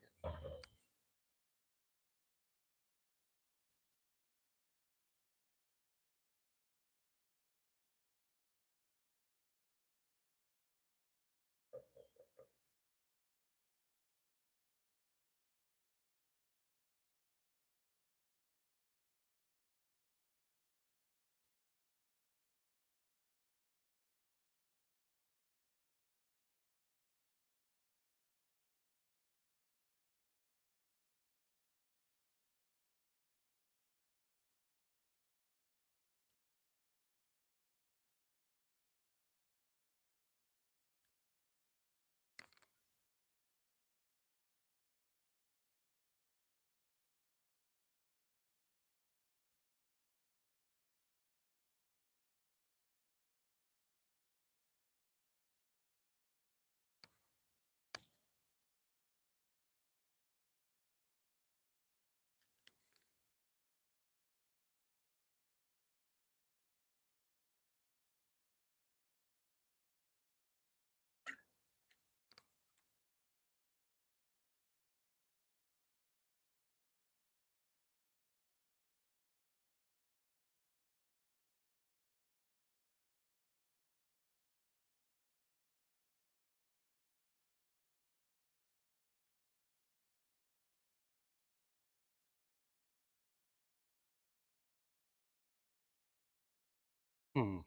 Speaker 1: Hmm.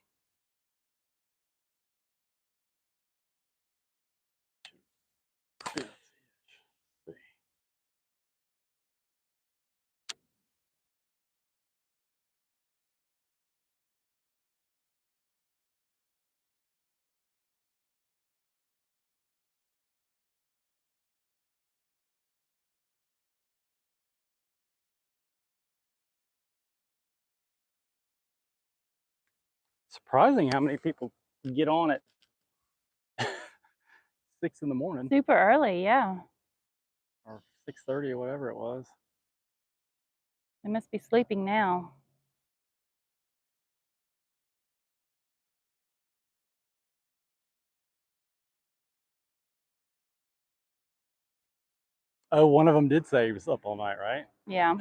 Speaker 1: Surprising how many people get on at 6 in the morning
Speaker 2: Super early, yeah.
Speaker 1: or 6:30 or whatever it was.
Speaker 2: They must be sleeping now.
Speaker 1: Oh, one of them did say he was up all night, right?
Speaker 2: Yeah.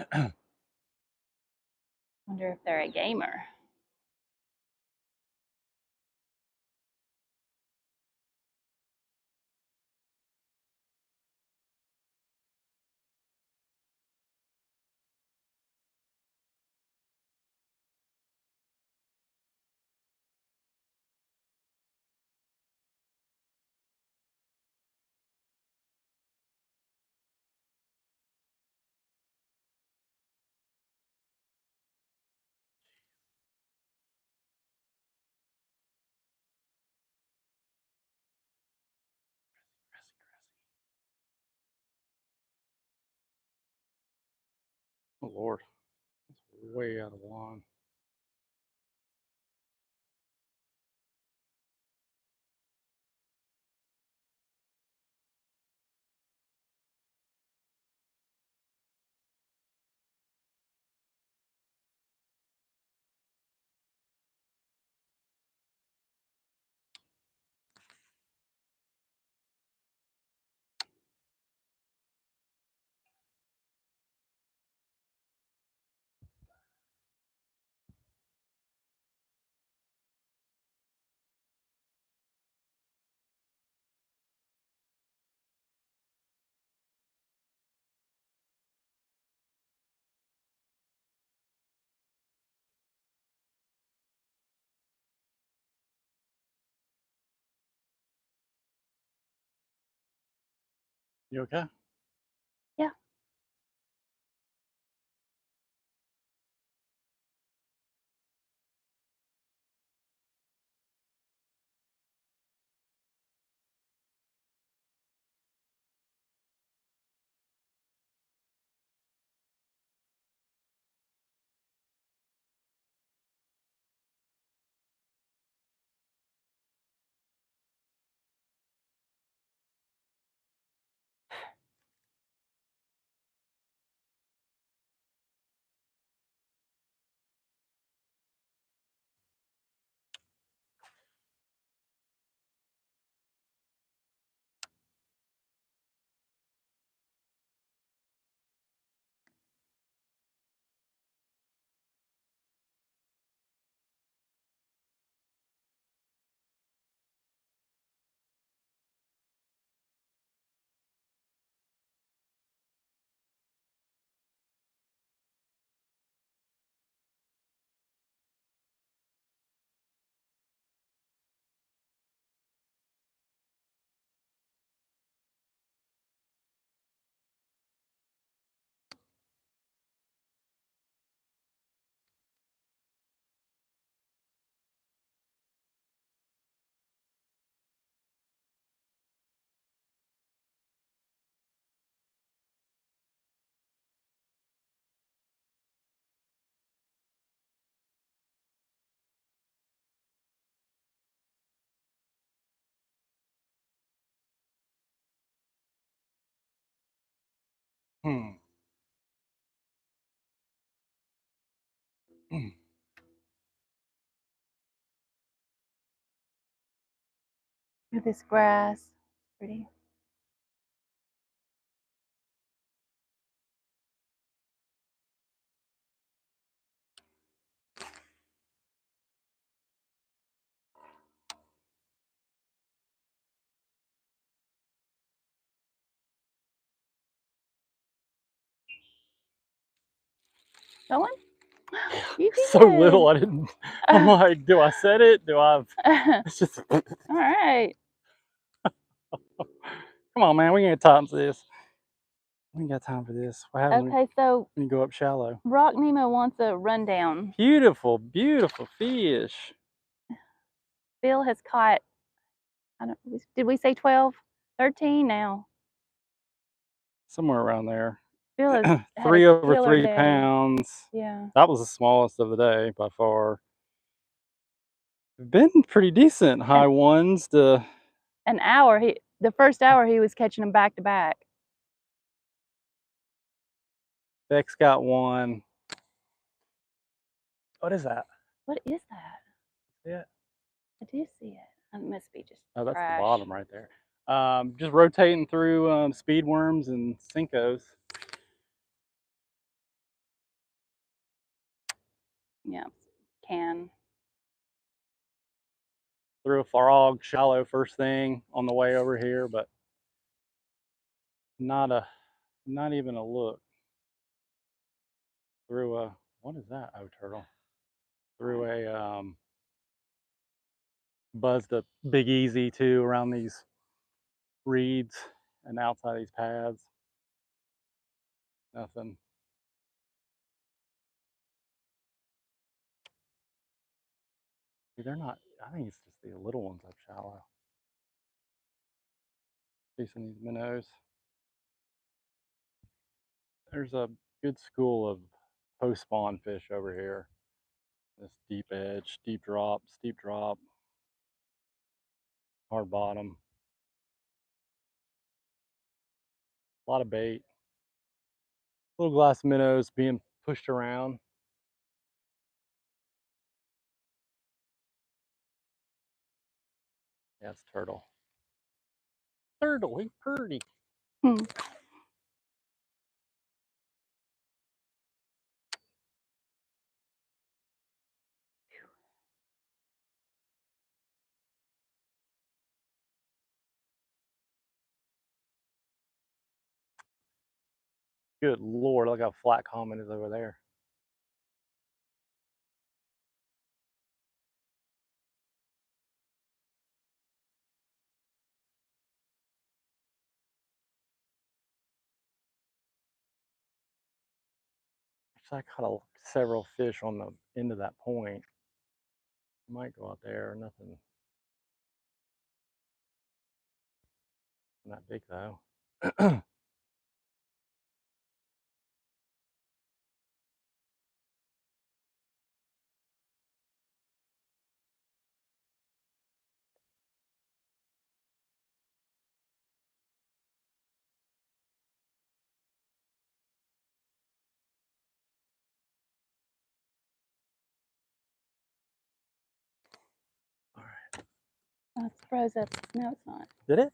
Speaker 2: Wonder if they're a gamer.
Speaker 1: Oh Lord, that's way out of line. You okay?
Speaker 2: Yeah. Look at this grass. Pretty. Going? You
Speaker 1: So
Speaker 2: did.
Speaker 1: little, I didn't. I'm like, do I set it? Do I? It's just.
Speaker 2: All right.
Speaker 1: Come on, man. We ain't got time for this. We ain't got time for this. What happens
Speaker 2: Okay, so
Speaker 1: when you go up shallow?
Speaker 2: Rock Nemo wants a rundown.
Speaker 1: Beautiful, beautiful fish.
Speaker 2: Bill has caught, I don't, did we say 12? 13 now.
Speaker 1: Somewhere around there.
Speaker 2: Bill has had a
Speaker 1: 3 over
Speaker 2: killer
Speaker 1: 3
Speaker 2: day.
Speaker 1: pounds.
Speaker 2: Yeah.
Speaker 1: That was the smallest of the day by far. Been pretty decent. High ones to.
Speaker 2: An hour, the first hour he was catching them back to back.
Speaker 1: Beck's got one. What is that?
Speaker 2: What is that?
Speaker 1: Yeah.
Speaker 2: I do see it. It must be just
Speaker 1: Oh, that's
Speaker 2: trash.
Speaker 1: the bottom right there. Just rotating through speed worms and Cincos.
Speaker 2: Yeah, can.
Speaker 1: Threw a frog shallow first thing on the way over here, but not even a look. Threw a, what is that? Oh, turtle. Threw a buzzed a big easy too around these reeds and outside these pads. Nothing. They're not. I think it's just the little ones up shallow. Chasing these minnows. There's a good school of post spawn fish over here. This deep edge, deep drop, steep drop, hard bottom. A lot of bait. Little glass minnows being pushed around. Yeah, it's turtle. Turtle, he's pretty.
Speaker 2: Hmm.
Speaker 1: Good Lord, look how flat common is over there. Actually, I caught several fish on the end of that point. Might go out there, nothing that big though. All right.
Speaker 2: That's froze up. No, it's not.
Speaker 1: Did it?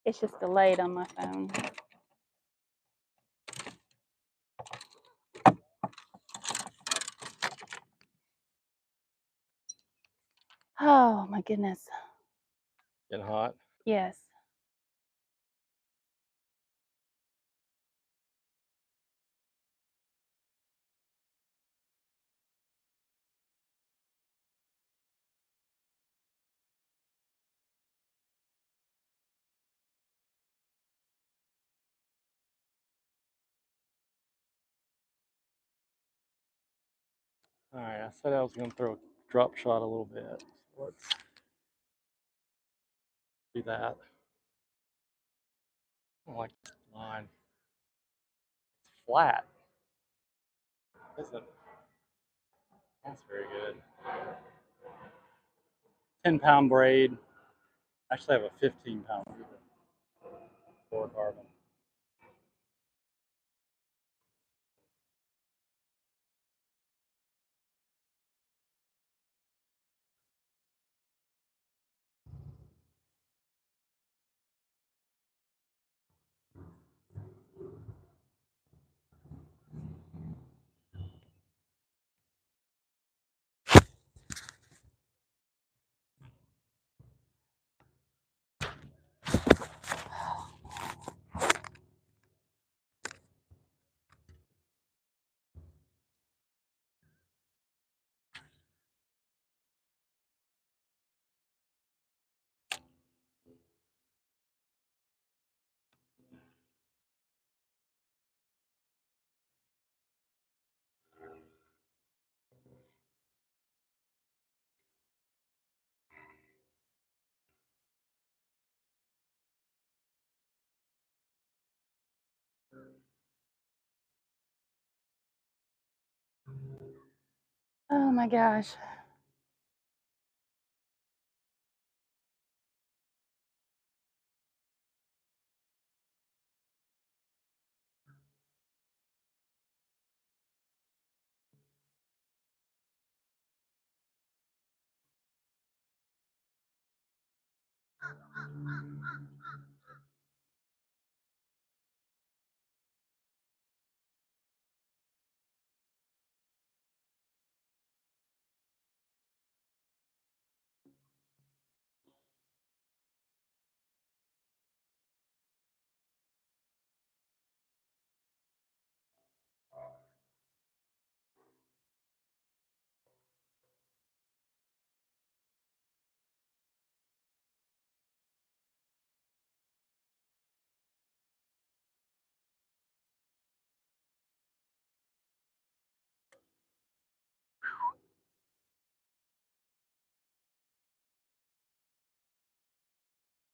Speaker 2: It's just delayed on my phone. Oh my goodness.
Speaker 1: Getting hot.
Speaker 2: Yes.
Speaker 1: All right, I said I was going to throw a drop shot a little bit. So let's do that. I like this line. It's flat. Isn't. That's very good. 10-pound braid. Actually, I have a 15-pound fluorocarbon.
Speaker 2: Oh my gosh.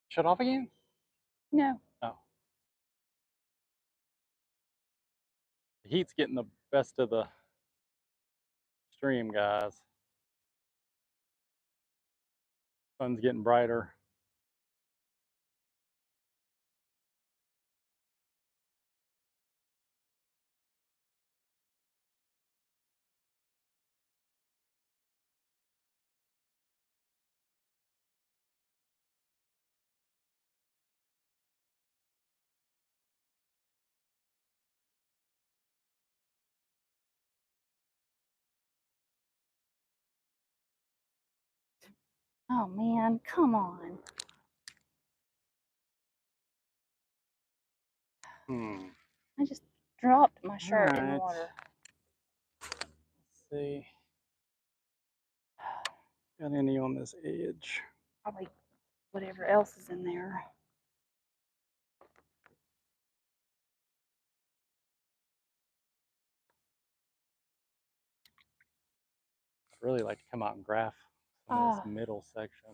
Speaker 1: Shut off again?
Speaker 2: No.
Speaker 1: Oh. The heat's getting the best of the stream, guys. Sun's getting brighter.
Speaker 2: Oh man, come on. I just dropped my shirt in the
Speaker 1: Alright.
Speaker 2: water.
Speaker 1: Let's see. Got any on this edge?
Speaker 2: Probably whatever else is in there.
Speaker 1: I'd really like to come out and graph some of this middle section.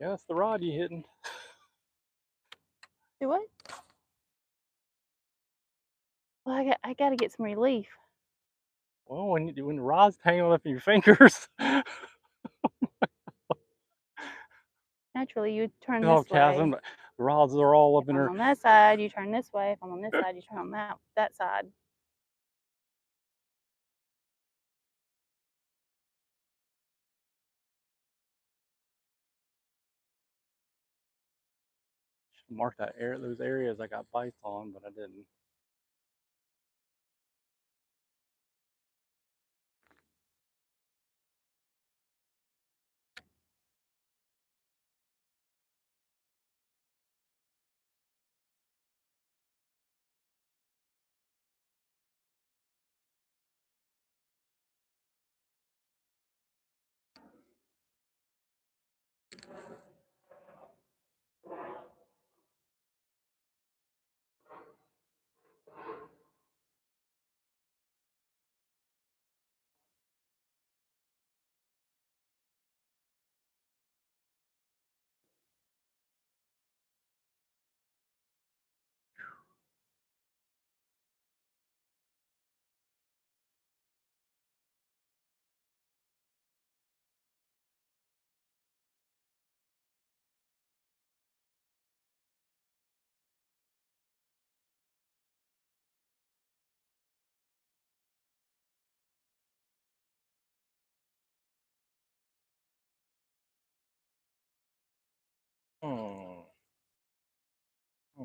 Speaker 1: Yeah, that's the rod you hitting.
Speaker 2: Do what? Well, I got to get some relief.
Speaker 1: Well, when the rod's tangled up in your fingers.
Speaker 2: Naturally, you turn
Speaker 1: Oh,
Speaker 2: this way.
Speaker 1: chasm. The rods are all up
Speaker 2: If
Speaker 1: in
Speaker 2: I'm
Speaker 1: her.
Speaker 2: on that side, you turn this way. If I'm on this side, you turn on that side.
Speaker 1: Should mark that area, those areas I got bites on, but I didn't. Hmm. Hmm.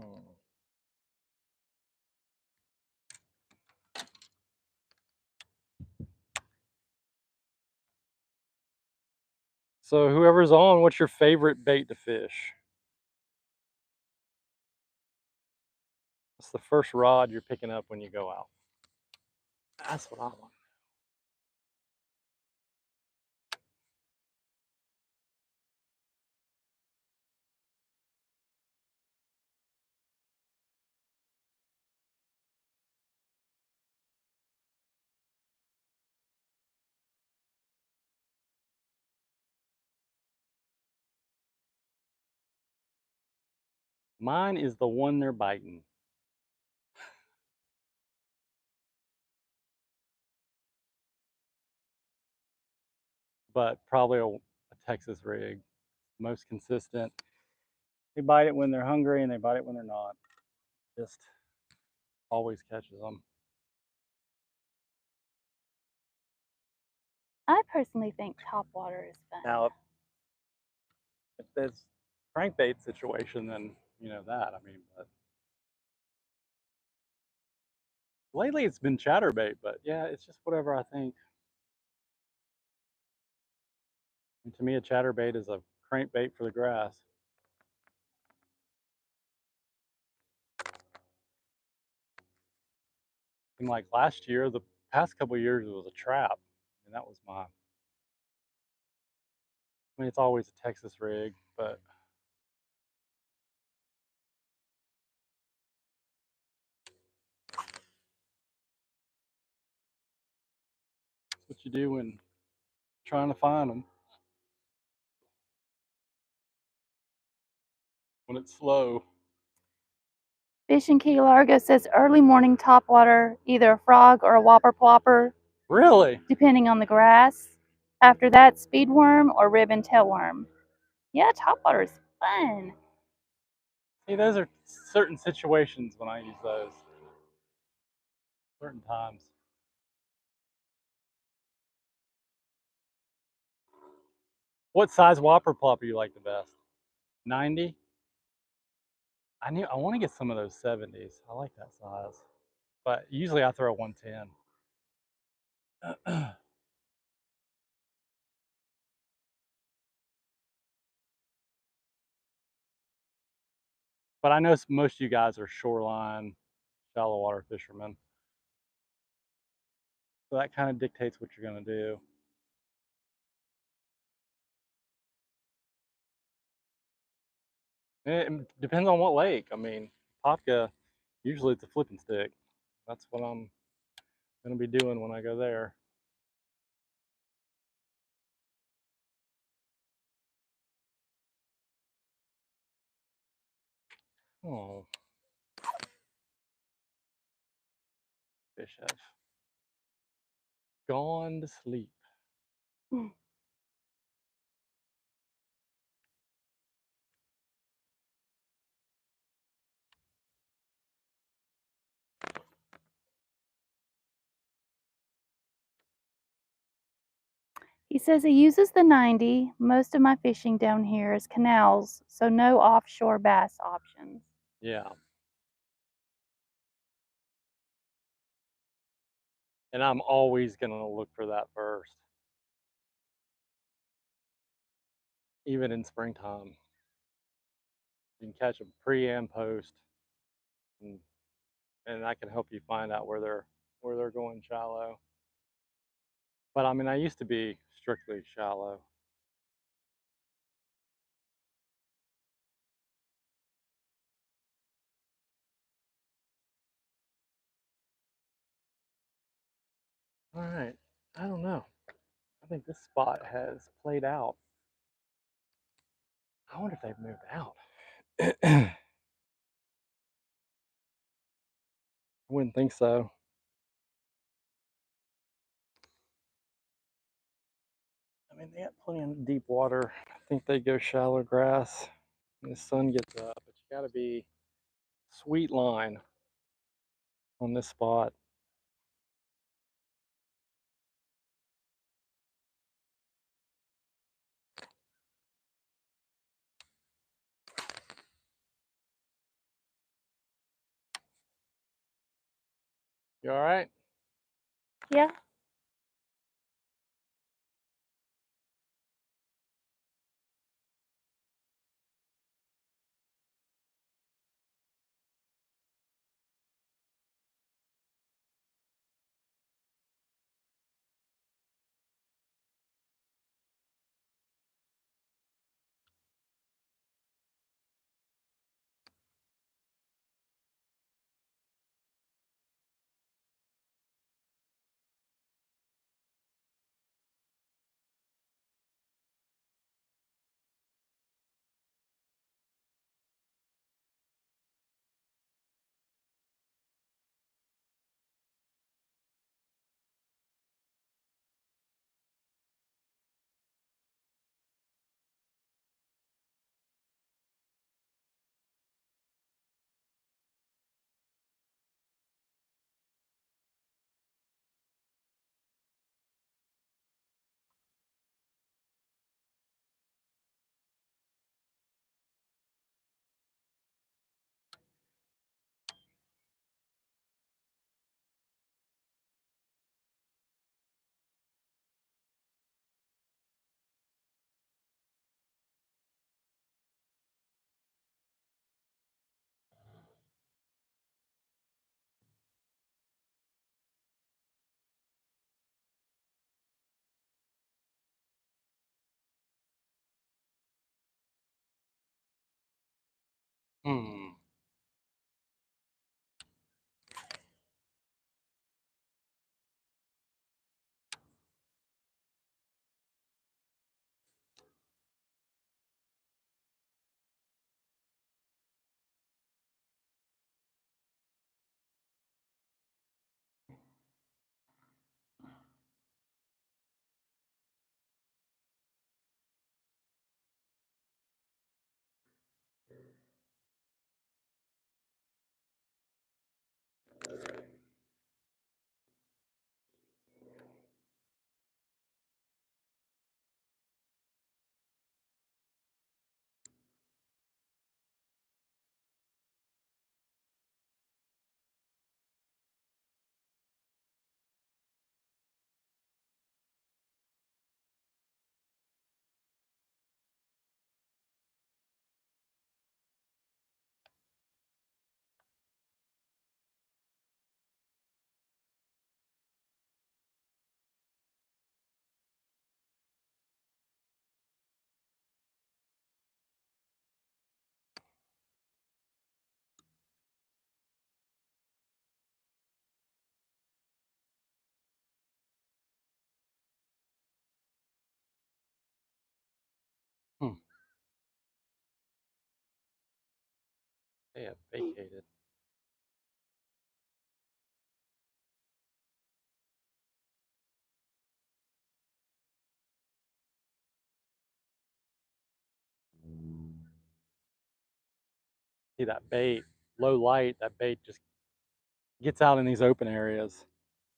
Speaker 1: So whoever's on, what's your favorite bait to fish? What's the first rod you're picking up when you go out? That's what I want. Mine is the one they're biting. But probably a Texas rig, most consistent. They bite it when they're hungry and they bite it when they're not. Just always catches them.
Speaker 2: I personally think topwater is fun.
Speaker 1: Now, if there's crankbait situation, then you know that. I mean, but lately it's been chatterbait. But yeah, it's just whatever I think. And to me, a chatterbait is a crankbait for the grass. And like last year, the past couple of years, it was a trap, and that was my. I mean, it's always a Texas rig, but it's what you do when trying to find them when it's slow.
Speaker 2: Fish in Key Largo says early morning topwater, either a frog or a whopper plopper,
Speaker 1: Really?
Speaker 2: depending on the grass. After that, speedworm or ribbon tailworm. Yeah, topwater is fun.
Speaker 1: See, those are certain situations when I use those. Certain times. What size whopper plopper you like the best? 90? I want to get some of those 70s. I like that size. But usually I throw a 110. But I know most of you guys are shoreline, shallow water fishermen. So that kind of dictates what you're going to do. It depends on what lake. I mean, Popka, usually it's a flipping stick. That's what I'm going to be doing when I go there. Oh, fish have gone to sleep.
Speaker 2: He says he uses the 90. Most of my fishing down here is canals, so no offshore bass options.
Speaker 1: Yeah. And I'm always going to look for that first, even in springtime. You can catch them pre and post, and, and I can help you find out where they're going shallow. But I mean, I used to be strictly shallow. All right, I don't know. I think this spot has played out. I wonder if they've moved out. I wouldn't think so. I mean, they got plenty of deep water. I think they go shallow grass when the sun gets up, but you got to be sweet line on this spot. You all right?
Speaker 2: Yeah.
Speaker 1: Hmm. Hmm. They have vacated. See that bait, low light, that bait just gets out in these open areas,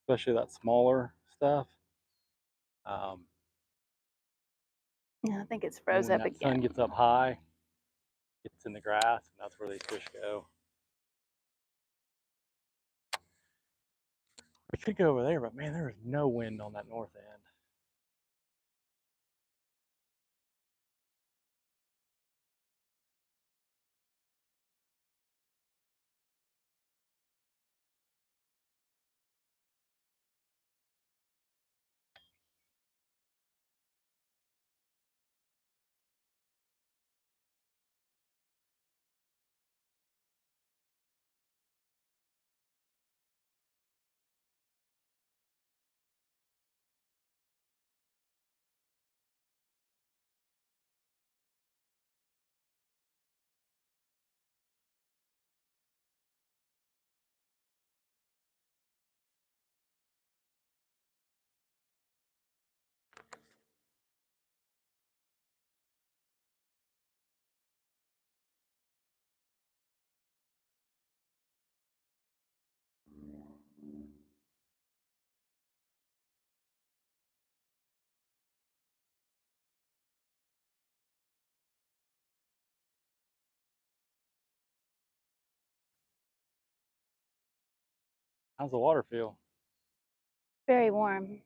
Speaker 1: especially that smaller stuff. Um,
Speaker 2: Yeah, I think it's
Speaker 1: and
Speaker 2: froze
Speaker 1: when
Speaker 2: up
Speaker 1: that sun
Speaker 2: again.
Speaker 1: gets up high, it's in the grass, and that's where these fish go. We could go over there, but man, there is no wind on that north end. How's the water feel?
Speaker 2: Very warm.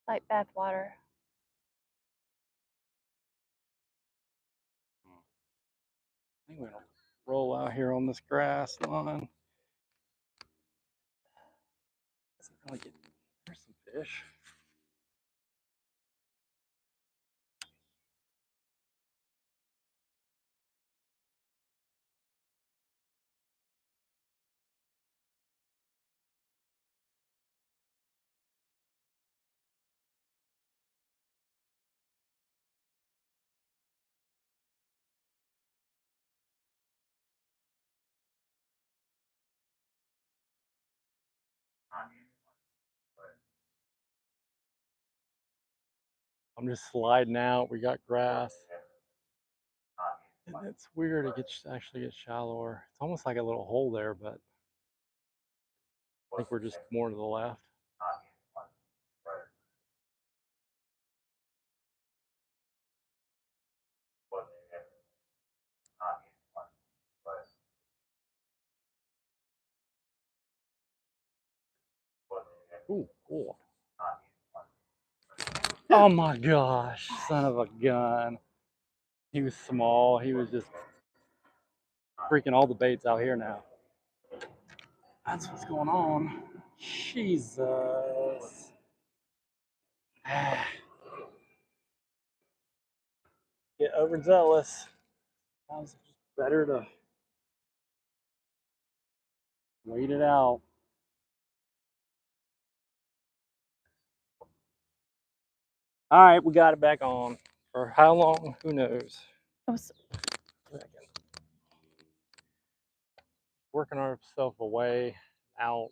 Speaker 2: Like bath water.
Speaker 1: I think we're gonna roll out here on this grass line. Doesn't really get. There's some fish. I'm just sliding out. We got grass. And it's weird. It gets actually gets shallower. It's almost like a little hole there, but I think we're just more to the left. Ooh, cool. Oh my gosh, son of a gun. He was small. He was just freaking all the baits out here now. That's what's going on. Jesus. Get overzealous. It's just better to wait it out. All right, we got it back on. For how long? Who knows? Working ourselves away out.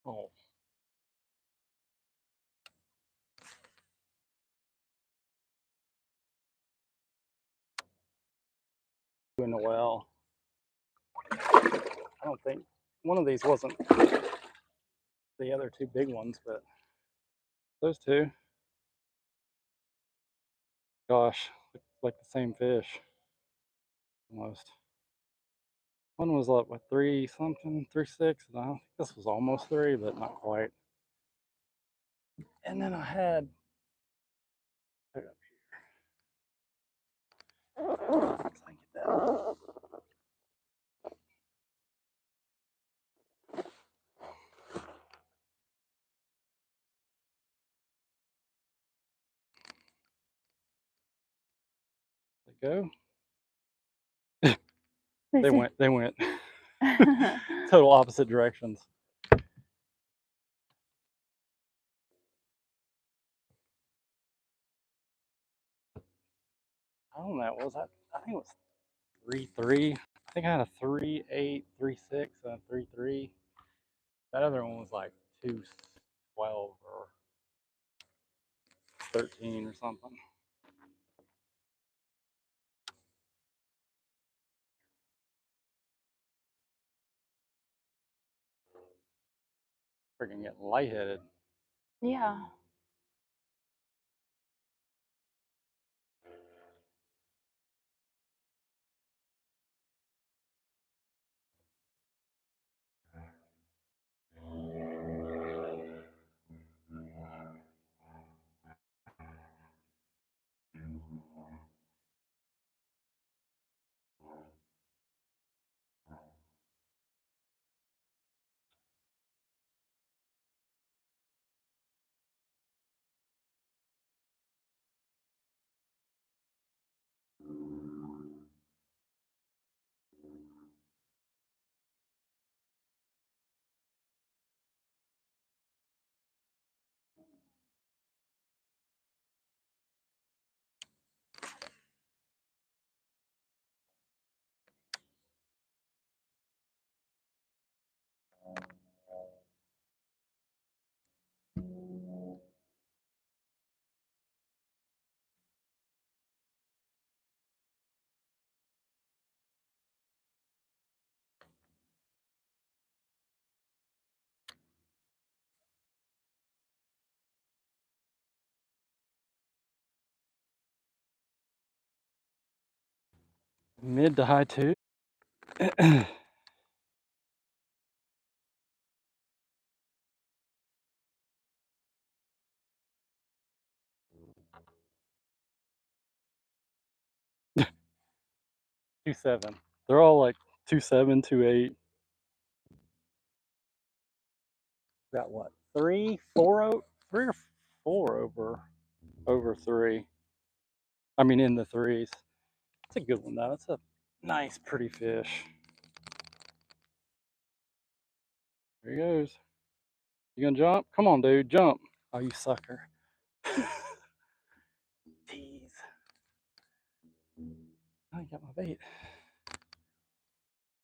Speaker 1: Oh, in the well. I don't think one of these wasn't the other two big ones, but those two. Gosh, like the same fish almost. One was like what 3 something, 3.6, and I think this was almost 3, but not quite. And then I had I get that. Go. They went total opposite directions. I don't know. What was that? I think it was 3.3. I think I had a 3.8, 3.6, and a 3.3. That other one was like 2.12 or 13 or something. Freaking getting lightheaded.
Speaker 2: Yeah.
Speaker 1: Mid to high 2. 2.7. They're all like 2.7, 2.8. Got what? 3, 4, 3 or 4 over 3. I mean in the threes. It's a good one though. It's a nice, pretty fish. There he goes. You gonna jump? Come on, dude, jump. Oh, you sucker. Tease. I got my bait.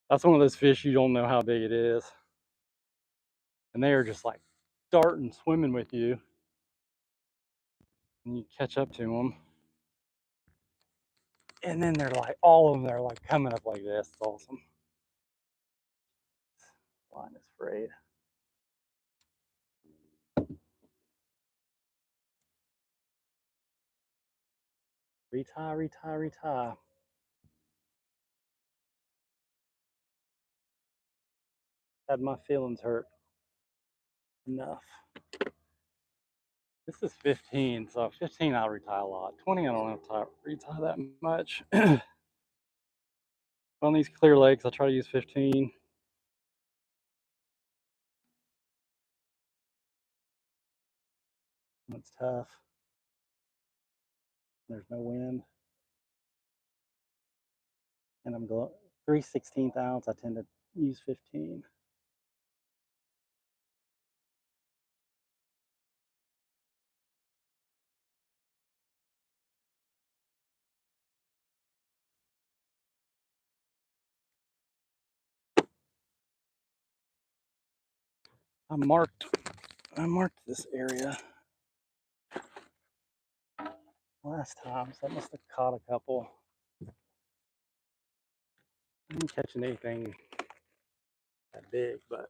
Speaker 1: That's one of those fish you don't know how big it is. And they are just like darting, swimming with you. And you catch up to them. And then they're like, all of them are like coming up like this. It's awesome. Line is frayed. Retie, retie, retie. Had my feelings hurt enough. This is 15, so 15 I'll retie a lot. 20 I don't have to retie that much. On these clear lakes, I try to use 15. It's tough. There's no wind. And I'm going 3/16 ounce. I tend to use 15. I marked this area last time, so I must have caught a couple. I didn't catch anything that big, but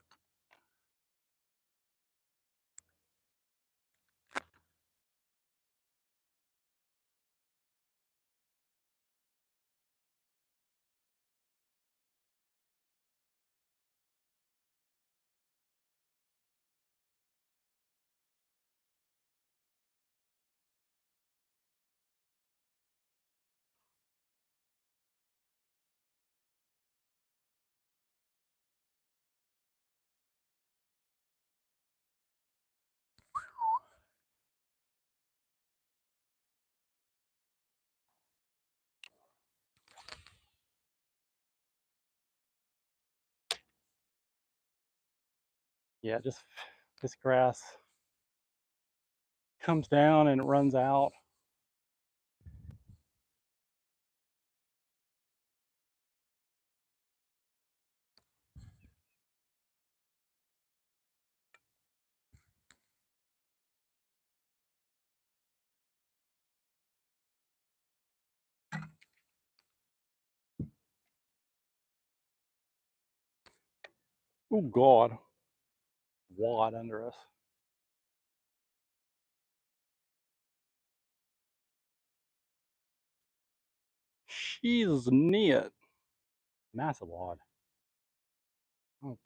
Speaker 1: Yeah, just this grass comes down and it runs out. Oh God, wad under us. She's neat. Massive wad. Oh.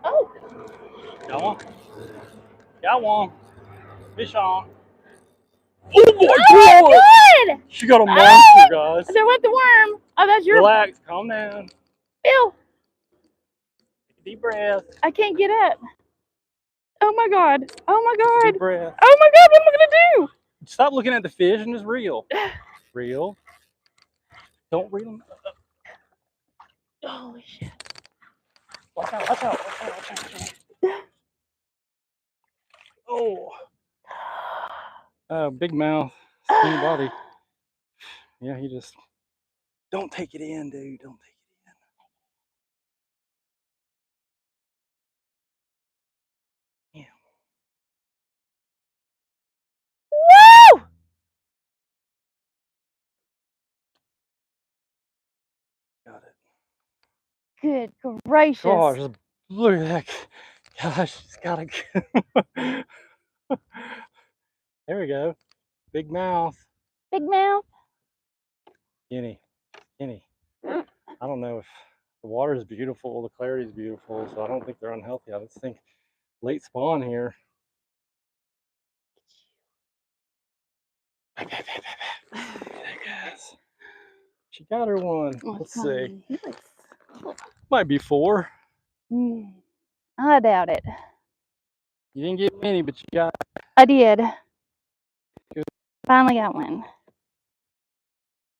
Speaker 2: Oh,
Speaker 1: Got one? Got one. Fish on. Oh my God!
Speaker 2: good.
Speaker 1: She got a monster,
Speaker 2: Oh,
Speaker 1: guys.
Speaker 2: there went the worm. Oh, that's your
Speaker 1: Relax, calm down.
Speaker 2: Bill.
Speaker 1: Take a deep breath.
Speaker 2: I can't get up. Oh my God. Oh my God.
Speaker 1: Deep breath.
Speaker 2: Oh my God. What am I gonna do?
Speaker 1: Stop looking at the fish and just reel. Reel. Don't reel them.
Speaker 2: Holy shit.
Speaker 1: Watch out, watch out, watch out, watch out, watch out. Oh. Big mouth, skinny body. Yeah, he just, don't take it in, dude. Don't take it in. Yeah.
Speaker 2: Woo!
Speaker 1: Got it.
Speaker 2: Good gracious.
Speaker 1: Gosh, look at that. Gosh, she's got a. There we go. Big mouth.
Speaker 2: Big mouth.
Speaker 1: Skinny. Skinny. I don't know if the water is beautiful, the clarity is beautiful, so I don't think they're unhealthy. I just think late spawn here. There goes. She got her one. Let's see. Might be 4.
Speaker 2: I doubt it.
Speaker 1: You didn't get many, but you got.
Speaker 2: I did.
Speaker 1: Good.
Speaker 2: Finally got one.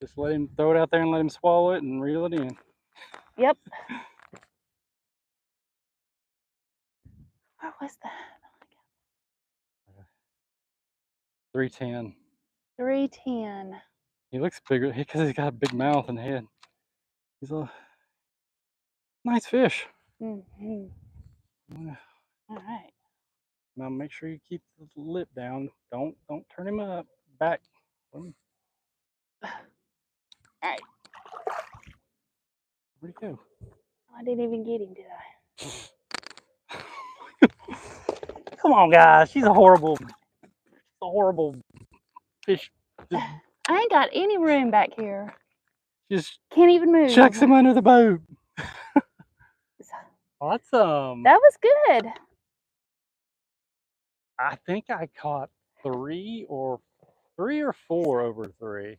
Speaker 1: Just let him throw it out there and let him swallow it and reel it in.
Speaker 2: Yep. What was that?
Speaker 1: 310.
Speaker 2: 310.
Speaker 1: He looks bigger because he's got a big mouth and head. He's a nice fish.
Speaker 2: Mm-hmm. All right.
Speaker 1: Now make sure you keep the lip down. Don't turn him up. Back.
Speaker 2: All right.
Speaker 1: Where'd he go?
Speaker 2: I didn't even get him, did I?
Speaker 1: Come on, guys. She's a horrible fish.
Speaker 2: I ain't got any room back here.
Speaker 1: Just
Speaker 2: can't even move.
Speaker 1: chucks him under the boat. Awesome.
Speaker 2: That was good.
Speaker 1: I think I caught 3 or 4 over 3.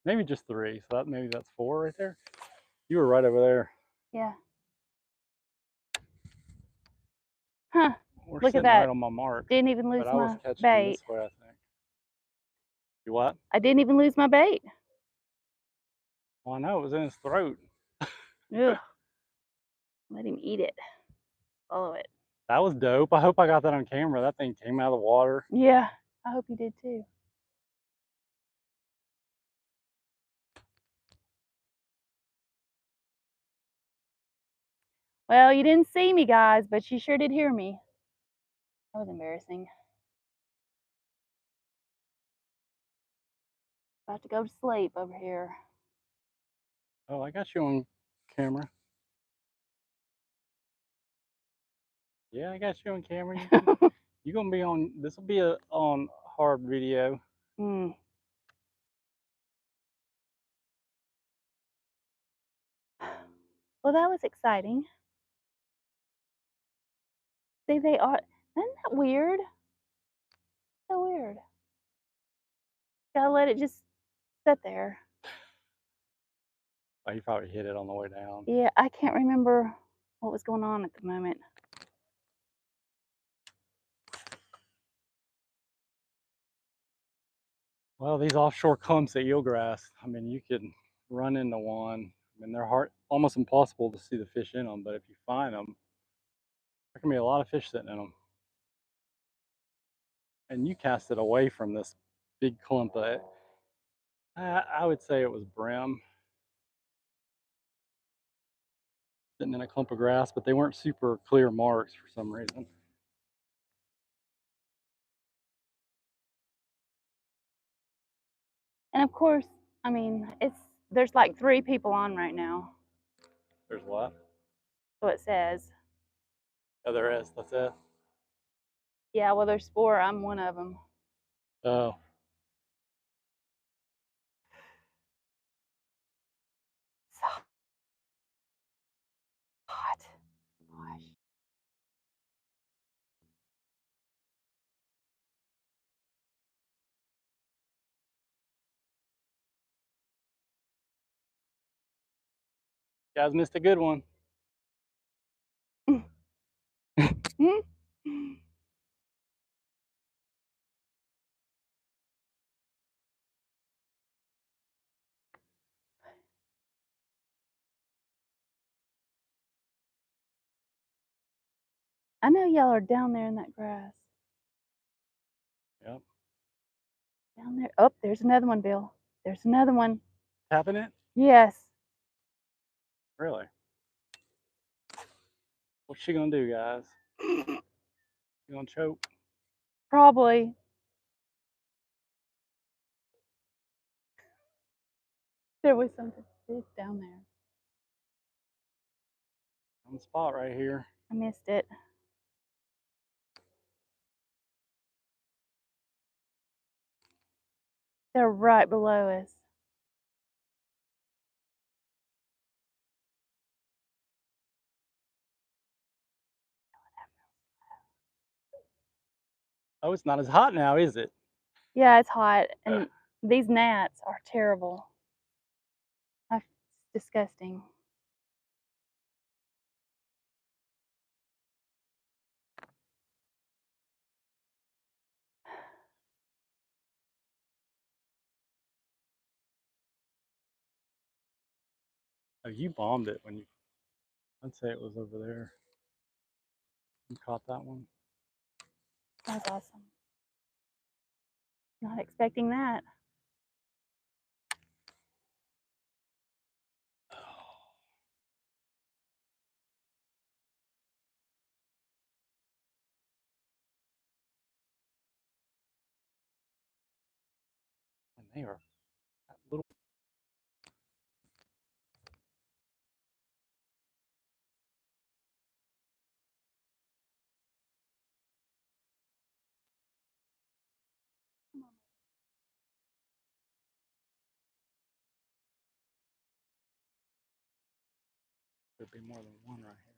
Speaker 1: Maybe just 3. So maybe that's 4 right there. You were right over there.
Speaker 2: Yeah. Huh.
Speaker 1: We're
Speaker 2: Look
Speaker 1: sitting
Speaker 2: at that.
Speaker 1: right on my mark.
Speaker 2: Didn't even lose
Speaker 1: But I was
Speaker 2: my
Speaker 1: catching
Speaker 2: bait.
Speaker 1: this way, I think. You what?
Speaker 2: I didn't even lose my bait.
Speaker 1: Well, I know it was in his throat.
Speaker 2: Ugh. Let him eat it. Follow it.
Speaker 1: That was dope. I hope I got that on camera. That thing came out of the water.
Speaker 2: Yeah. I hope you did too. Well, you didn't see me, guys, but you sure did hear me. That was embarrassing. About to go to sleep over here.
Speaker 1: Oh, I got you on camera. Yeah, I got you on camera. You're gonna be on. This will be on hard video.
Speaker 2: Mm. Well, that was exciting. See, they are. Isn't that weird? So weird. Gotta let it just sit there.
Speaker 1: Oh, you probably hit it on the way down.
Speaker 2: Yeah, I can't remember what was going on at the moment.
Speaker 1: Well, these offshore clumps of eelgrass, I mean, you could run into one. I mean, they're hard, almost impossible to see the fish in them, but if you find them, there can be a lot of fish sitting in them. And you cast it away from this big clump of, I would say it was brim sitting in a clump of grass, but they weren't super clear marks for some reason.
Speaker 2: And of course, I mean, there's like 3 people on right now.
Speaker 1: There's what?
Speaker 2: So it says.
Speaker 1: Oh, there is. That's it.
Speaker 2: Yeah, well, there's 4. I'm one of them.
Speaker 1: Oh,
Speaker 2: So hot. Gosh.
Speaker 1: guys missed a good one.
Speaker 2: I know y'all are down there in that grass.
Speaker 1: Yep.
Speaker 2: Down there. Oh, there's another one, Bill. There's another one.
Speaker 1: Tapping it?
Speaker 2: Yes.
Speaker 1: Really? What's she gonna do, guys? You gonna choke?
Speaker 2: Probably. There was something big down there.
Speaker 1: On the spot right here.
Speaker 2: I missed it. They're right below us.
Speaker 1: Oh, it's not as hot now, is it?
Speaker 2: Yeah, it's hot, and these gnats are terrible. It's disgusting.
Speaker 1: Oh, you bombed it when you. I'd say it was over there. You caught that one.
Speaker 2: That's awesome. Not expecting that.
Speaker 1: And they are little. There'd be more than one right here.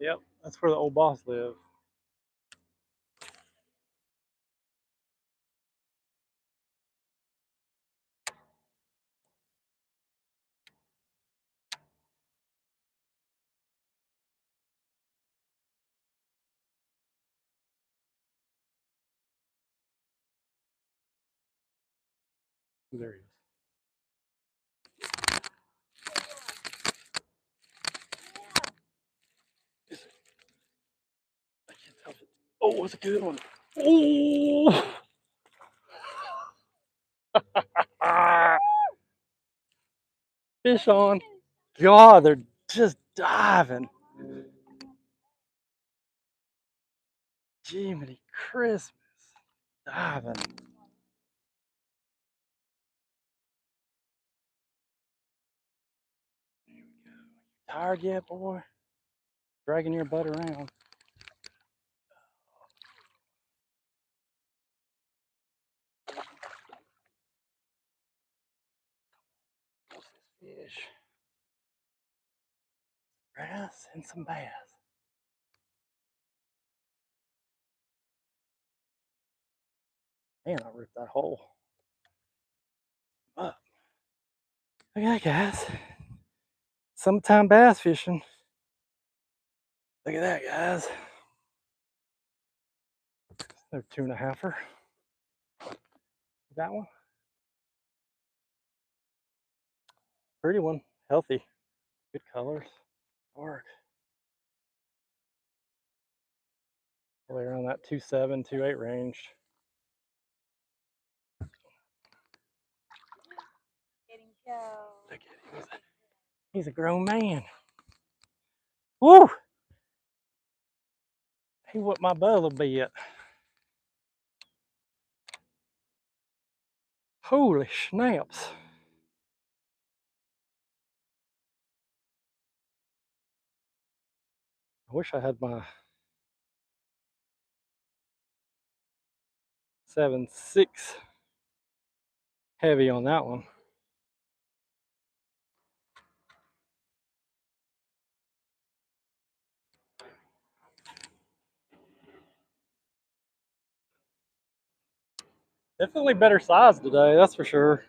Speaker 1: Yep, that's where the old boss lived. There he is. Oh, it's a good one. Oh! Fish on. God, they're just diving. Jiminy Christmas. Diving. Tired yet, boy? Dragging your butt around. What's this fish? Grass and some bass. Man, I ripped that hole. Up. Look at that, guys. Summertime bass fishing. Look at that, guys. They're 2.5-er. That one. Pretty one. Healthy. Good colors. Dark. Probably around that 2.7, 2.8 range. Look at him. He's a grown man. Woo! He whooped my butt a little bit. Holy snaps. I wish I had my 7.6 heavy on that one. Definitely better size today, that's for sure.